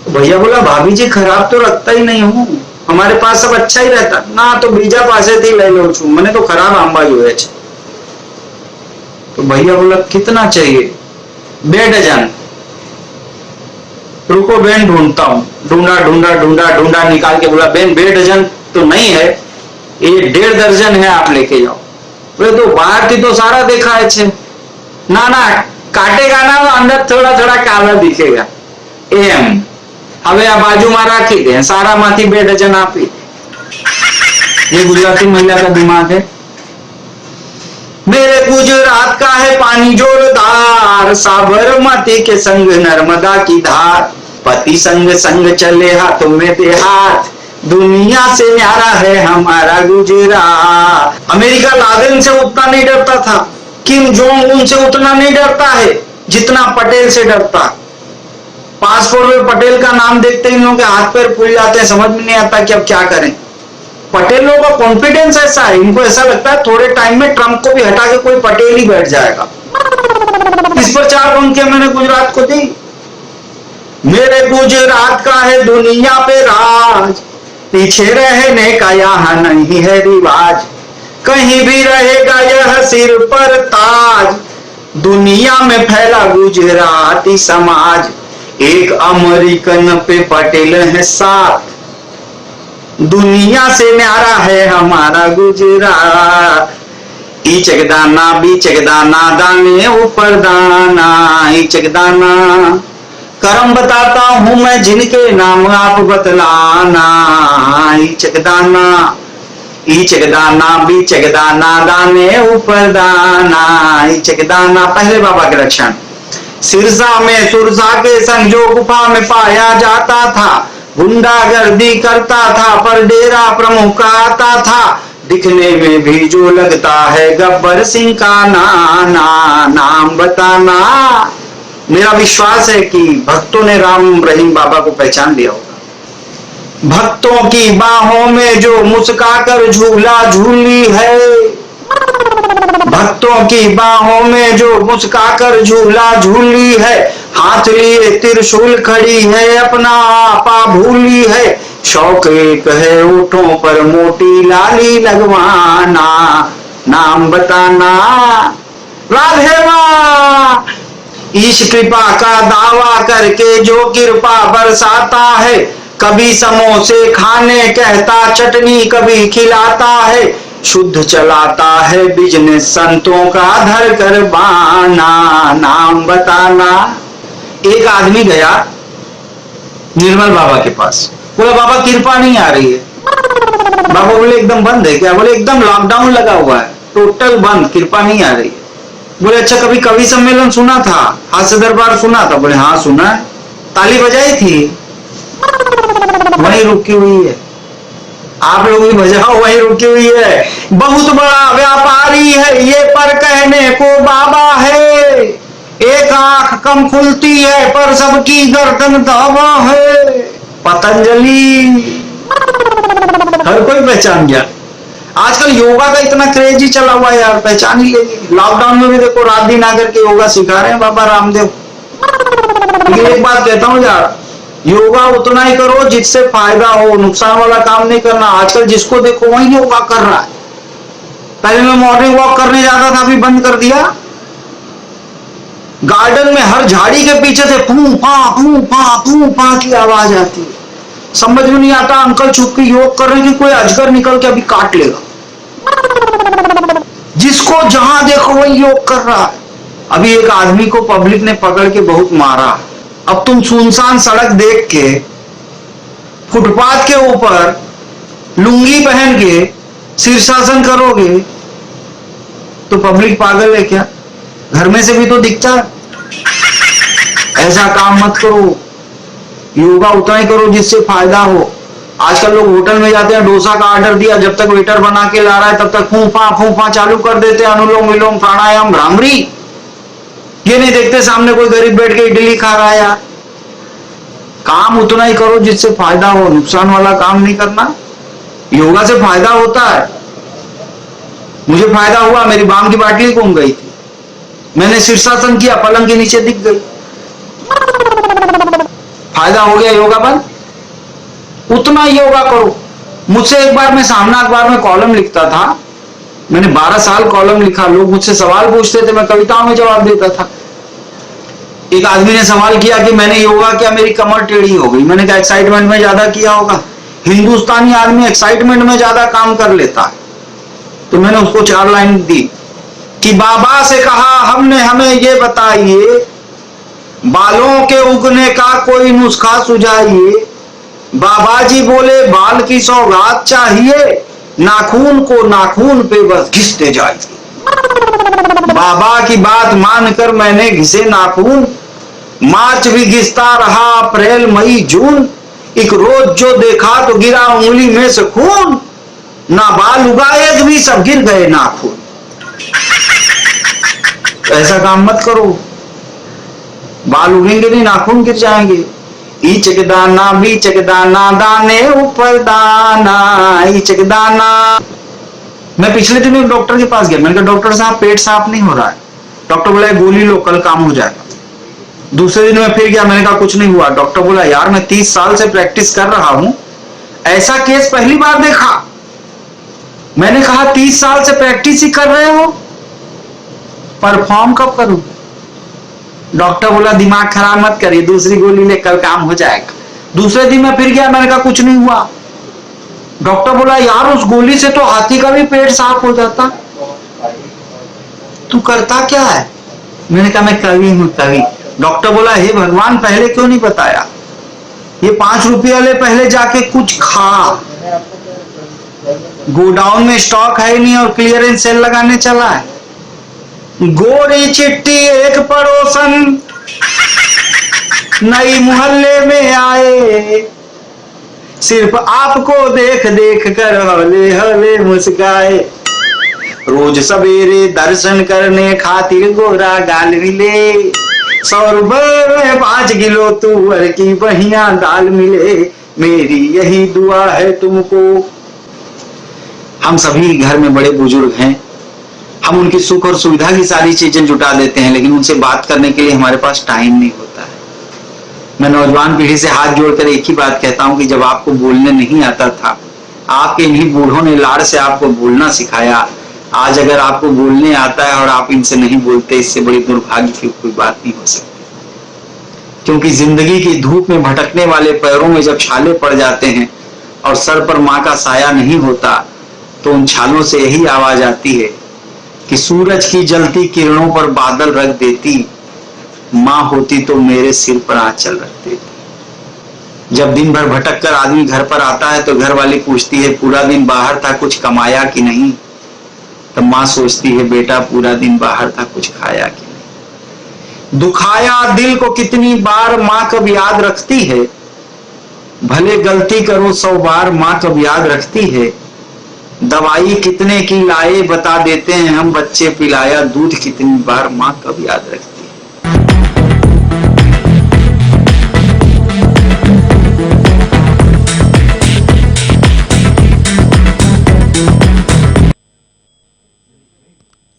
भैया बोला भाभी जी खराब तो रखता ही नहीं हूं, हमारे पास सब अच्छा ही रहता ना, तो बीजा पासे थी ले लो छू, मैंने तो खराब आंबा जो है छे। तो भैया बोला कितना चाहिए? 2 डजन। रुको बेन ढूंढता हूं। ढूंढा ढूंढा ढूंढा ढूंढा, निकाल के बोला बेन 2 डजन तो नहीं है, ये 1.5 दर्जन है, आप लेके जाओ। बोले तो बाहर थी तो सारा देखा है छे। ना ना काटेगा ना तो अंदर थोड़ा थोड़ा काला दिखेगा एम। હવે આ બાજુમાં રાખી દે, સારામાંથી 2 डजन આપી। ये गुजराती महिला का दिमाग है। मेरे गुजरात का है पानी जोरदार, साबरमती के संग नर्मदा की धार। पति संग संग चले हाथों में दे हाथ, दुनिया से न्यारा है हमारा गुजरात। अमेरिका लादेन से उतना नहीं डरता था, किम जोंग उन से उतना नहीं डरता है जितना पटेल से डरता। पासपोर्ट में पटेल का नाम देखते ही लोगों के हाथ पैर फूल जाते हैं, समझ में नहीं आता कि अब क्या करें। पटेल लोगों का कॉन्फिडेंस ऐसा है, इनको ऐसा लगता है थोड़े टाइम में ट्रंप को भी हटा के कोई पटेल ही बैठ जाएगा। इस पर 4 पंक्तियां मैंने गुजरात को दी। मेरे गुजरात का है दुनिया पे राज, पीछे रहने का यहाँ नहीं है रिवाज, कहीं भी रहेगा यह सिर पर ताज, दुनिया में फैला गुजराती समाज, एक अमेरिकन पे पटेल है साथ, दुनिया से न्यारा है हमारा गुजरात। इचकदाना बीचकदाना दाने ऊपर दाना, इचकदाना करम बताता हूं मैं जिनके नाम आप बतलाना, इचकदाना इचकदाना बीचकदाना दाने ऊपर दाना, इचकदाना। पहले बाबा के लक्षण, सिरसा में सुरसा के संग जो गुफा में पाया जाता था, गुंडागर्दी करता था पर डेरा प्रमुख आता था, दिखने में भी जो लगता है गब्बर सिंह का नाम बताना। मेरा विश्वास है कि भक्तों ने राम रहीम बाबा को पहचान लिया होगा। भक्तों की बाहों में जो मुस्काकर झूला झूली है, भक्तों की बाहों में जो मुस्काकर झूला झूली है, हाथ लिए त्रिशूल खड़ी है अपना आपा भूली है, शौक एक है ओठों पर मोटी लाली लगवाना, नाम बताना। राधे मां ईश कृपा का दावा करके जो कृपा बरसाता है, कभी समोसे खाने कहता चटनी कभी खिलाता है, शुद्ध चलाता है बिजनेस संतों का धर कर बाना, नाम बताना। एक आदमी गया निर्मल बाबा के पास, बोला बाबा कृपा नहीं आ रही है। बाबा बोले एकदम बंद है क्या? बोले एकदम लॉकडाउन लगा हुआ है, टोटल बंद, कृपा नहीं आ रही है। बोले अच्छा कभी कवि सम्मेलन सुना था, हास्य दरबार सुना था? बोले हाँ सुना है। ताली बजाई थी? वहीं रुकी हुई है। आप लोग भी बजाओ, वहीं रुकी हुई है। बहुत बड़ा व्यापारी है ये पर कहने को बाबा है, एक आंख कम खुलती है पर सबकी गर्दन दावा है, पतंजलि। हर कोई पहचान गया। आजकल योगा का इतना क्रेज ही चला हुआ है यार, पहचान ही लेगी। लॉकडाउन में भी देखो रात दिन आकर के योगा सिखा रहे हैं बाबा रामदेव। लेकिन एक बात कहता हूँ यार, योगा उतना ही करो जिससे फायदा हो, नुकसान वाला काम नहीं करना। आजकल जिसको देखो वही योगा कर रहा है। पहले मैं मॉर्निंग वॉक करने जाता था, अभी बंद कर दिया। गार्डन में हर झाड़ी के पीछे से फू फा की आवाज आती है। समझ में नहीं आता अंकल छुप के योग कर रहे हैं कि कोई अजगर निकल के अभी काट लेगा। जिसको जहां देखो वही योग कर रहा है। अभी एक आदमी को पब्लिक ने पकड़ के बहुत मारा। अब तुम सुनसान सड़क देख के फुटपाथ के ऊपर लुंगी पहन के शीर्षासन करोगे तो पब्लिक पागल है क्या? घर में से भी तो दिखता है। ऐसा काम मत करो। योगा उतना ही करो जिससे फायदा हो। आजकल लोग होटल में जाते हैं, डोसा का ऑर्डर दिया, जब तक वेटर बना के ला रहा है तब तक फूफा चालू कर देते हैं, अनुलोम विलोम प्राणायाम भ्रामरी। ये नहीं देखते सामने कोई गरीब बैठ के इडली खा रहा है यार। काम उतना ही करो जिससे फायदा हो, नुकसान वाला काम नहीं करना। योगा से फायदा होता है। मुझे फायदा हुआ, मेरी बाम की बाटली घूम गई थी, मैंने शीर्षासन किया, पलंग के नीचे दिख गई, फायदा हो गया। योगा बंद। उतना ही योगा करो। मुझसे एक बार मैं सामना अखबार में कॉलम लिखता था, मैंने 12 साल कॉलम लिखा। लोग मुझसे सवाल पूछते थे, मैं कविताओं में जवाब देता था। एक आदमी ने सवाल किया कि मैंने योगा किया, मेरी कमर टेढ़ी हो गई। मैंने कहा एक्साइटमेंट में ज्यादा किया होगा। हिंदुस्तानी आदमी एक्साइटमेंट में ज्यादा काम कर लेता है। तो मैंने उसको 4 लाइन दी कि बाबा से कहा हमने, हमें ये बताइए, बालों के उगने का कोई नुस्खा सुझाइए। बाबा जी बोले बाल की सौगात चाहिए, नाखून को नाखून पे बस घिसते जाइए। बाबा की बात मानकर मैंने घिसे नाखून। मार्च भी घिसता रहा, अप्रैल मई जून, एक रोज जो देखा तो गिरा उंगली में से खून। ना बाल उगाए भी सब गिर गए नाखून। ऐसा काम मत करो, बाल उगेंगे नहीं, नाखून गिर जाएंगे। ईचक दाना बीचक दाना दाने ऊपर दाना, ईचक दाना। मैं पिछले दिन एक डॉक्टर के पास गया। मैंने कहा डॉक्टर साहब पेट साफ नहीं हो रहा है। डॉक्टर बोला गोली लो, कल काम हो जाएगा। दूसरे दिन मैं फिर गया, मैंने कहा कुछ नहीं हुआ। डॉक्टर बोला यार मैं 30 साल से प्रैक्टिस कर रहा हूं, ऐसा केस पहली बार देखा। मैंने कहा 30 साल से प्रैक्टिस ही कर रहे हो, परफॉर्म कब करूं? डॉक्टर बोला दिमाग खराब मत करिए, दूसरी गोली ले, कल काम हो जाएगा। दूसरे दिन मैं फिर गया, मैंने कहा कुछ नहीं हुआ। डॉक्टर बोला यार उस गोली से तो हाथी का भी पेट साफ हो जाता, तू करता क्या है? मैंने कहा मैं कवि हूं, कवि। डॉक्टर बोला हे भगवान पहले क्यों नहीं बताया? ये 5 रुपये ले, पहले जाके कुछ खा, गोडाउन में स्टॉक है नहीं और क्लियरेंस सेल लगाने चला है। गोरी चिट्ठी एक पड़ोसन नई मोहल्ले में आए, सिर्फ आपको देख देख कर हौले हौले मुस्काए। रोज सवेरे दर्शन करने खातिर गोरा गाल मिले, 100 रुपए में 5 किलो तुअर की बढ़िया दाल मिले। मेरी यही दुआ है तुमको। हम सभी घर में बड़े बुजुर्ग हैं, हम उनकी सुख और सुविधा की सारी चीजें जुटा देते हैं, लेकिन उनसे बात करने के लिए हमारे पास टाइम नहीं होता है। मैं नौजवान पीढ़ी से हाथ जोड़कर एक ही बात कहता हूं कि जब आपको बोलने नहीं आता था, आपके इन्हीं बूढ़ों ने लाड़ से आपको बोलना सिखाया। आज अगर आपको बोलने आता है और आप इनसे नहीं बोलते, इससे बड़ी दुर्भाग्य की कोई बात नहीं हो सकती। क्योंकि जिंदगी की धूप में भटकने वाले पैरों में जब छाले पड़ जाते हैं और सर पर माँ का साया नहीं होता, तो उन छालों से यही आवाज आती है कि सूरज की जलती किरणों पर बादल रख देती, माँ होती तो मेरे सिर पर आंचल रख देती। जब दिन भर भटक कर आदमी घर पर आता है तो घर वाली पूछती है पूरा दिन बाहर था, कुछ कमाया कि नहीं? तब माँ सोचती है बेटा पूरा दिन बाहर था, कुछ खाया कि नहीं? दुखाया दिल को कितनी बार माँ कब याद रखती है, भले गलती करो 100 बार माँ कब याद रखती है। दवाई कितने की लाए बता देते हैं हम बच्चे, पिलाया दूध कितनी बार माँ कब याद रखती है।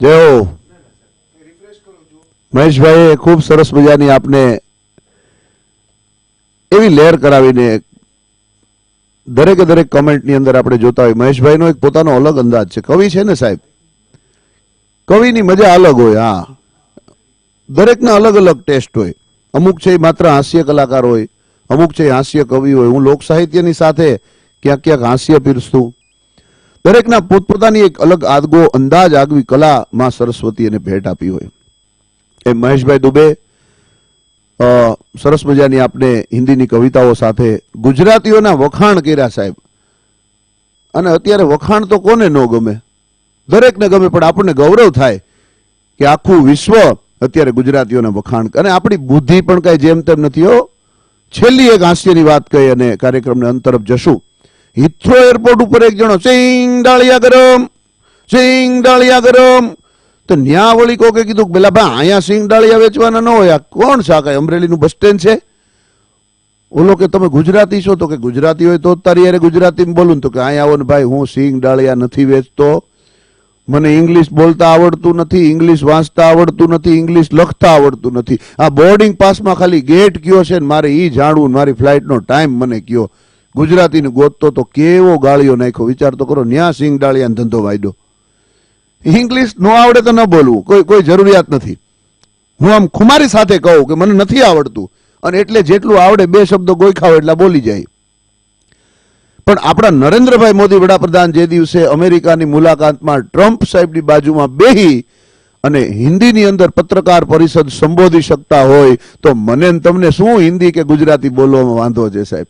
જય હો મહેશભાઈએ ખૂબ સરસ મજાની આપને એવી લહેર કરાવીને દરેકે દરેક કમેન્ટની અંદર આપણે જોતા હોય મહેશભાઈનો એક પોતાનો અલગ અંદાજ છે. કવિ છે ને સાહેબ, કવિની મજા અલગ હોય. હા, દરેકના અલગ અલગ ટેસ્ટ હોય. અમુક છે માત્ર હાસ્ય કલાકાર હોય, અમુક છે હાસ્ય કવિ હોય. હું લોક સાહિત્યની સાથે ક્યાંક ક્યાંક હાસ્ય પીરસતું. દરેકના પોતપોતાની એક અલગ આગવો અંદાજ, આગવી કલા માં સરસ્વતી એને ભેટ આપી હોય. એ મહેશભાઈ દુબે સરસ મજાની આપણે હિન્દીની કવિતાઓ સાથે ગુજરાતીઓના વખાણ કર્યા સાહેબ. અને અત્યારે વખાણ તો કોને ન ગમે, દરેકને ગમે, પણ આપણને ગૌરવ થાય કે આખું વિશ્વ અત્યારે ગુજરાતીઓના વખાણ. અને આપણી બુદ્ધિ પણ કઈ જેમ તેમ નથી હો. છેલ્લી એક હાસ્યની વાત કહી અને કાર્યક્રમને અંત તરફ જશું. હિથ્રો એરપોર્ટ ઉપર એક જણો સિંગ ડાળિયા ગરમ, સિંગ ડાળિયા ગરમ. તો ન્યા વળી કોકે કીધું પેલા ભાઈ અહીંયા સિંગ ડાળિયા વેચવાના ન હોય, આ કોણ છે? કઈ અમરેલીનું બસ સ્ટેન્ડ છે? ઓલો કે તમે ગુજરાતી છો? તો કે ગુજરાતી હોય તો તારી યાર ગુજરાતીમાં બોલું. તો કે અહીંયા આવો ને ભાઈ, હું સિંગ ડાળિયા નથી વેચતો, મને ઇંગ્લિશ બોલતા આવડતું નથી, ઇંગ્લિશ વાંચતા આવડતું નથી, ઇંગ્લિશ લખતા આવડતું નથી. આ બોર્ડિંગ પાસમાં ખાલી ગેટ કયો છે ને મારે ઈ જાણવું, મારી ફ્લાઇટનો ટાઈમ મને કયો. ગુજરાતીને ગોતતો તો કેવો ગાળીઓ નાખ્યો. વિચાર તો કરો, ન્યા સિંગ ડાળિયાનો ધંધો વાયદો. ઇંગ્લિશ ન આવડે તો ન બોલવું, કોઈ જરૂરિયાત નથી. હું આમ ખુમારી સાથે કહું કે મને નથી આવડતું, અને એટલે જેટલું આવડે 2 શબ્દો ગોઈખાવ એટલા બોલી જાય. પણ આપણા નરેન્દ્રભાઈ મોદી વડાપ્રધાન જે દિવસે અમેરિકાની મુલાકાતમાં ટ્રમ્પ સાહેબની બાજુમાં બેહી અને હિન્દીની અંદર પત્રકાર પરિષદ સંબોધી શકતા હોય, તો મને તમને શું હિન્દી કે ગુજરાતી બોલવામાં વાંધો છે સાહેબ?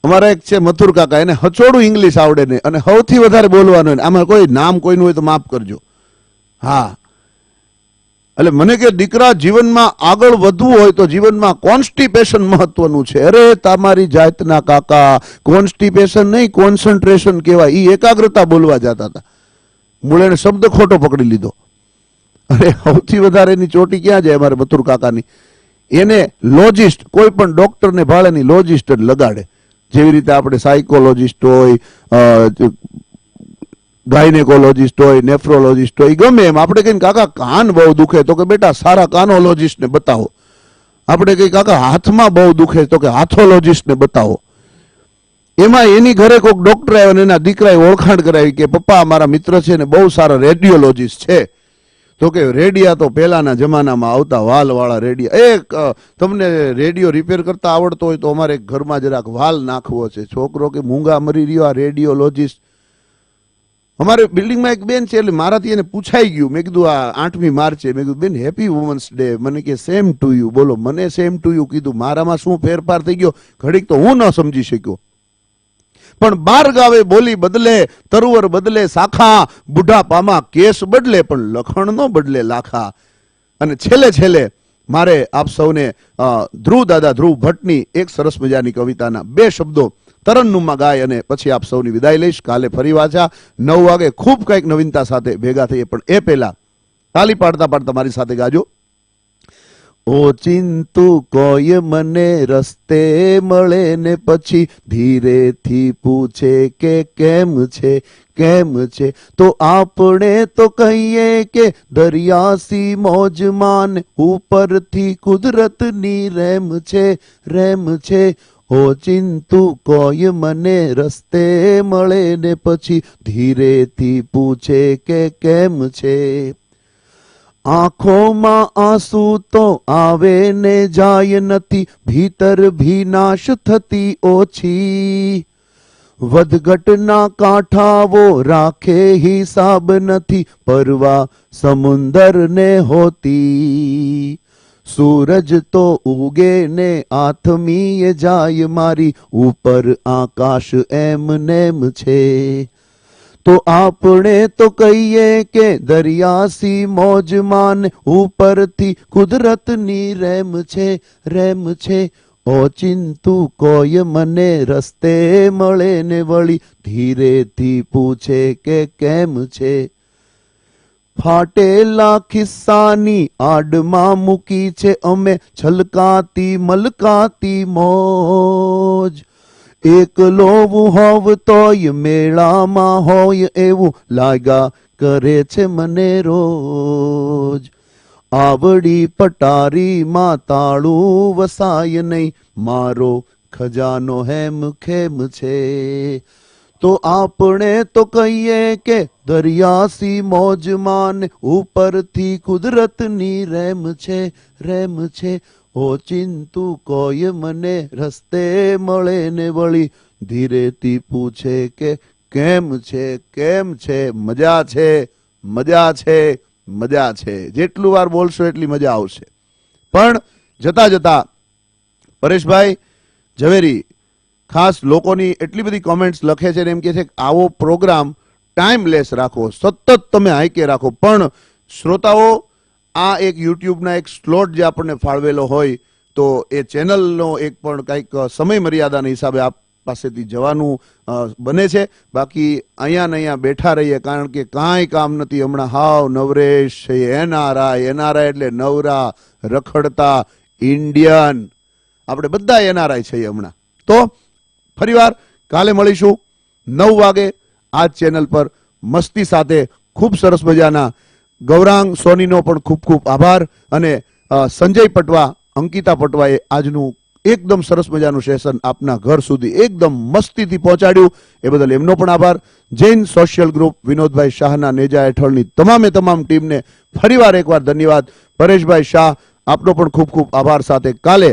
અમારા એક છે મથુર કાકા, એને હચોડું ઇંગ્લિશ આવડે ને, અને સૌથી વધારે બોલવાનું. આમાં કોઈ નામ કોઈનું હોય તો માફ કરજો. હા, એટલે મને કે દીકરા જીવનમાં આગળ વધવું હોય તો જીવનમાં કોન્સ્ટિપેશન મહત્વનું છે. અરે તમારી જાતના કાકા, કોન્સ્ટિપેશન નહીં કોન્સન્ટ્રેશન કહેવાય. ઈ એકાગ્રતા બોલવા જતા હતા, મૂળ એને શબ્દ ખોટો પકડી લીધો. અરે સૌથી વધારે એની ચોટી ક્યાં જાય અમારે મથુર કાકાની? એને લોજિસ્ટ, કોઈ પણ ડોક્ટરને ભાળેની લોજિસ્ટ જ લગાડે. જેવી રીતે આપણે સાયકોલોજીસ્ટ હોય, ગાયનેકોલોજીસ્ટ હોય, નેફ્રોલોજીસ્ટ હોય, ગમે એમ આપણે કહીને કાકા કાન બહુ દુખે તો કે બેટા સારા કાનોલોજીસ્ટને બતાવો. આપણે કહીએ કાકા હાથમાં બહુ દુખે તો કે હાથોલોજીસ્ટને બતાવો. એમાં એની ઘરે કોઈક ડોક્ટર આવ્યો ને એના દીકરાએ ઓળખાણ કરાવી કે પપ્પા મારા મિત્ર છે ને બહુ સારા રેડિયોલોજીસ્ટ છે. તો કે રેડિયા તો પહેલાના જમાનામાં આવતા વાલવાળા રેડિયા. તમને રેડિયો રિપેર કરતા આવડતો હોય તો અમારે ઘરમાં જરાક વાલ નાખવો છે. છોકરો કે મૂંગા મરી રહ્યો, આ રેડિયોલોજીસ્ટ. અમારે બિલ્ડિંગમાં એક બેન છે એટલે મારાથી એને પૂછાઈ ગયું. મેં કીધું આ 8મી માર્ચે. મેં કીધું બેન હેપી વુમન્સ ડે. મને કે સેમ ટુ યુ. બોલો મને સેમ ટુ યુ કીધું. મારામાં શું ફેરફાર થઈ ગયો ઘડીક તો હું ન સમજી શક્યો. પણ 12 ગાવે બોલી બદલે, તરુવર બદલે શાખા, બુઢાપામાં કેસ બદલે પણ લખણ નો બદલે લાખા. અને છેલ્લે મારે આપ સૌને ધ્રુવ ભટ્ટની એક સરસ મજાની કવિતાના 2 શબ્દો તરન્નુમમાં ગાય અને પછી આપ સૌની વિદાય લઈશ. કાલે ફરી પાછા 9 વાગે ખૂબ કંઈક નવીનતા સાથે ભેગા થઈએ. પણ એ પહેલા તાલી પાડતા મારી સાથે ગાજો. ઓ ચિંતુ કોઈ મને રસ્તે મળે ને પછી ધીરેથી પૂછે કે કેમ છે તો આપણે તો કહીએ કે દરિયાસી મોજમાન ઉપરથી કુદરતની રેમ છે. ઓ ચિંતુ કોઈ મને રસ્તે મળે ને પછી ધીરેથી પૂછે કે કેમ છે. આંખોમાં આંસુ તો આવે ને જાય નથી, ભીતર ભીનાશ થતી ઓછી. વધઘટના કાંઠાઓ રાખે હિસાબ નથી, પરવા સમુંદર ને હોતી. સૂરજ તો ઉગે ને આથમીએ જાય મારી, ઉપર આકાશ એમ નેમ છે. તો આપણે તો કહીએ કે દરિયાસી મોજમાન ઉપરથી કુદરતની રેમ છે. ઓ ચિંતુ કોઈ મને રસ્તે મળે ને વળી ધીરેથી પૂછે કે કેમ છે. ફાટેલા ખિસ્સાની આડમાં મૂકી છે અમે છલકાતી મલકાતી મોજ. એકલો હોવ તોય મેળામાં હોય એવું લાગ્યા કરે છે મને રોજ. આવડી પટારીમાં તાળું વસાય નહીં, મારો ખજાનો હેમ ખેમ છે. તો આપણે તો કહીએ કે દરિયાસી મોજમાન ઉપરથી કુદરતની રેમ છે. ઓ ચિંતુ કોઈ મને રસ્તે મળે ને વળી ધીરેથી પૂછે કે કેમ છે. મજા છે. જેટલું વાર બોલશો એટલી મજા આવશે. પણ જતા પરેશભાઈ ઝવેરી ખાસ લોકોની એટલી બધી કોમેન્ટ્સ લખે છે ને એમ કે છે કે આવો પ્રોગ્રામ ટાઈમલેસ રાખો, સતત તમે હાઈકે રાખો. પણ શ્રોતાઓ આ એક યુટ્યુબના એક સ્લોટ જે આપણને ફાળવેલો હોય તો એ ચેનલનો એક પણ કંઈક સમય મર્યાદાના હિસાબે આપ પાસેથી જવાનું બને છે. બાકી અહીંયા ને અહીંયા બેઠા રહીએ કારણ કે કાંઈ કામ નથી. હમણાં હાવ નવરેશ છે. એનઆરઆઈ એટલે નવરા રખડતા ઇન્ડિયન. આપણે બધા એનઆરઆઈ છીએ હમણાં. તો ફરીવાર કાલે મળીશું 9 વાગે આ ચેનલ પર મસ્તી સાથે. ખૂબ સરસ મજાના ગૌરાંગ સોનીનો પણ ખૂબ આભાર. અને સંજય પટવા, અંકિતા પટવાએ આજનું એકદમ સરસ મજાનું સેશન આપના ઘર સુધી એકદમ મસ્તીથી પહોંચાડ્યું. એ બદલ એમનો પણ આભાર. જૈન સોશિયલ ગ્રુપ વિનોદભાઈ શાહના નેજા હેઠળની તમામ ટીમને ફરીવાર એકવાર ધન્યવાદ. પરેશભાઈ શાહ આપનો પણ ખૂબ આભાર. સાથે કાલે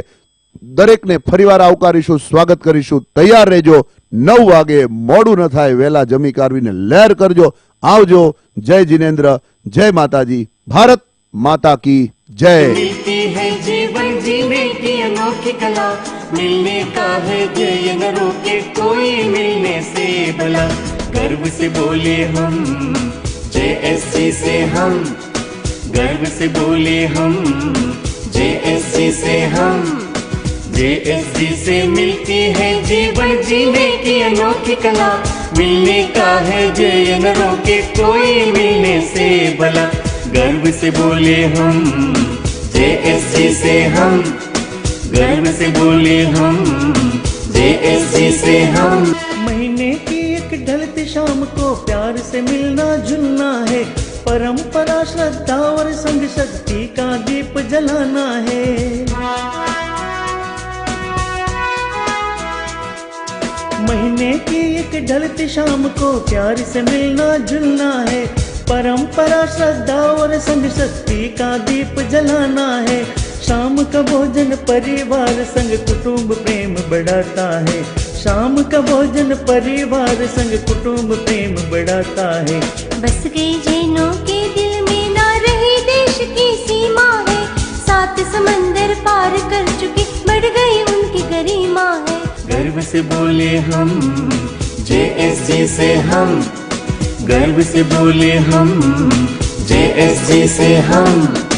દરેકને ફરીવાર આવકારીશું, સ્વાગત કરીશું. તૈયાર રહેજો. 9 વાગે મોડું ન થાય, વહેલા જમી કારવીને લહેર કરજો. આવજો. જય जिनेन्द्र, जय माताजी. भारत माता की जय. मिलती है जीवन जीने की अनोखी कला, मिलने का है ध्येय न रोके कोई मिलने से भला. गर्व से बोले हम JSG से हम, गर्व से बोले हम JSG से हम. JSG से मिलती है जीवन जीने की अनोखी कला, मिलने का है ध्येय न रोके कोई मिलने से भला. गर्व से बोले हम JSG से हम, गर्व से बोले हम JSG से हम. महीने की एक ढलती शाम को प्यार से मिलना जुलना है, परंपरा श्रद्धा और संग शक्ति का दीप जलाना है। महीने की एक ढलती शाम को प्यार से मिलना जुलना है, परंपरा श्रद्धा और संग शक्ति का दीप जलाना है। शाम का भोजन परिवार संग कुटुंब प्रेम बढ़ाता है, शाम का भोजन परिवार संग कुटुंब प्रेम बढ़ाता है। बस गई जैनों के दिल में ना रही देश की सीमा है, 7 समंदर पार कर चुकी बढ़ गई उनकी गरिमा है। गर्व से बोले हम JSG से हम, गर्व से बोले हम JSG से हम।